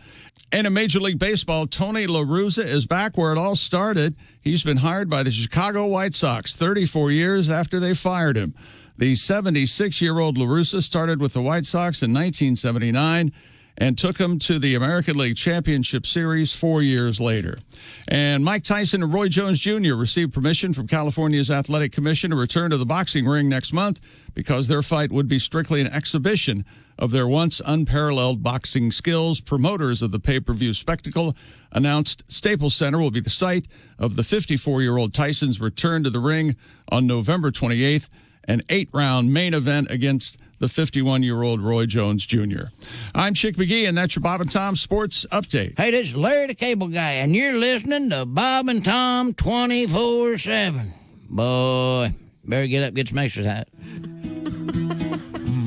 A: And in Major League Baseball, Tony La Russa is back where it all started. He's been hired by the Chicago White Sox 34 years after they fired him. The 76-year-old La Russa started with the White Sox in 1979 and took him to the American League Championship Series 4 years later. And Mike Tyson and Roy Jones Jr. received permission from California's Athletic Commission to return to the boxing ring next month because their fight would be strictly an exhibition of their once unparalleled boxing skills. Promoters of the pay-per-view spectacle announced Staples Center will be the site of the 54-year-old Tyson's return to the ring on November 28th, an 8-round main event against the 51-year-old Roy Jones Jr. I'm Chick McGee, and that's your Bob and Tom Sports Update.
S: Hey, this is Larry the Cable Guy, and you're listening to Bob and Tom 24/7. Boy, better get up, get some exercise.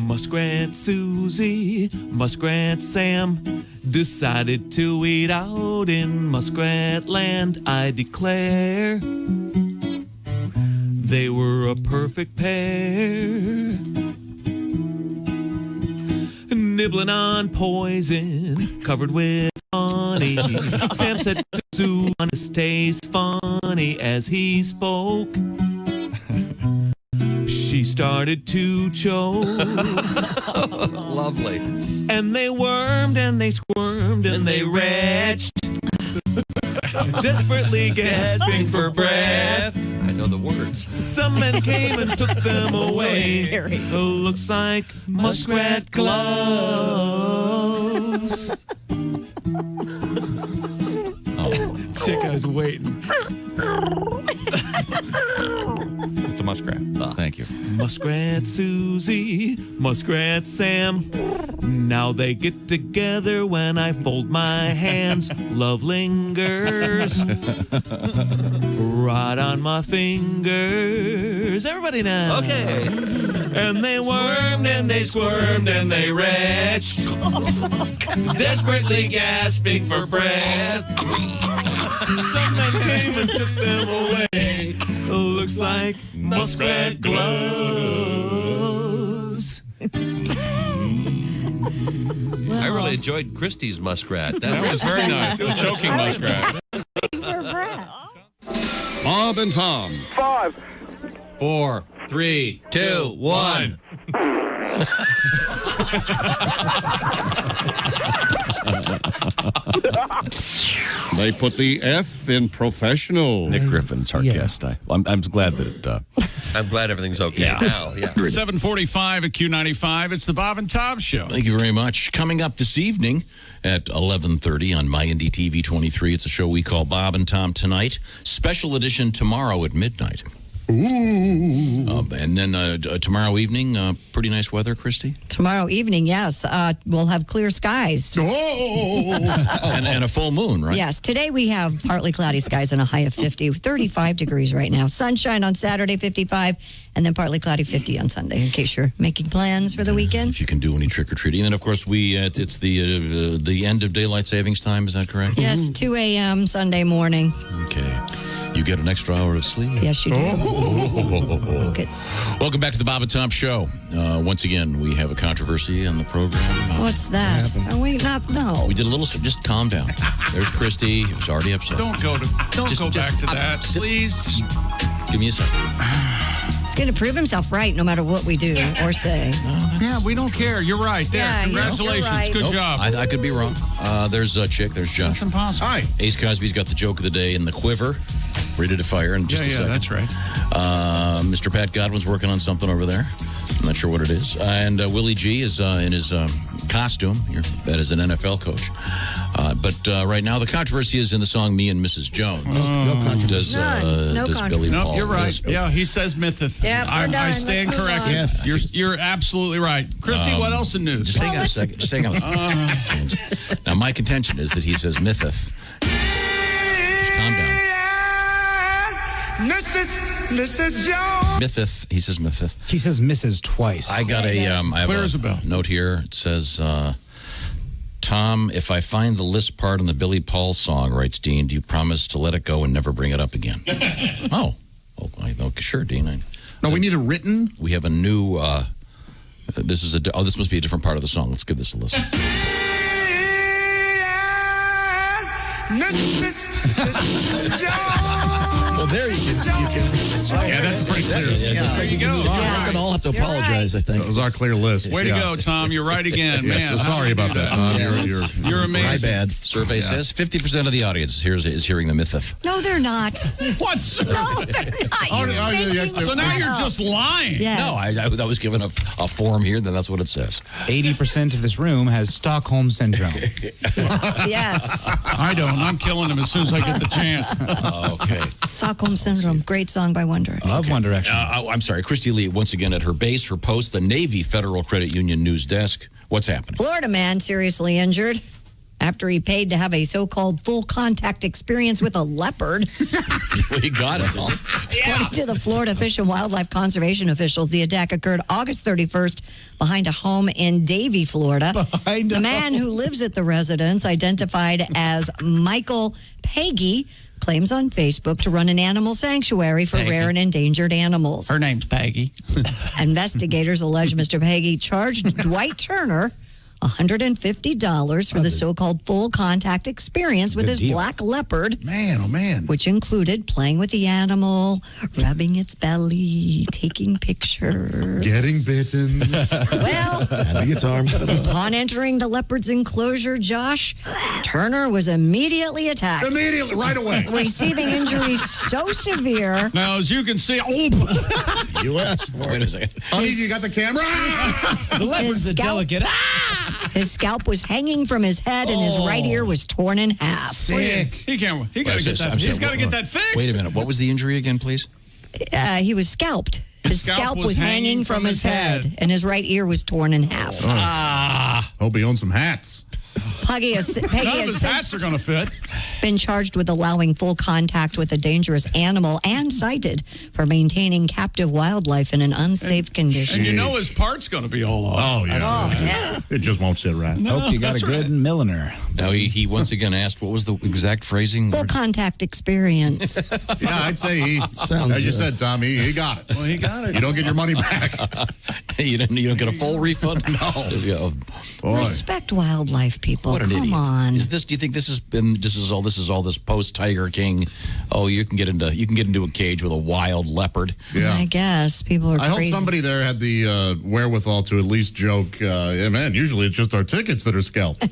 T: Muskrat Susie, Muskrat Sam decided to eat out in Muskrat Land, I declare. They were a perfect pair. Nibbling on poison, covered with honey. Sam said to Sue, "This tastes funny," as he spoke. She started to choke.
L: Lovely.
T: And they wormed and they squirmed and they retched, desperately gasping for breath.
L: I know the words.
T: Some men came and took them away. Looks like muskrat gloves. Chick, I was waiting.
B: It's a muskrat. Thank you.
T: Muskrat Susie, Muskrat Sam. Now they get together when I fold my hands. Love lingers right on my fingers. Everybody now.
L: Okay.
T: And they wormed and they squirmed and they retched, desperately gasping for breath. Some men came and took them away. Looks like muskrat gloves.
L: I really enjoyed Christie's muskrat.
U: That was very nice. The choking muskrat.
V: Bob and Tom.
J: 5,
L: 4, 3, 2, 1.
V: They put the F in professional.
Q: Nick Griffin's our guest. I'm glad that
L: I'm glad everything's okay now. Yeah.
A: 7:45 at Q95. It's the Bob and Tom Show.
B: Thank you very much. Coming up this evening at 11:30 on My Indie TV 23. It's a show we call Bob and Tom Tonight. Special edition tomorrow at midnight.
A: Ooh.
B: And then tomorrow evening, pretty nice weather, Christy?
C: Tomorrow evening, yes. We'll have clear skies.
B: And a full moon, right?
C: Yes. Today we have partly cloudy skies and a high of 50, 35 degrees right now. Sunshine on Saturday, 55, and then partly cloudy, 50 on Sunday, in case you're making plans for the weekend.
B: If you can do any trick-or-treating. And then, of course, it's the end of daylight savings time. Is that correct?
C: Yes, 2 a.m. Sunday morning.
B: Okay. You get an extra hour of sleep.
C: Yes, you do.
B: Welcome back to the Bob and Tom Show. Once again, we have a controversy on the program.
C: What's that? Are we not? No.
B: We did a little. Just calm down. There's Christy, who's already upset.
A: Don't go back to that, please.
B: Give me a second.
C: He's going to prove himself right no matter what we do or say.
A: Yeah, we don't care. You're right. There.
C: Yeah,
A: Congratulations.
C: you're right.
A: Good job.
B: I could be wrong. There's a chick. There's John.
A: That's impossible.
D: Hi.
B: Ace Cosby's got the joke of the day in the quiver, ready to fire in just a second.
A: That's right.
B: Mr. Pat Godwin's working on something over there. I'm not sure what it is. And Willie G is in his costume. That is an NFL coach. But right now, the controversy is in the song "Me and Mrs. Jones."
C: No
B: does Billy Paul?
A: You're right.
B: lisp?
A: Yeah, he says mytheth.
C: Yeah,
A: I stand
C: Let's move
A: corrected.
C: on.
A: You're absolutely right. Christy, what else in news?
B: Just hang on a second. Just hang on a second. Now, my contention is that he says mytheth. Just calm down.
J: Mrs. Jones.
B: Mytheth. He says mytheth.
G: He says Mrs. twice.
B: I got I have
A: Clear as a bell.
B: note here. It says, Tom, if I find the lisp part on the Billy Paul song, writes Dean, do you promise to let it go and never bring it up again? Sure, Dean.
D: No, we need it written.
B: We have a new. This must be a different part of the song. Let's give this a listen.
H: Well, there you can.
D: Yeah, that's pretty clear.
A: There you go.
H: We're going to all have to apologize, I think.
D: That was our clear list.
A: Way to go, Tom. You're right again.
D: Yeah,
A: Man,
D: so sorry about that, Tom.
A: You're amazing.
H: My bad.
B: Survey says 50% of the audience is hearing the mytheth.
C: No, they're not.
A: What?
C: No, they're not.
A: So now you're just lying.
C: Yes.
B: No, I was given a form here, then that's what it says.
G: 80% of this room has Stockholm Syndrome.
C: Yes.
A: I don't. I'm killing him as soon as I get the chance.
B: Okay.
C: Stockholm Syndrome. Great song by One Direction.
G: Love One Direction.
B: I'm sorry. Christy Lee, once again at her base, her post, the Navy Federal Credit Union news desk. What's happening?
C: Florida man seriously injured after he paid to have a so-called full contact experience with a leopard.
B: Well, you got it.
C: According to the Florida Fish and Wildlife Conservation officials, the attack occurred August 31st behind a home in Davie, Florida. The man who lives at the residence, identified as Michael Peggy, claims on Facebook to run an animal sanctuary for rare and endangered animals.
A: Her name's Peggy.
C: Investigators allege Mr. Peggy charged Dwight Turner $150 for the so-called full contact experience with his black leopard.
D: Man, oh man.
C: Which included playing with the animal, rubbing its belly, taking pictures.
D: Getting bitten.
C: Well,
H: having its arm cut off.
C: Upon entering the leopard's enclosure, Josh, Turner was immediately attacked.
D: Immediately, right away.
C: Receiving injuries so severe.
A: Now, as you can see,
H: You asked for it.
B: Wait a second.
D: Honey, you got the camera?
G: The leopard's a delicate.
C: His scalp was hanging from his head and his right ear was torn in half.
D: Sick.
A: He got to get that. He's got to get that fixed.
B: Wait a minute. What was the injury again, please?
C: He was scalped. His scalp was hanging from his head, and his right ear was torn in half.
D: Hope he owns some hats.
C: Peggy
A: None of his hats are going to fit.
C: Been charged with allowing full contact with a dangerous animal and cited for maintaining captive wildlife in an unsafe condition.
A: And you know his part's going to be all off.
D: Oh, yeah. It just won't sit right.
G: Hope you got a good milliner.
B: Now, he once again asked, what was the exact phrasing?
C: Full contact experience.
D: Yeah, I'd say he, as you said, Tom, he got it.
A: Well, he got it.
D: You don't get your money back.
B: You don't get a full refund?
D: No. Boy.
C: Respect wildlife, people.
B: What an
C: Come
B: idiot.
C: on.
B: Do you think this is all this post Tiger King? Oh, you can get into a cage with a wild leopard.
D: Yeah.
C: I guess people are
D: I hope
C: crazy.
D: somebody there had the wherewithal to at least joke, hey, man, usually it's just our tickets that are scalped.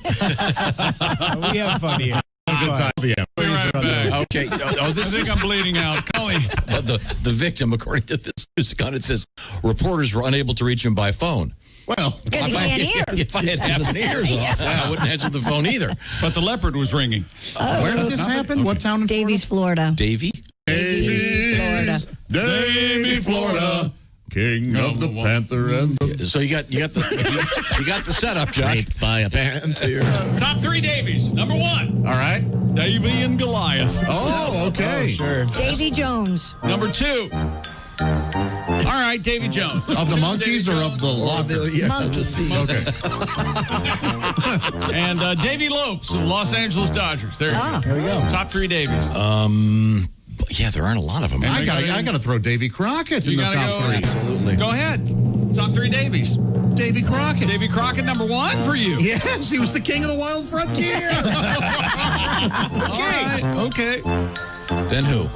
G: We have fun here.
D: Good time. Yeah.
A: Be right back.
B: Okay.
A: I think I'm bleeding out. Colleen.
B: The victim, according to this news account, it says reporters were unable to reach him by phone.
D: Well,
C: Because he can't hear.
B: If I had half an ears off, I wouldn't answer the phone either.
A: But the leopard was ringing.
D: where did this happen? What town in
C: Davies, Florida.
B: Davie?
D: Davies, Davie, Florida. King of the Panther and the...
B: So you got the setup, Josh.
H: Raped by a panther.
A: Top 3 Davies. Number 1.
D: All right.
A: Davy and Goliath.
D: Oh, okay.
G: Sure.
C: Davy Jones.
A: Number 2. All right, Davy Jones.
D: Of the monkeys or of the locker?
C: Monkeys.
D: Okay.
A: And Davy Lopes of Los Angeles Dodgers. There you go.
G: There we go.
A: Top 3 Davies.
B: Yeah, there aren't a lot of them.
D: I gotta throw Davy Crockett in the top three.
B: Absolutely.
A: Go ahead. Top three Davies.
D: Davy Crockett.
A: Davy Crockett, number one for you.
D: Yes, he was the king of the wild frontier.
A: Okay.
B: Then who?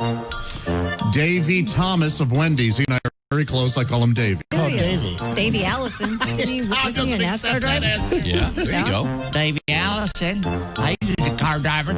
D: Davy Thomas of Wendy's. He and I are very close. I call him Davy.
C: Davy Allison. Didn't he? Wasn't he a NASCAR driver?
B: Yeah, there you go.
S: Davy Allison. He's a car driver.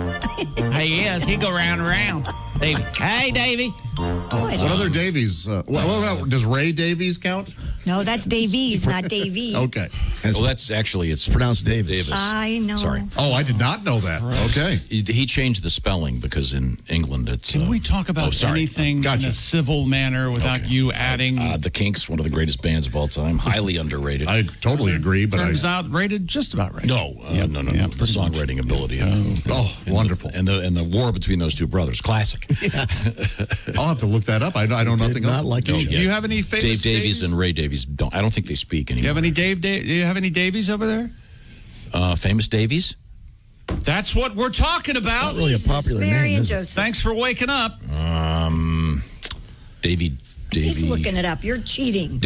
S: He is. He go round and round. Davy. Hey, Davy.
D: What other Davies? Does Ray Davies count?
C: No, that's Davies, not Davy.
D: Okay.
B: Well, that's actually, it's
H: pronounced Davis.
C: I know.
B: Sorry.
D: Oh, I did not know that. Okay.
B: He changed the spelling because in England it's...
A: Can we talk about anything in a civil manner without you adding...
B: the Kinks, one of the greatest bands of all time. Highly underrated.
D: I totally agree, but
A: Turns out rated just about right.
B: No, no. The songwriting ability.
D: Wonderful.
B: And the war between those two brothers. Classic.
D: I'll have to look that up. I know nothing else.
A: Do you have any famous
B: Dave Davies and Ray Davies I don't think they speak anymore.
A: Do you have any Davies over there?
B: Famous Davies?
A: That's what we're talking about.
H: Not really a popular
C: Mary
H: name.
C: and
H: Is it?
C: Joseph.
A: Thanks for waking up.
B: Davy.
C: He's looking it up. You're cheating.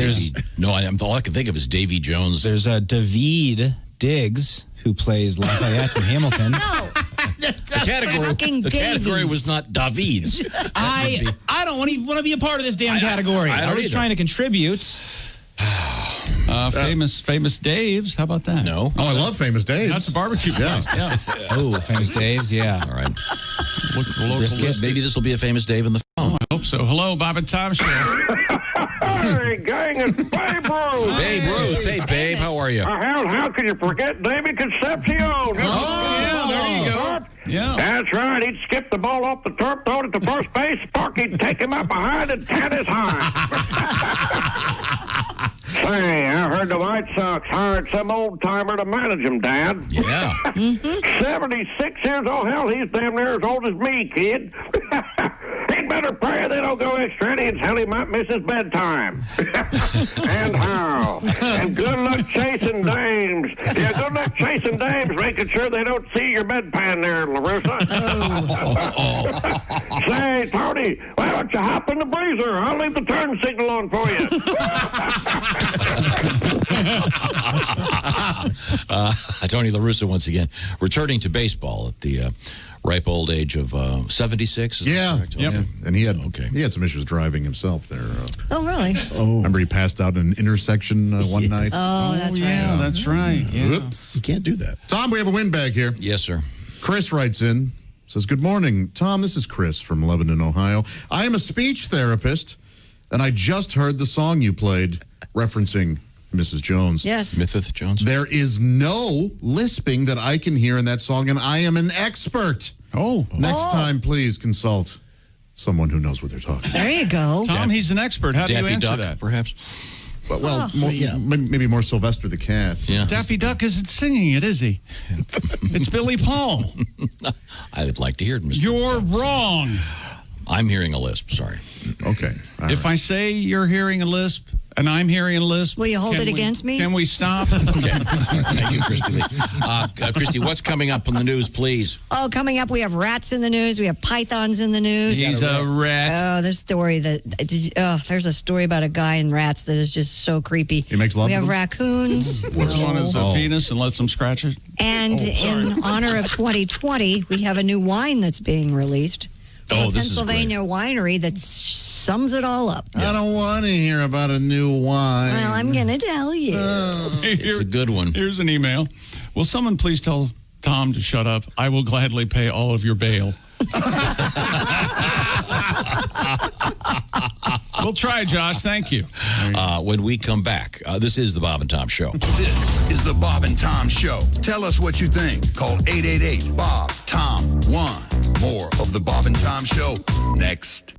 B: All I can think of is Davy Jones.
G: There's a David Diggs who plays Lafayette in Hamilton.
C: No.
B: The category was not Davids.
G: I don't want to be a part of this damn category.
B: I
G: was trying to contribute.
A: Famous Daves. How about that?
B: No.
D: Oh, I love Famous Daves.
A: That's a barbecue place. Yeah.
G: Oh, Famous Daves. Yeah.
B: All right.
A: Local
B: Maybe this will be a Famous Dave in the phone.
A: I hope so. Hello, Bob and Tom Show.
E: Hey, gang, it's Babe Ruth.
B: Babe Ruth. Hey, Babe. How are you?
E: How can you forget David Concepcion?
A: Yeah, there you go. Yeah.
E: That's right. He'd skip the ball off the turf, throw it at the first base. Sparky'd take him up behind and tat his hind. Say, I heard the White Sox hired some old-timer to manage him, Dad.
B: Yeah.
E: 76 years old. Hell, he's damn near as old as me, kid. He'd better pray they don't go extra innings. Hell, he might miss his bedtime. And how? And good luck chasing dames. Yeah, good luck chasing dames, making sure they don't see your bedpan there, Russa. Say, Tony, why don't you hop in the breezer? I'll leave the turn signal on for you.
B: Tony La Russa once again returning to baseball at the ripe old age of 76. Is that correct?
D: Yep. And he had some issues driving himself there.
C: Oh, really?
D: Remember he passed out in an intersection one night?
C: Oh, that's right.
A: Yeah, that's right. Yeah.
D: Oops. You can't do that. Tom, we have a win bag here.
B: Yes, sir.
D: Chris writes in, says, "Good morning, Tom. This is Chris from Lebanon, Ohio. I am a speech therapist, and I just heard the song you played referencing Mrs. Jones.
C: Yes.
B: Mrs. Jones.
D: There is no lisping that I can hear in that song, and I am an expert. Next time, please consult someone who knows what they're talking about."
C: There you go.
A: Tom, he's an expert. How do you
B: Daffy
A: answer
B: Duck,
A: that?
B: perhaps?
D: Maybe more Sylvester the Cat.
B: Yeah.
A: Daffy Duck isn't singing it, is he? It's Billy Paul.
B: I would like to hear it, Mr.
A: You're wrong.
B: I'm hearing a lisp, sorry.
D: Okay.
A: If I say you're hearing a lisp and I'm hearing a lisp,
C: will you hold it against me?
A: Can we stop?
B: Okay. Thank you, Christy Lee. Christy, what's coming up on the news, please?
C: Oh, coming up, we have rats in the news. We have pythons in the news.
A: He's a rat.
C: Oh, this story there's a story about a guy and rats that is just so creepy.
D: He makes love
C: We
D: to
C: have
D: them?
C: raccoons.
A: Which one is a penis and lets them scratch it?
C: And in honor of 2020, we have a new wine that's being released.
B: Oh,
C: a
B: this is
C: Pennsylvania winery that sums it all up.
D: I don't want to hear about a new wine.
C: Well, I'm going to tell you.
B: It's a good one.
A: Here's an email. Will someone please tell Tom to shut up? I will gladly pay all of your bail. We'll try, Josh. Thank you.
B: When we come back, this is the Bob and Tom Show.
O: This is the Bob and Tom Show. Tell us what you think. Call 888-BOB-TOM-1. More of the Bob and Tom Show next.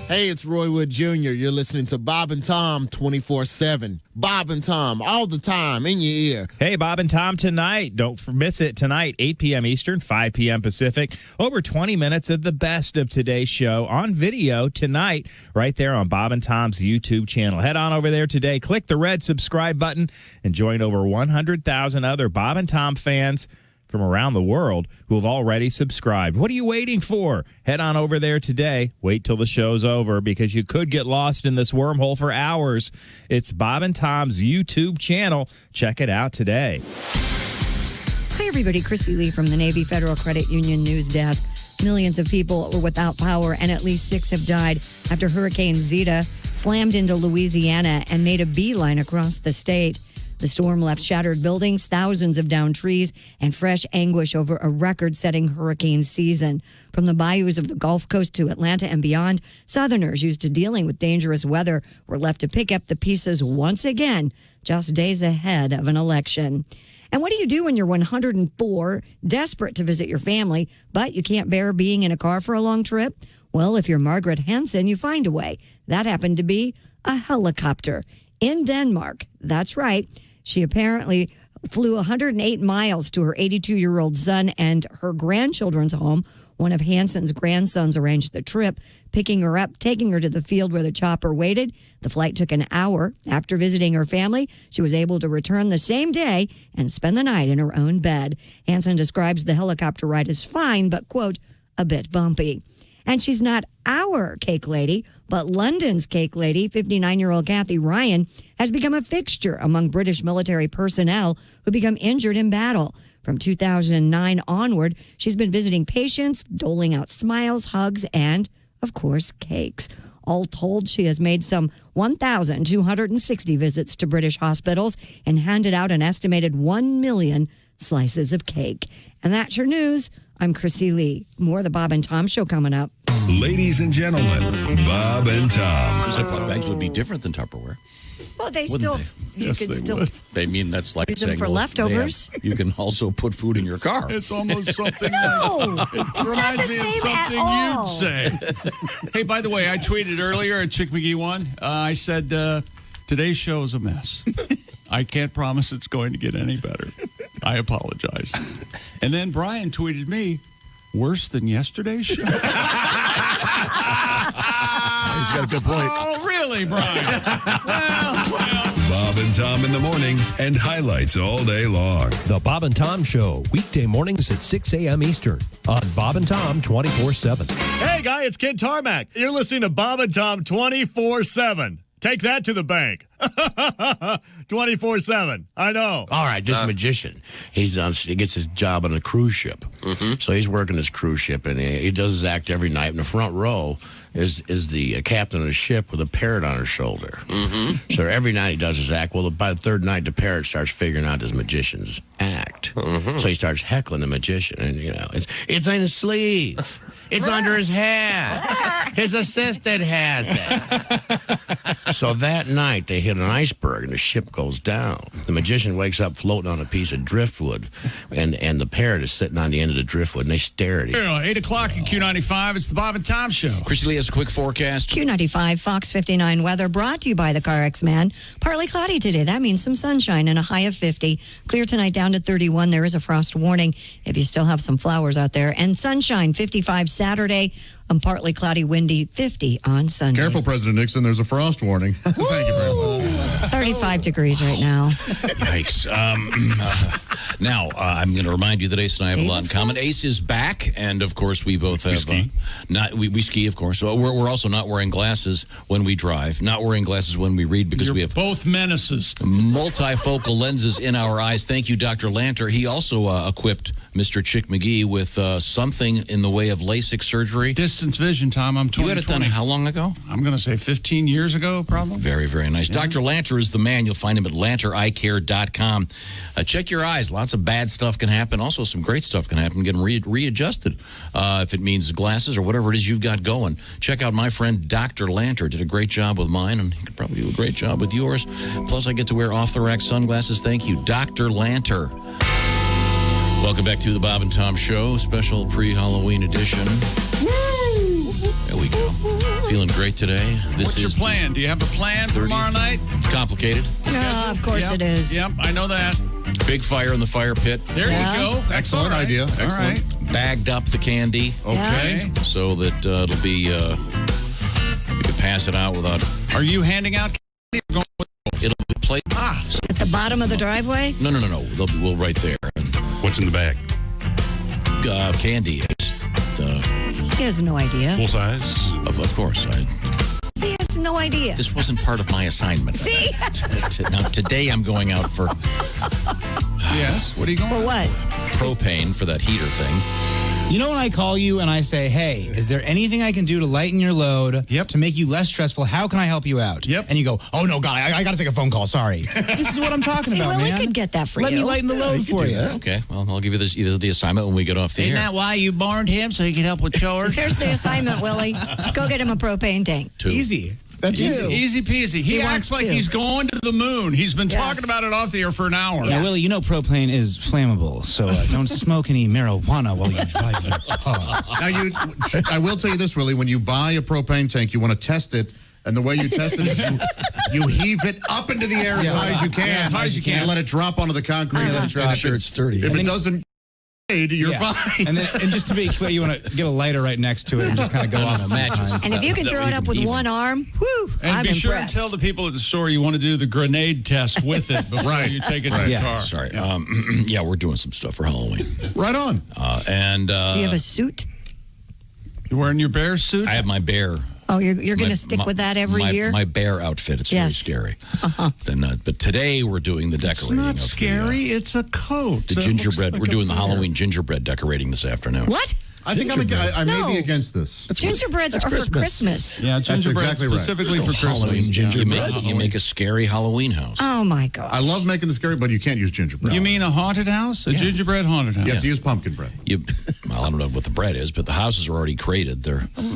F: Hey, it's Roy Wood Jr. You're listening to Bob and Tom 24/7. Bob and Tom all the time in your ear.
M: Hey, Bob and Tom tonight. Don't miss it tonight, 8 p.m. Eastern, 5 p.m. Pacific. Over 20 minutes of the best of today's show on video tonight, right there on Bob and Tom's YouTube channel. Head on over there today, click the red subscribe button, and join over 100,000 other Bob and Tom fans from around the world who have already subscribed. What are you waiting for? Head on over there today. Wait till the show's over because you could get lost in this wormhole for hours. It's Bob and Tom's YouTube channel. Check it out today.
C: Hi, everybody. Christy Lee from the Navy Federal Credit Union News Desk. Millions of people were without power, and at least 6 have died after Hurricane Zeta slammed into Louisiana and made a beeline across the state. The storm left shattered buildings, thousands of downed trees, and fresh anguish over a record-setting hurricane season. From the bayous of the Gulf Coast to Atlanta and beyond, Southerners used to dealing with dangerous weather were left to pick up the pieces once again, just days ahead of an election. And what do you do when you're 104, desperate to visit your family, but you can't bear being in a car for a long trip? Well, if you're Margaret Henson, you find a way. That happened to be a helicopter in Denmark. That's right. She apparently flew 108 miles to her 82-year-old son and her grandchildren's home. One of Hanson's grandsons arranged the trip, picking her up, taking her to the field where the chopper waited. The flight took an hour. After visiting her family, she was able to return the same day and spend the night in her own bed. Hanson describes the helicopter ride as fine, but, quote, a bit bumpy. And she's not our cake lady, but London's cake lady, 59-year-old Kathy Ryan, has become a fixture among British military personnel who become injured in battle. From 2009 onward, she's been visiting patients, doling out smiles, hugs, and, of course, cakes. All told, she has made some 1,260 visits to British hospitals and handed out an estimated 1 million slices of cake. And that's your news. I'm Christy Lee. More of the Bob and Tom Show coming up.
N: Ladies and gentlemen, Bob and Tom.
B: Ziploc bags would be different than Tupperware.
C: Well, they
B: Wouldn't
C: still,
B: they?
C: you
B: Yes,
C: could
B: they
C: still
B: would. They mean that's like
C: use them
B: saying
C: for
B: well,
C: leftovers.
B: You can also put food in your car.
U: It's almost something
C: No,
U: like, it
C: it's not
U: reminds
C: the
U: me of
C: same at
U: something
C: all.
U: you'd say. Hey, by the way, I tweeted earlier at Chick McGee 1. I said, today's show is a mess. I can't promise it's going to get any better. I apologize. And then Brian tweeted me, worse than yesterday's show?
D: He's got a good point.
U: Oh, really, Brian? well.
N: Bob and Tom in the morning and highlights all day long.
I: The Bob and Tom Show, weekday mornings at 6 a.m. Eastern on Bob and Tom 24/7.
W: Hey, guy, it's Kid Tarmac. You're listening to Bob and Tom 24/7. Take that to the bank. 24/7. I know.
X: All right, this magician, he gets his job on a cruise ship. So he's working this cruise ship, and he does his act every night. In the front row is the captain of the ship with a parrot on her shoulder. So every night he does his act. Well, by the third night, the parrot starts figuring out his magician's act. So he starts heckling the magician, and it's in his sleeve. It's under his hat. His assistant has it. So that night, they hit an iceberg, and the ship goes down. The magician wakes up floating on a piece of driftwood, and the parrot is sitting on the end of the driftwood, and they stare at him.
A: 8 o'clock at Q95. It's the Bob and Tom Show.
B: Christy Lee has a quick forecast.
C: Q95, Fox 59 weather brought to you by the Car X-Man. Partly cloudy today. That means some sunshine and a high of 50. Clear tonight down to 31. There is a frost warning if you still have some flowers out there. And sunshine, 55 Saturday. Partly cloudy, windy, 50 on Sunday.
D: Careful, President Nixon. There's a frost warning. Thank you very much.
C: 35 degrees right now.
B: Yikes. Now, I'm going to remind you that Ace and I have a lot in common. Ace is back, and of course, we both have. We ski, of course. So we're also not wearing glasses when we drive, not wearing glasses when we read because we have
A: both menaces.
B: Multifocal lenses in our eyes. Thank you, Dr. Lanter. He also equipped Mr. Chick McGee with something in the way of LASIK surgery.
A: Distance vision, Tom. I'm 20.
B: You had it done how long ago?
A: I'm going to say 15 years ago, probably.
B: Very, very nice.
A: Yeah.
B: Dr. Lanter is the man. You'll find him at lantereyecare.com. Check your eyes. Lots of bad stuff can happen. Also, some great stuff can happen. Getting readjusted if it means glasses or whatever it is you've got going. Check out my friend Dr. Lanter. Did a great job with mine, and he could probably do a great job with yours. Plus, I get to wear off-the-rack sunglasses. Thank you, Dr. Lanter. Welcome back to the Bob and Tom Show, special pre-Halloween edition. Woo! There we go. Feeling great today.
A: What's your plan? Do you have a plan for tomorrow night?
B: It's complicated.
C: No, of course it is.
A: Yep, I know that.
B: Big fire in the fire pit.
A: There you go.
D: Excellent idea. Excellent.
A: All right.
B: Bagged up the candy.
D: Okay.
B: So that it'll be, we can pass it out without.
A: Are you handing out candy or going with
B: It'll be played.
C: At the bottom of the driveway?
B: No. We'll right there.
D: What's in the bag?
B: Candy.
C: He has no idea.
V: Full size?
B: Of course.
C: He has no idea.
B: This wasn't part of my assignment.
C: See?
B: Now, today I'm going out for
A: Yes. What are you going
C: For what?
B: propane for that heater thing.
G: You know when I call you and I say, hey, is there anything I can do to lighten your load to make you less stressful? How can I help you out?
A: Yep.
G: And you go, oh, no, God, I got to take a phone call. Sorry. This is what I'm talking
C: See,
G: about,
C: Willie
G: man.
C: could get that for
G: Let
C: you.
G: me lighten the load for you.
B: Okay, well, I'll give you this the assignment when we get off the
S: Isn't
B: air.
S: that why you borrowed him, so he could help with chores?
C: Here's the assignment, Willie. Go get him a propane tank.
G: Easy. That's easy.
A: Easy peasy. He acts like he's going to the moon. He's been talking about it off the air for an hour.
G: Now, Willie, you know propane is flammable, so don't smoke any marijuana while you drive your car.
D: Now, I will tell you this, Willie. When you buy a propane tank, you want to test it. And the way you test it is you heave it up into the air as high as you can.
A: as high as you can.
D: And let it drop onto the concrete.
G: Let it drop.
D: Sure,
G: it's sturdy.
D: If it doesn't, you're fine.
G: And just to be clear, you want to get a lighter right next to it and just kind of go on a match.
C: And if you can throw it up with one arm, whew,
A: And
C: I'm
A: be sure to
C: impressed.
A: tell the people at the store you want to do the grenade test with it before you take it to the car.
B: Sorry. We're doing some stuff for Halloween.
D: Right on.
B: And
C: Do you have a suit?
A: You're wearing your bear suit?
B: I have my bear.
C: Oh, you're going to stick with that every year?
B: My bear outfit. It's very scary. Then, but today we're doing the decorating.
A: It's not scary. It's a coat.
B: The gingerbread. We're doing the Halloween gingerbread decorating this afternoon.
C: What?
D: I think I may be against this.
C: Gingerbreads are for Christmas.
A: Yeah, gingerbread
D: exactly right.
A: specifically for
B: Halloween
A: Christmas.
B: gingerbread. You make a scary Halloween house.
C: Oh, my God.
D: I love making the scary, but you can't use gingerbread.
A: You mean a haunted house? A gingerbread haunted house?
D: You have to use pumpkin bread.
B: Well, I don't know what the bread is, but the houses are already created.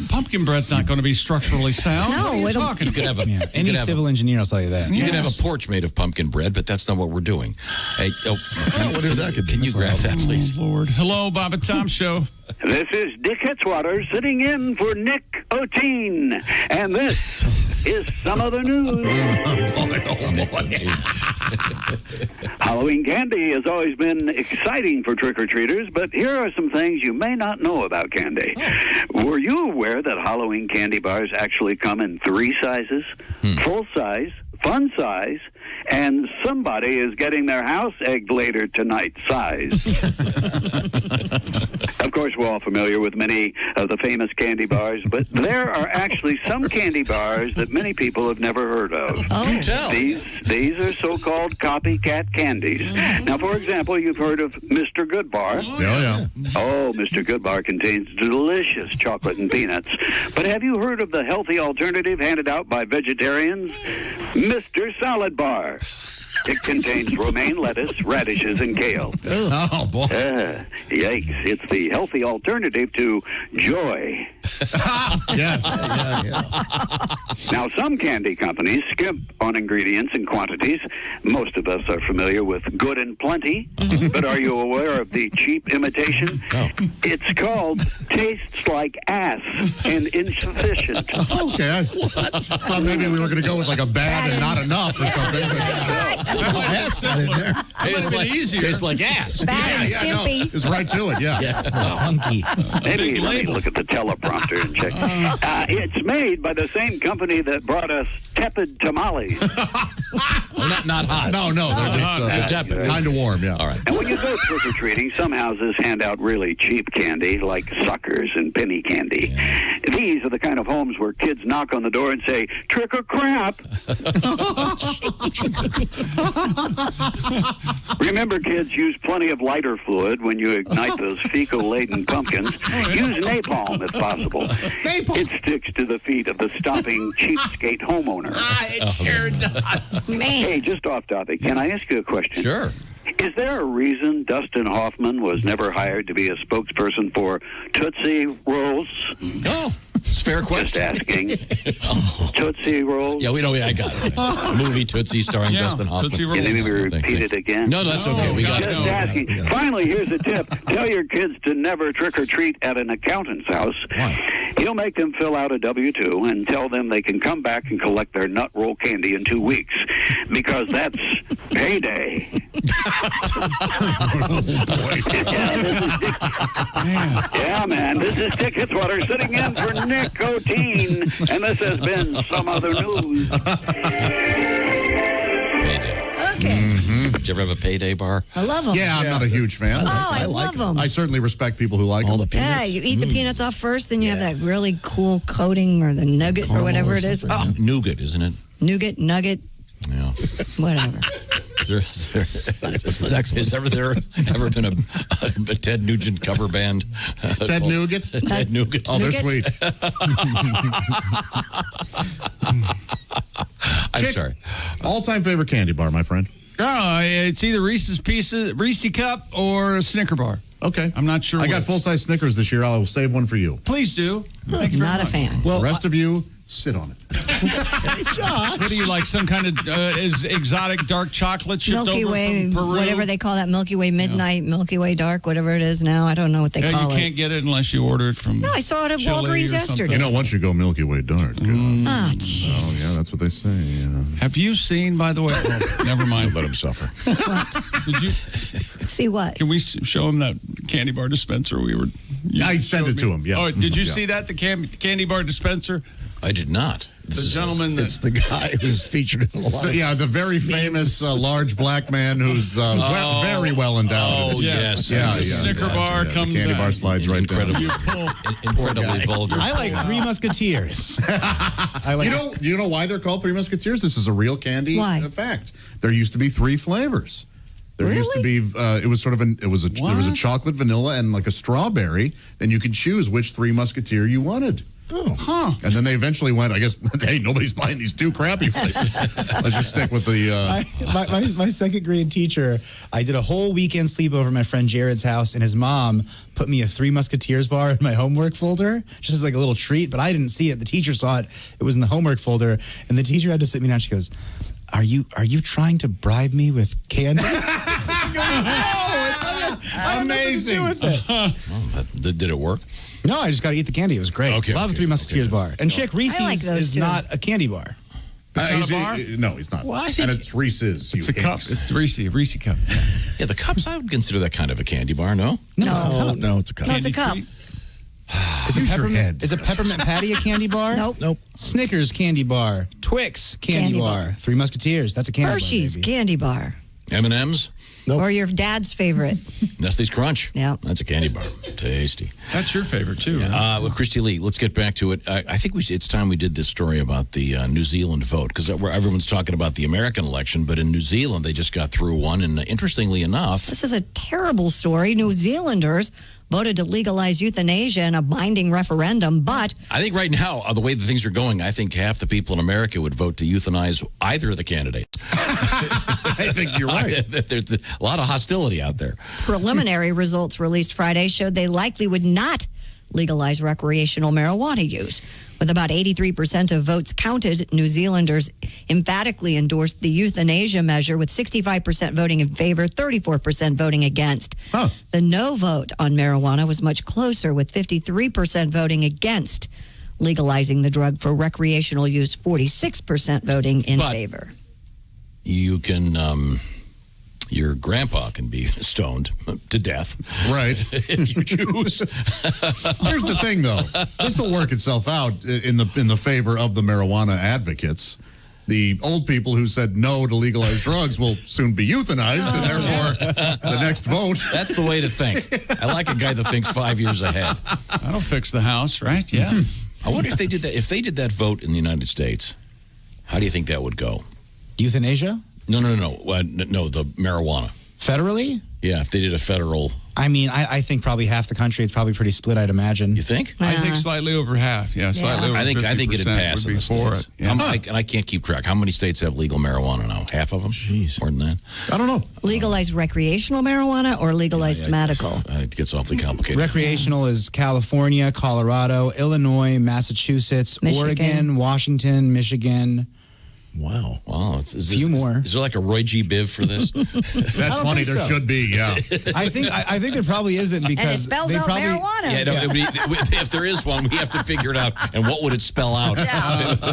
A: Pumpkin bread's not going to be structurally sound.
C: No,
A: what are you
C: it'll-
A: talking
B: You could have a
G: Any civil engineer will tell you that.
B: You can have a porch made of pumpkin bread, but that's not what we're doing. Hey,
V: whatever that could be.
B: Can you grab that, please?
A: Oh, Lord. Hello, Bob and Tom Show.
E: This is Dick Hitzwater sitting in for Nick O'Teen. And this is some of the news. Halloween candy has always been exciting for trick-or-treaters, but here are some things you may not know about candy. Were you aware that Halloween candy bars actually come in 3 sizes? Full size, fun size, and somebody is getting their house egged later tonight size. Of course, we're all familiar with many of the famous candy bars, but there are actually some candy bars that many people have never heard of.
B: Do tell.
E: These are so-called copycat candies. Now, for example, you've heard of Mr. Goodbar. Oh, Mr. Goodbar contains delicious chocolate and peanuts. But have you heard of the healthy alternative handed out by vegetarians? Mr. Salad Bar. It contains romaine lettuce, radishes, and kale.
D: Oh, boy.
E: Yikes. It's the healthy alternative to joy.
D: Yes.
E: Now, some candy companies skimp on ingredients and quantities. Most of us are familiar with Good and Plenty, but are you aware of the cheap imitation?
B: No.
E: It's called Tastes Like Ass and Insufficient.
D: Okay. I thought maybe we were going to go with like a bad and not enough or something.
A: Tastes like easier.
B: Tastes like ass.
C: Bad and skimpy.
D: It's right to it, yeah.
G: Funky.
E: Maybe let me look at the teleprompter and check. It's made by the same company that brought us tepid tamales.
B: Not hot.
D: No, they're just kind of warm, yeah.
B: All right.
E: And when you go trick-or-treating, some houses hand out really cheap candy, like suckers and penny candy. These are the kind of homes where kids knock on the door and say, trick or crap. Remember, kids, use plenty of lighter fluid when you ignite those fecal-laden pumpkins. Use napalm if possible. It sticks to the feet of the stopping cheapskate homeowner.
D: It sure does.
E: Hey, just off topic, can I ask you a question?
B: Sure.
E: Is there a reason Dustin Hoffman was never hired to be a spokesperson for Tootsie Rolls?
B: Oh. It's a fair question.
K: Just asking. Tootsie Rolls.
B: Yeah, we know. I got it. Movie Tootsie starring Dustin Hoffman.
K: Can you maybe repeat it again?
B: No, that's okay. We got it.
K: Just asking. Finally, here's a tip. Tell your kids to never trick or treat at an accountant's house.
B: Why?
K: He'll make them fill out a W-2 and tell them they can come back and collect their nut roll candy in 2 weeks because that's payday. Yeah, man. This is Dick Hitzwater sitting in for Nicotine, and this has been Some Other News.
B: Payday.
C: Okay.
B: Did you ever have a payday bar?
C: I love them.
D: Yeah, I'm not a huge fan.
C: I love them.
D: I certainly respect people who like all the
C: Yeah, you eat the peanuts off first, then you have that really cool coating or the nugget or whatever it is. Oh,
B: Nougat, isn't it?
C: nougat, nugget,
B: Yeah.
C: whatever.
B: What's the next one? Has there ever been a Ted Nugent cover band?
D: Ted Nougat?
B: Ted Nougat.
D: Oh, they're sweet.
B: I'm sorry.
D: All-time favorite candy bar, my friend?
A: Oh, it's either Reese's Pieces, Reese Cup, or a Snicker bar.
D: Okay.
A: I'm not sure.
D: I got full-size Snickers this year. I'll save one for you.
A: Please do. Thank you very
C: Not
A: much.
C: a fan.
D: Well, the rest of you, sit on it.
A: What do you like? Some kind of is exotic dark chocolate shipped
C: Milky
A: over
C: Way,
A: from Peru?
C: whatever they call that, Milky Way Midnight, Milky Way Dark, whatever it is now. I don't know what they
A: Yeah,
C: call
A: you
C: it.
A: can't get it unless you order it from.
C: No, I saw it at
A: Chile
C: Walgreens
A: or something.
C: yesterday.
D: You know, once you go Milky Way dark.
C: Ah,
D: Oh,
C: jeez.
D: yeah, that's what they say. Yeah.
A: Have you seen, by the way? Well, never mind.
B: Let him suffer.
A: Did you
C: See what?
A: Can we show him that candy bar dispenser we were?
D: I sent it to him. Yeah.
A: Oh, did you
D: Yeah.
A: see that the candy bar dispenser?
B: I did not.
A: The gentleman that
H: It's the guy who's featured in a lot of
D: Yeah, the very famous large black man who's very well endowed.
B: Oh, yes.
D: Yeah,
A: the Snicker bar
D: The
A: comes
D: candy
A: out.
D: bar slides right down.
B: Incredibly vulgar.
G: I like Three Musketeers. I like.
D: You know why they're called Three Musketeers? This is a real candy fact. There used to be 3 flavors. There used to be it was sort of there was a chocolate, vanilla, and like a strawberry, and you could choose which 3 Musketeer you wanted.
A: Oh, huh.
D: And then they eventually went, I guess, hey, nobody's buying these 2 crappy flavors. Let's just stick with the...
G: My second grade teacher, I did a whole weekend sleepover at my friend Jared's house, and his mom put me a Three Musketeers bar in my homework folder, just as like a little treat, but I didn't see it. The teacher saw it. It was in the homework folder, and the teacher had to sit me down. She goes, Are you trying to bribe me with candy?
D: Amazing.
B: Did it work?
G: No, I just got to eat the candy. It was great.
B: Okay,
G: Love Three Musketeers bar. And Chick, Reese's
C: I like those
G: is
C: too.
G: not a candy bar.
A: It's not a bar?
D: No, he's not.
B: Well, I think
D: and it's Reese's.
A: It's a cup. It's Reese cup.
B: Yeah, the cups, I would consider that kind of a candy bar, no?
C: No,
H: it's a cup.
C: no, it's a cup.
G: Is a peppermint patty a candy bar?
C: Nope.
G: Snickers candy bar. Twix candy bar. Three Musketeers. That's a candy
C: Hershey's
G: bar. baby.
C: candy bar.
B: M&M's?
C: Or your dad's favorite.
B: Nestle's Crunch.
C: Yeah.
B: That's a candy bar. Tasty.
A: That's your favorite too. Right?
B: Well, Christy Lee, let's get back to it. I think it's time we did this story about the New Zealand vote, because everyone's talking about the American election, but in New Zealand, they just got through one. And interestingly enough,
C: This is a terrible story. New Zealanders voted to legalize euthanasia in a binding referendum, but
B: I think right now, the way that things are going, I think half the people in America would vote to euthanize either of the candidates.
D: I think you're right.
B: There's a lot of hostility out there.
C: preliminary results released Friday showed they likely would not legalize recreational marijuana use. With about 83% of votes counted, New Zealanders emphatically endorsed the euthanasia measure, with 65% voting in favor, 34% voting against. The no vote on marijuana was much closer, with 53% voting against legalizing the drug for recreational use, 46% voting in favor.
B: You can, your grandpa can be stoned to death.
D: Right.
B: If you choose.
D: Here's the thing, though. This will work itself out in the favor of the marijuana advocates. The old people who said no to legalized drugs will soon be euthanized, and therefore the next vote.
B: That's the way to think. I like a guy that thinks 5 years ahead.
A: That'll fix the house, right? Yeah.
B: I wonder if they did that. If they did that vote in the United States, how do you think that would go?
G: Euthanasia?
B: No, the marijuana.
G: Federally?
B: Yeah, if they did a federal
G: I mean, I think probably half the country. It's probably pretty split, I'd imagine.
B: You think?
U: I think slightly over half. Yeah, slightly over 50%
B: I think it'd pass
U: would
B: in
U: be
B: the
U: for
B: states.
U: it. Yeah.
B: And I can't keep track. How many states have legal marijuana now? Half of them? Jeez. More than that?
D: I don't know.
C: Legalized recreational marijuana or legalized medical?
B: It gets awfully complicated.
G: Recreational is California, Colorado, Illinois, Massachusetts,
C: Michigan.
G: Oregon, Washington, Michigan.
B: Wow. Is
G: Few more.
B: Is there like a Roy G. Biv for this?
D: That's funny. There should be, yeah.
G: I think there probably isn't because
C: And it spells
G: they
C: out
G: probably,
C: marijuana.
B: Yeah, no, if there is one, we have to figure it out. And what would it spell out?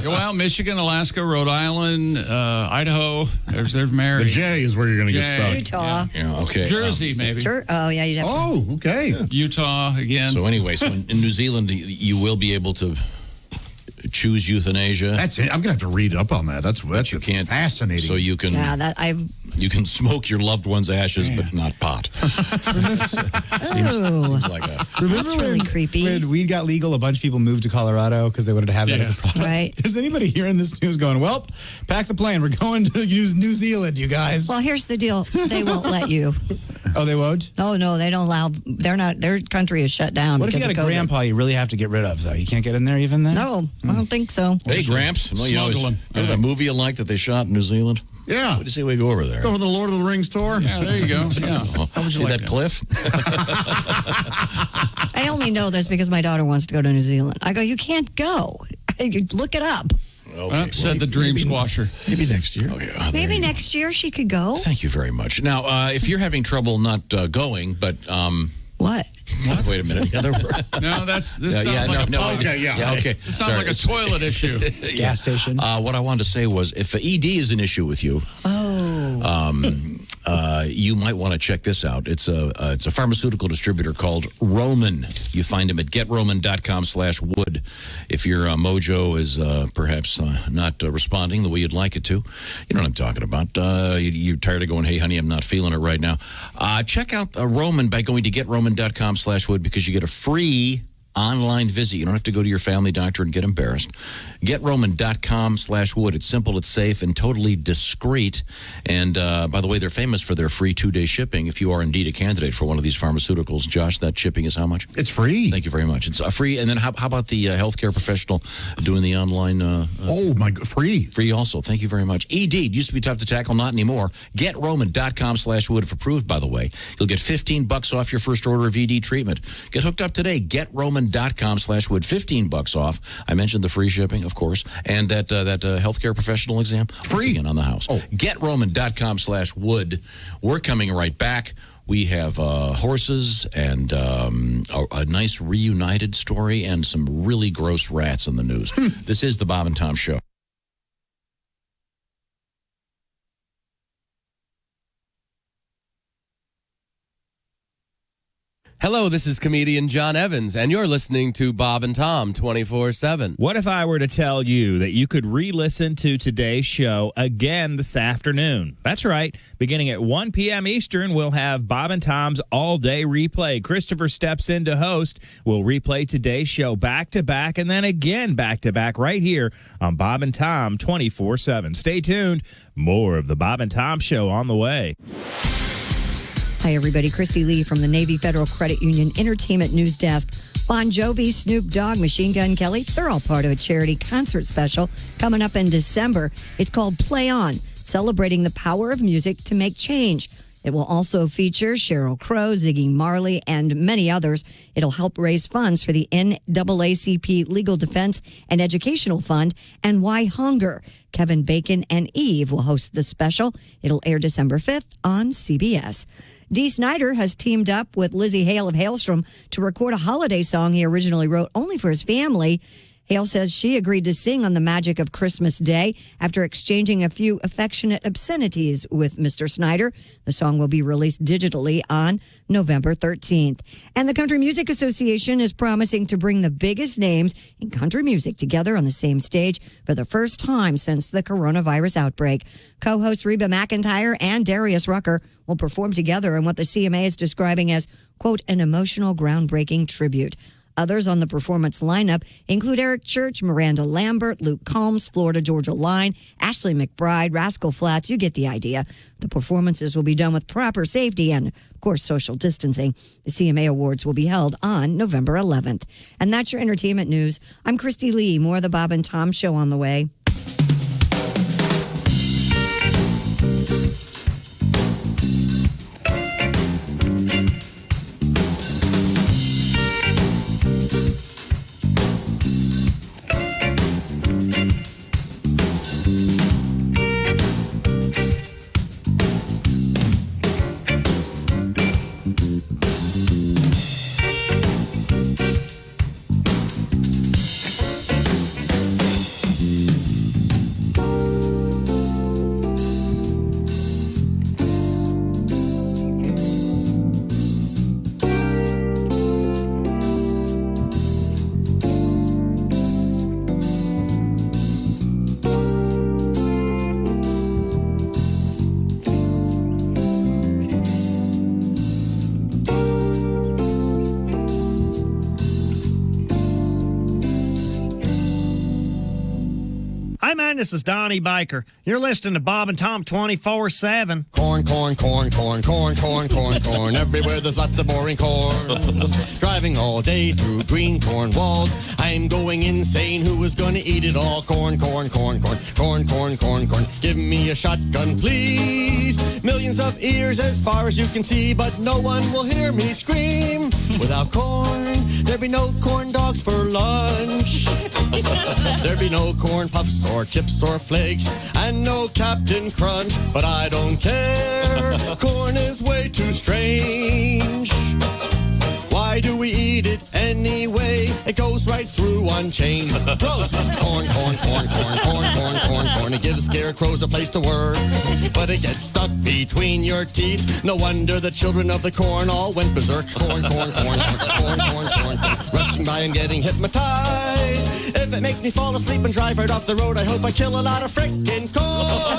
U: Well, Michigan, Alaska, Rhode Island, Idaho. There's Mary.
D: The J is where you're going to get stuck.
C: Utah.
B: Yeah, okay.
U: Jersey, maybe.
C: Oh, yeah, you'd have to.
D: Okay.
U: Utah again.
B: So anyway, in New Zealand, you will be able to choose euthanasia.
D: That's it. I'm going to have to read up on that. That's fascinating.
B: So you can you can smoke your loved one's ashes, but not pot. Seems like a...
C: That's really creepy.
G: When weed got legal, a bunch of people moved to Colorado because they wanted to have that as a product.
C: Right.
G: Is anybody hearing this news going, well, pack the plane. We're going to New Zealand, you guys.
C: Well, here's the deal. They won't let you.
G: Oh, they won't?
C: Oh, no, they don't allow. Their country is shut down.
G: What if you got a grandpa you really have to get rid of, though? You can't get in there even then?
C: No, I don't think so.
B: Hey, Gramps.
U: Smuggle him.
B: Remember that movie you like that they shot in New Zealand?
D: Yeah.
B: What do you say we go over there?
D: Go to the Lord of the Rings tour?
U: Yeah, there you go. Yeah.
B: See that cliff?
C: I only know this because my daughter wants to go to New Zealand. I go, you can't go. You look it up.
B: Okay,
U: said the dream squasher.
B: Maybe next year. Oh, yeah.
C: Maybe next year she could go.
B: Thank you very much. Now, if you're having trouble not going, but...
C: What?
B: Wait a minute. Other word.
U: No, this sounds like
B: okay.
U: This sounds like a toilet issue.
G: Gas station.
B: What I wanted to say was, if ED is an issue with you, you might want to check this out. It's a pharmaceutical distributor called Roman. You find them at getroman.com/wood. If your mojo is perhaps not responding the way you'd like it to, you know what I'm talking about. You're tired of going, hey, honey, I'm not feeling it right now. Check out Roman by going to getroman.com/wood because you get a free online visit. You don't have to go to your family doctor and get embarrassed. GetRoman.com/wood. It's simple, it's safe, and totally discreet. And by the way, they're famous for their free 2-day shipping. If you are indeed a candidate for one of these pharmaceuticals, Josh, that shipping is how much?
D: It's free.
B: Thank you very much. It's free. And then how about the healthcare professional doing the online?
D: Free.
B: Free also. Thank you very much. ED used to be tough to tackle, not anymore. GetRoman.com/wood. If approved, by the way, you'll get $15 off your first order of ED treatment. Get hooked up today. GetRoman.com/wood. $15 off. I mentioned the free shipping, of course, and that healthcare professional exam free again on the house. GetRoman.com/wood. We're coming right back. We have horses and a nice reunited story and some really gross rats in the news. This is the Bob and Tom Show.
P: Hello, this is comedian John Evans, and you're listening to Bob and Tom 24/7.
M: What if I were to tell you that you could re-listen to today's show again this afternoon? That's right. Beginning at 1 p.m. Eastern, we'll have Bob and Tom's all-day replay. Christopher steps in to host. We'll replay today's show back-to-back and then again back-to-back right here on Bob and Tom 24/7. Stay tuned. More of the Bob and Tom Show on the way.
C: Hi, everybody. Christy Lee from the Navy Federal Credit Union Entertainment News Desk. Bon Jovi, Snoop Dogg, Machine Gun Kelly, they're all part of a charity concert special coming up in December. It's called Play On, celebrating the power of music to make change. It will also feature Sheryl Crow, Ziggy Marley, and many others. It'll help raise funds for the NAACP Legal Defense and Educational Fund and Why Hunger. Kevin Bacon and Eve will host the special. It'll air December 5th on CBS. Dee Snider has teamed up with Lizzie Hale of Hailstrom to record a holiday song he originally wrote only for his family. Hale says she agreed to sing on the magic of Christmas Day after exchanging a few affectionate obscenities with Mr. Snider. The song will be released digitally on November 13th. And the Country Music Association is promising to bring the biggest names in country music together on the same stage for the first time since the coronavirus outbreak. Co-hosts Reba McEntire and Darius Rucker will perform together in what the CMA is describing as, quote, an emotional, groundbreaking tribute. Others on the performance lineup include Eric Church, Miranda Lambert, Luke Combs, Florida Georgia Line, Ashley McBride, Rascal Flatts. You get the idea. The performances will be done with proper safety and, of course, social distancing. The CMA Awards will be held on November 11th. And that's your entertainment news. I'm Christy Lee. More of the Bob and Tom Show on the way.
W: Hi, man, this is Donnie Baker. You're listening to Bob and Tom 24/7.
H: Corn, corn, corn, corn, corn, corn, corn, corn. Everywhere there's lots of boring corn. Driving all day through green corn walls. I'm going insane. Who is going to eat it all? Corn, corn, corn, corn, corn, corn, corn, corn. Give me a shotgun, please. Millions of ears as far as you can see, but no one will hear me scream. Without corn, there'd be no corn dogs for lunch. There'd be no corn puffs or chips or flakes, and no Captain Crunch, but I don't care. Corn is way too strange. Why do we eat it anyway? It goes right through unchanged. Gross! Corn, corn, corn, corn, corn, corn, corn, corn. It gives scarecrows a place to work, but it gets stuck between your teeth. No wonder the children of the corn all went berserk. Corn, corn, corn, corn, corn, corn, corn, corn. Rushing by and getting hypnotized. If it makes me fall asleep and drive right off the road, I hope I kill a lot of frickin' corn.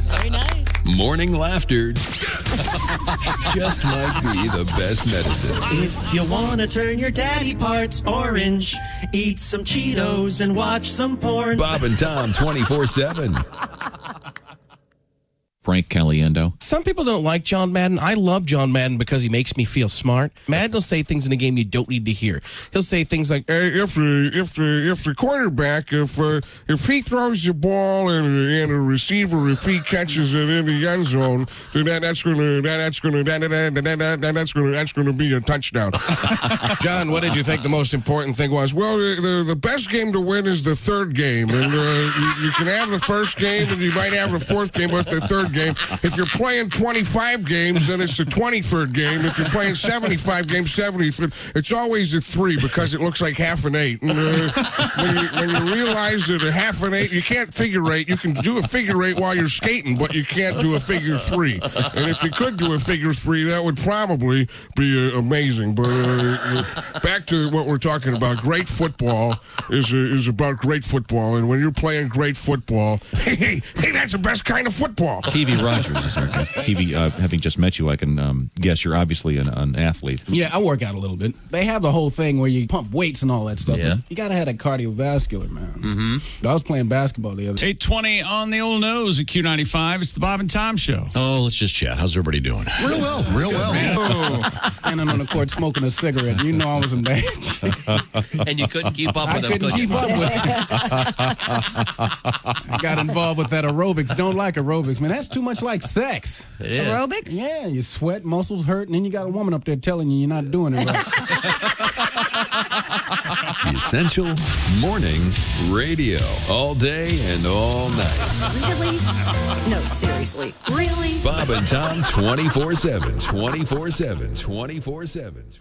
J: Very nice.
N: Morning laughter just might be the best medicine.
L: If you want to turn your daddy parts orange, eat some Cheetos and watch some porn.
N: Bob and Tom 24/7.
B: Frank Caliendo.
Q: Some people don't like John Madden. I love John Madden because he makes me feel smart. Madden will say things in a game you don't need to hear. He'll say things like, if the quarterback, if he throws the ball and a receiver, if he catches it in the end zone, then that's gonna be a touchdown. John, what did you think the most important thing was? Well, the best game to win is the third game, and you can have the first game, and you might have the fourth game, but the third game. If you're playing 25 games, then it's the 23rd game. If you're playing 75 games, 73rd. It's always a 3 because it looks like half an 8. And, when you realize that a half an 8, you can't figure 8. You can do a figure 8 while you're skating, but you can't do a figure 3. And if you could do a figure 3, that would probably be amazing. But back to what we're talking about. Great football is about great football. And when you're playing great football, hey, that's the best kind of football.
B: TV Rogers is our guest. TV, having just met you, I can guess you're obviously an athlete.
R: Yeah, I work out a little bit. They have the whole thing where you pump weights and all that stuff.
B: Yeah.
R: You got to have that cardiovascular, man.
B: Mm-hmm.
R: I was playing basketball the other day.
A: 8:20 on the old nose at Q95. It's the Bob and Tom Show.
B: Oh, let's just chat. How's everybody doing?
D: Real well, real well.
R: Standing on the court smoking a cigarette. You know I was in bad shape.
P: And you couldn't keep up with
R: I
P: them.
R: couldn't keep up with it. I got involved with that aerobics. Don't like aerobics, man. That's too much like sex.
P: It is.
C: Aerobics?
R: Yeah, you sweat, muscles hurt, and then you got a woman up there telling you you're not doing it right.
N: The Essential Morning Radio. All day and all night.
C: Really? No, seriously. Really?
N: Bob and Tom 24/7. 24/7. 24/7.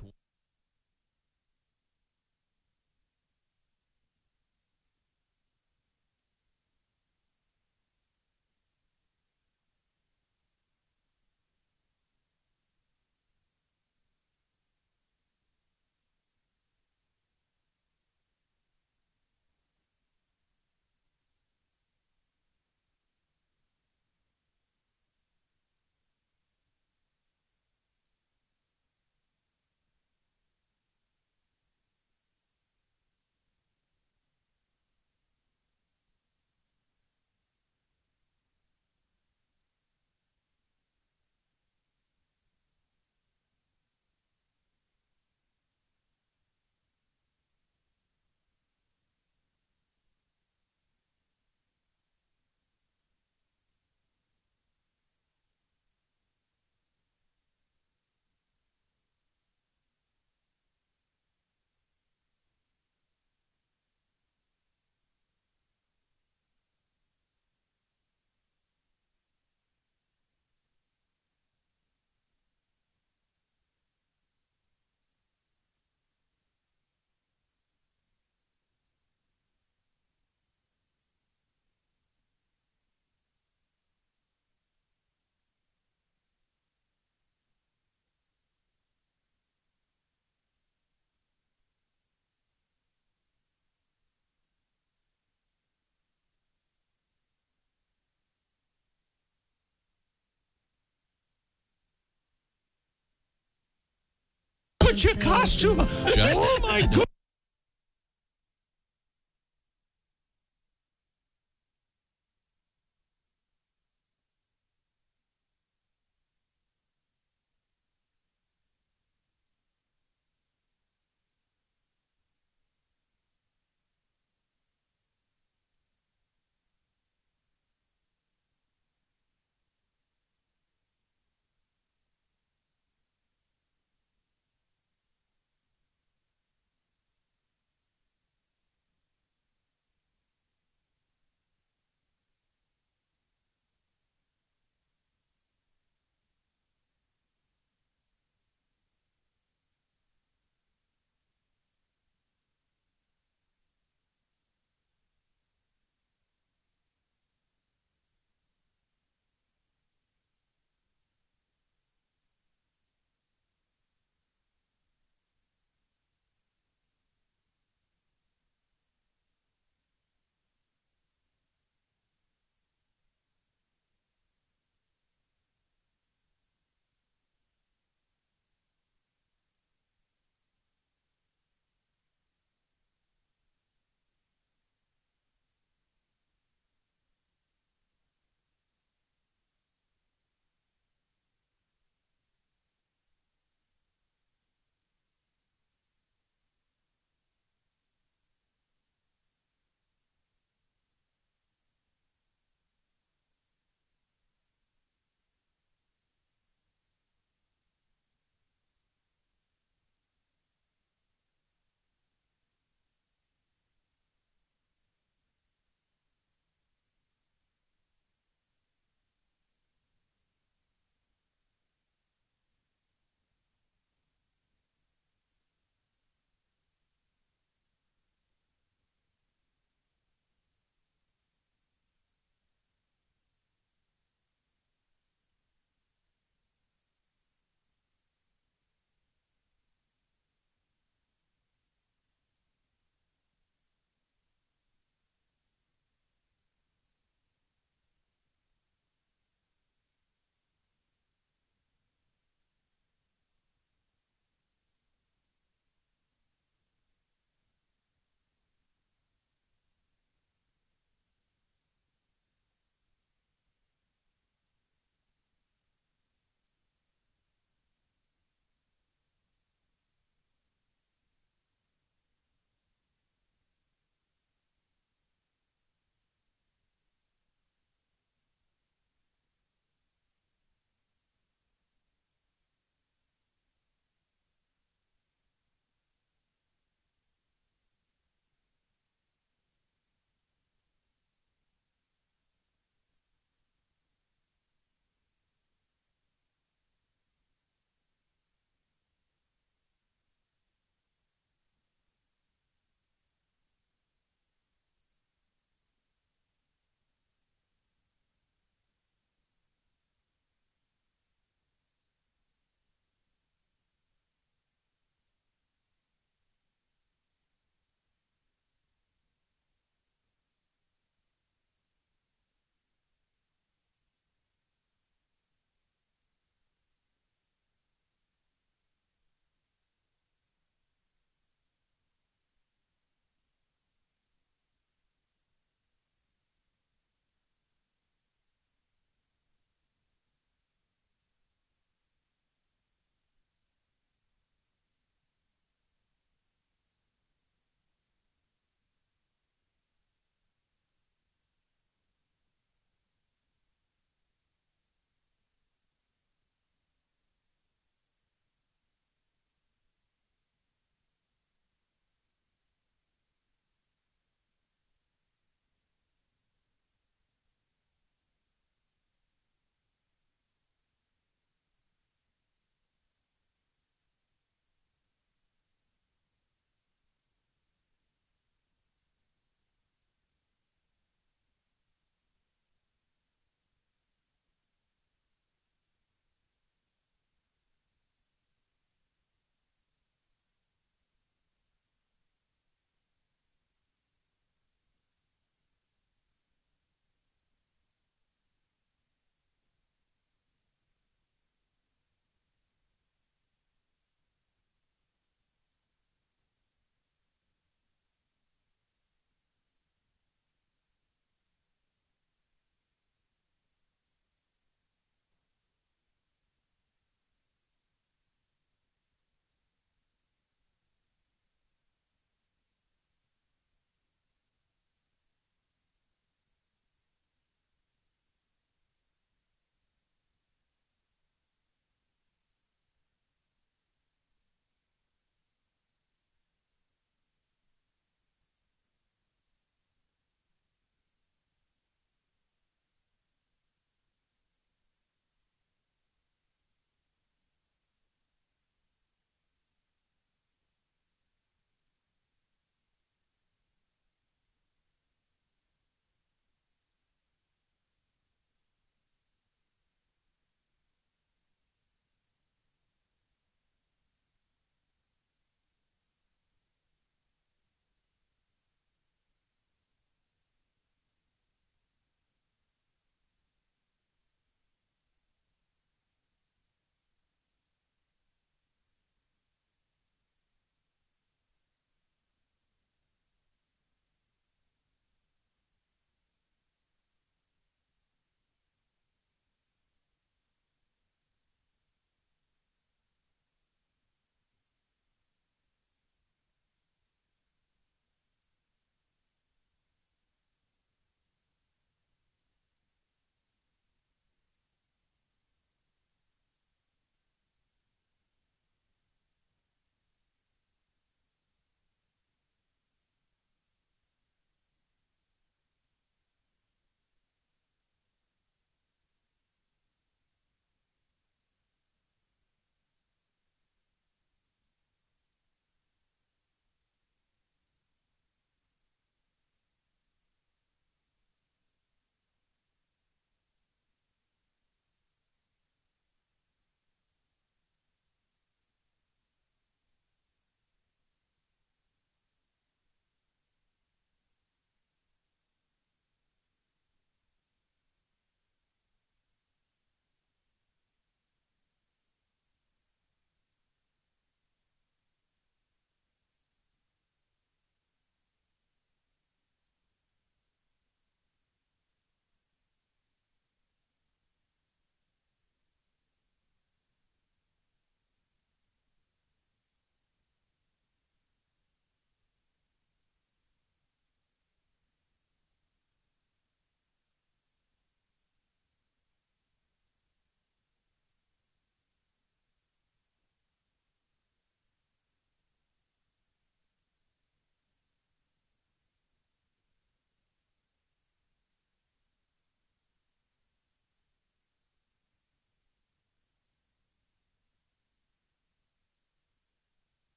A: such a costume. Oh, my God.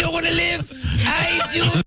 H: don't want to live. I do.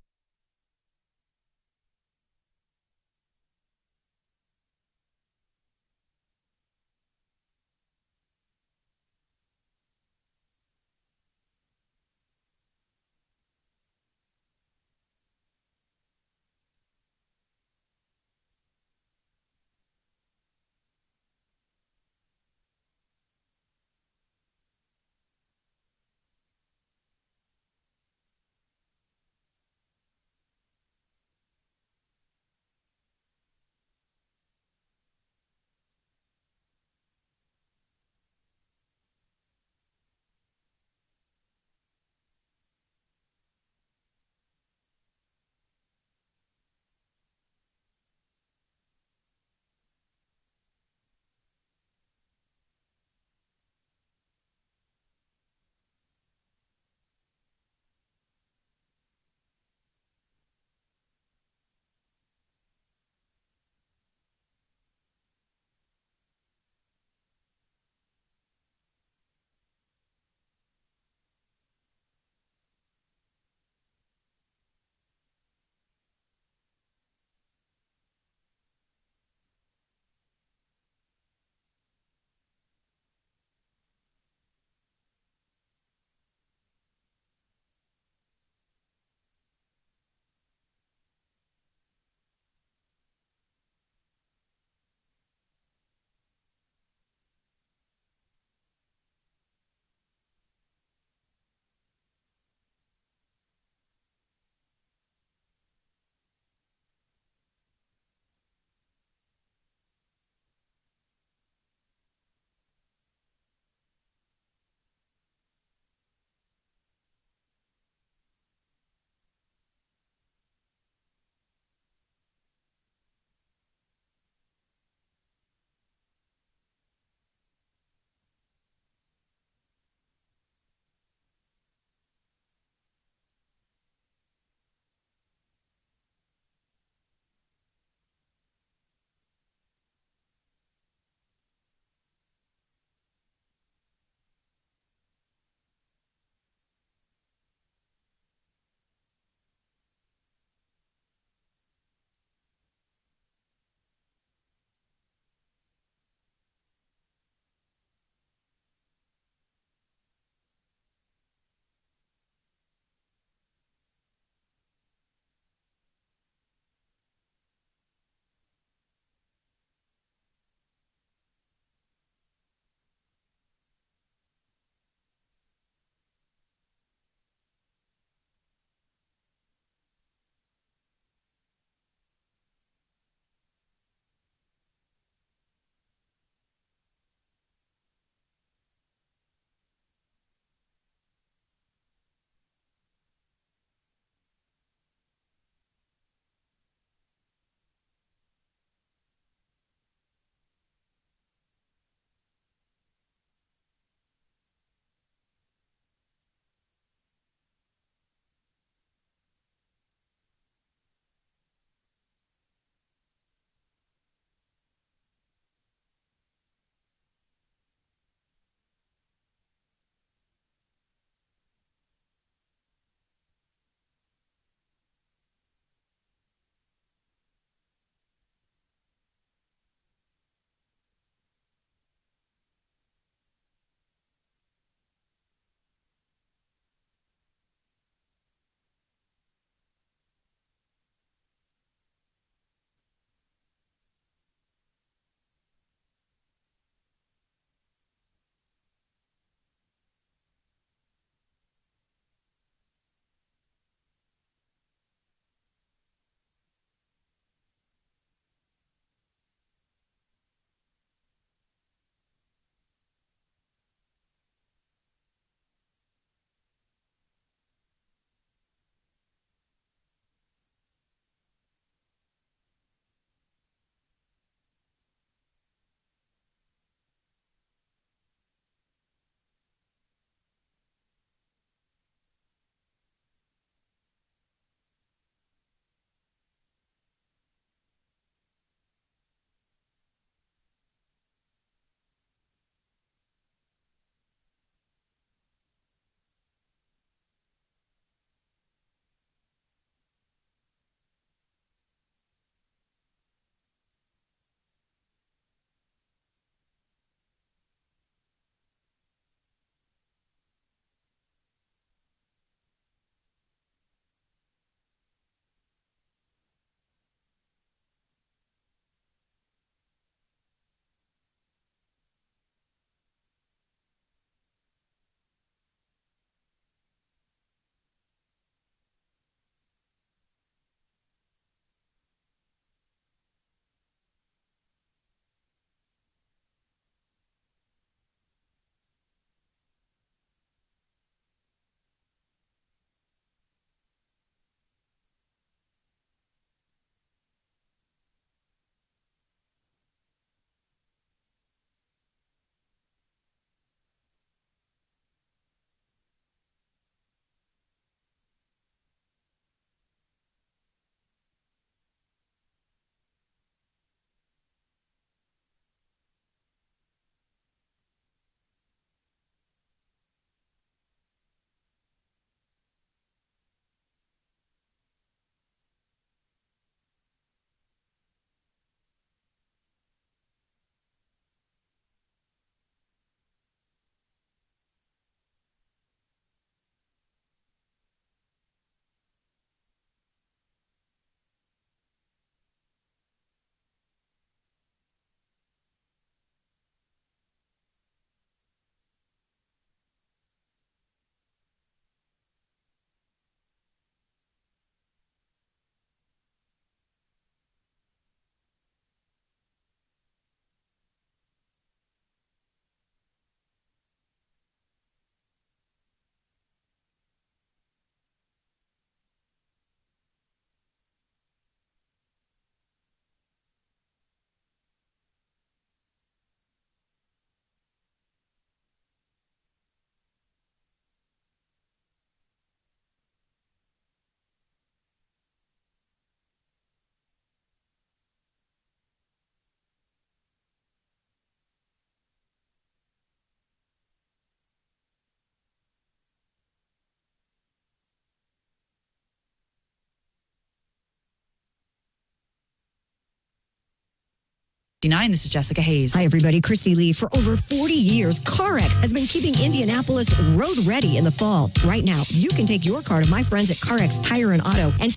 F: This is Jessica Hayes.
C: Hi, everybody. Christy Lee. For over 40 years, CarX has been keeping Indianapolis road ready in the fall. Right now, you can take your car to my friends at CarX Tire and Auto and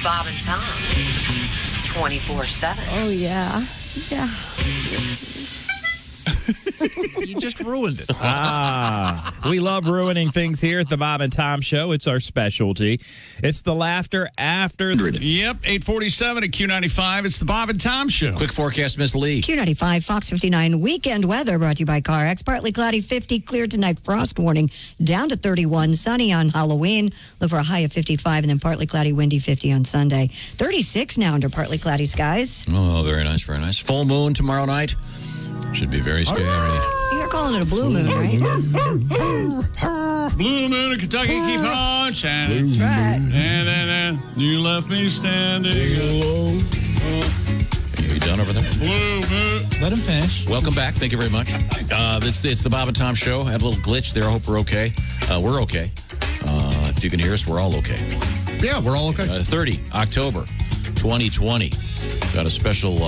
I: Bob and Tom, 24/7.
C: Oh, yeah. Yeah.
P: You just ruined it.
M: We love ruining things here at the Bob and Tom Show. It's our specialty. It's the laughter after.
A: Yep, 847 at Q95. It's the Bob and Tom Show.
B: Quick forecast, Miss Lee.
C: Q95, Fox 59 weekend weather brought to you by CarX. Partly cloudy, 50, clear tonight, frost warning, down to 31, sunny on Halloween. Look for a high of 55, and then partly cloudy, windy, 50 on Sunday. 36 now under partly cloudy skies.
B: Oh, very nice, very nice. Full moon tomorrow night. Should be very scary.
C: You're calling it a blue moon, right?
A: Blue moon in Kentucky, keep on shining.
C: That's right.
A: And then you left me standing alone.
B: Are you done over there?
A: Blue moon.
R: Let him finish.
B: Welcome back. Thank you very much. It's the Bob and Tom Show. Had a little glitch there. I hope we're okay. We're okay. If you can hear us, we're all okay.
D: Yeah, we're all okay.
B: 30 October 2020. Got a special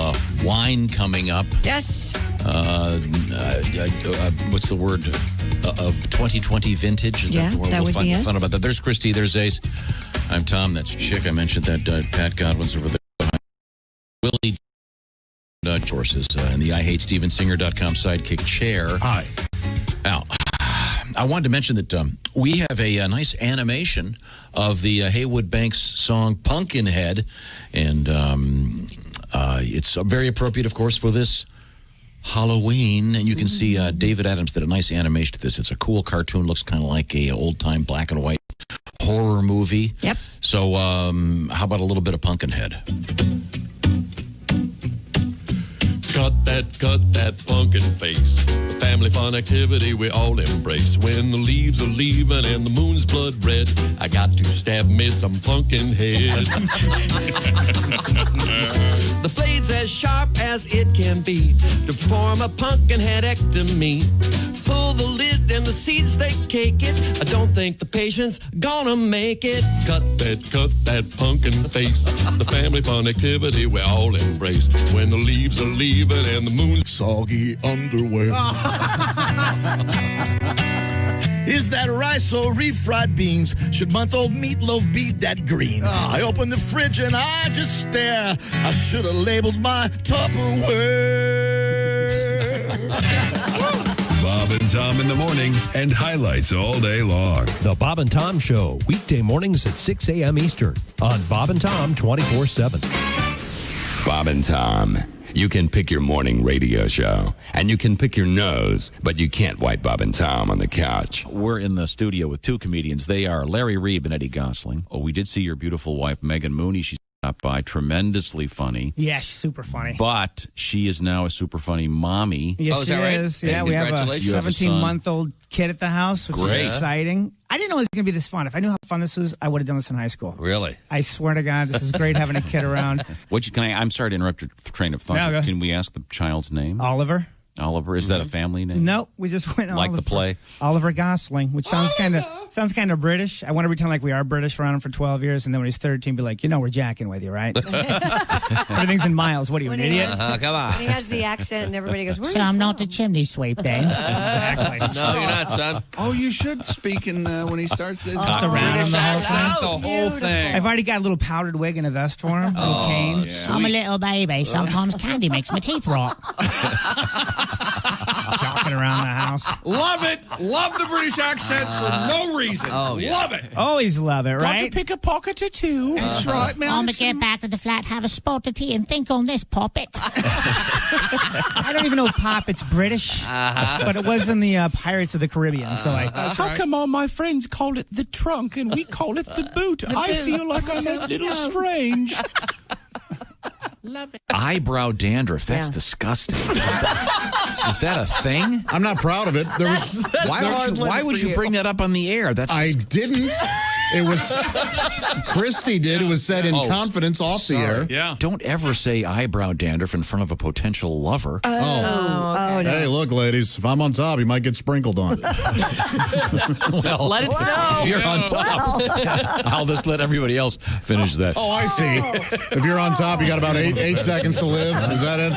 B: wine coming up.
C: Yes.
B: What's the word? Of 2020 vintage. Is
C: Yeah,
B: that the word?
C: that
B: We'll
C: would
B: find
C: be it.
B: fun about that. There's Christy. There's Ace. I'm Tom. That's Chick. I mentioned that Pat Godwin's over there behind Willie. Sources and the IHateStevenSinger.com sidekick chair.
D: Hi.
B: Now, I wanted to mention that we have a nice animation of the Haywood Banks song Pumpkinhead, and it's very appropriate, of course, for this Halloween. And you can see David Adams did a nice animation of this. It's a cool cartoon, looks kind of like a old-time black and white horror movie.
C: Yep.
B: So how about a little bit of Pumpkinhead?
O: Cut that pumpkin face. The family fun activity we all embrace. When the leaves are leaving and the moon's blood red, I got to stab me some pumpkin head.
L: The blade's as sharp as it can be to perform a pumpkin headectomy. Pull the lid and the seeds they cake it. I don't think the patient's gonna make it.
O: Cut that pumpkin face. The family fun activity we all embrace. When the leaves are leaving and the moon's
H: Soggy underwear. Is that rice or refried beans? Should month-old meatloaf be that green? I open the fridge and I just stare. I should have labeled my Tupperware.
N: Bob and Tom in the morning and highlights all day long.
F: The Bob and Tom Show, weekday mornings at 6 a.m. Eastern on Bob and Tom 24/7.
I: Bob and Tom. You can pick your morning radio show, and you can pick your nose, but you can't wipe Bob and Tom on the couch.
B: We're in the studio with two comedians. They are Larry Reeb and Eddie Gosling. Oh, we did see your beautiful wife, Megan Mooney. She's stopped by. Tremendously funny.
T: Yeah, she's super funny.
B: But she is now a super funny mommy.
T: Yes, she is. Yeah, we have a 17-month-old kid at the house, which is exciting. I didn't know it was going to be this fun. If I knew how fun this was, I would have done this in high school.
B: Really?
T: I swear to God, this is great having a kid around.
B: I'm sorry to interrupt your train of thought.
T: No,
B: can we ask the child's name?
T: Oliver.
B: Oliver, is that a family name?
T: No, we just went
B: like
T: Oliver.
B: the play.
T: Oliver Gosling, which sounds kind of British. I want to pretend like we are British around him for 12 years, and then when he's 13, be like, we're jacking with you, right? Everything's in miles. What are you, an idiot?
C: Come on. When he has the accent, and everybody goes,
S: So I'm not the chimney sweep, then.
T: Exactly.
P: No, you're not, son.
A: Oh, you should speak in when he starts it.
T: Just around him the whole thing.
A: The whole thing.
T: I've already got a little powdered wig and a vest for him. A little cane.
S: Yeah. I'm a little baby. Sometimes candy makes my teeth rot.
T: Jockeying around the house.
A: Love it. Love the British accent for no reason.
T: Oh, yeah.
A: Love it.
T: Always love it, right?
S: Got to pick a pocket or two.
A: That's right, man.
S: I'm going to get back to the flat, have a spot of tea, and think on this poppet.
T: I don't even know if Poppet's British, but it was in the Pirates of the Caribbean. So
S: How come all my friends call it the trunk and we call it the boot? I feel like I'm a little strange.
B: Love it. Eyebrow dandruff. That's disgusting. Is that a thing?
D: I'm not proud of it.
B: Why would you bring that up on the air?
D: I didn't. It was Christy did. It was said in confidence off the air.
B: Yeah. Don't ever say eyebrow dandruff in front of a potential lover.
D: Oh,
C: no.
D: Hey, look, ladies. If I'm on top, you might get sprinkled on.
B: Well,
C: Let it snow.
B: If you're on top, I'll just let everybody else finish that.
D: Oh, I see. If you're on top, you got about 8 seconds to live. Is that it?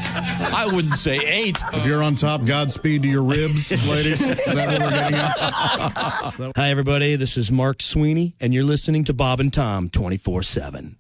B: I wouldn't say 8.
D: If you're on top, Godspeed to your ribs, ladies. Is that what we're getting at?
X: Hi, everybody. This is Mark Sweeney, and you're listening to Bob and Tom 24/7.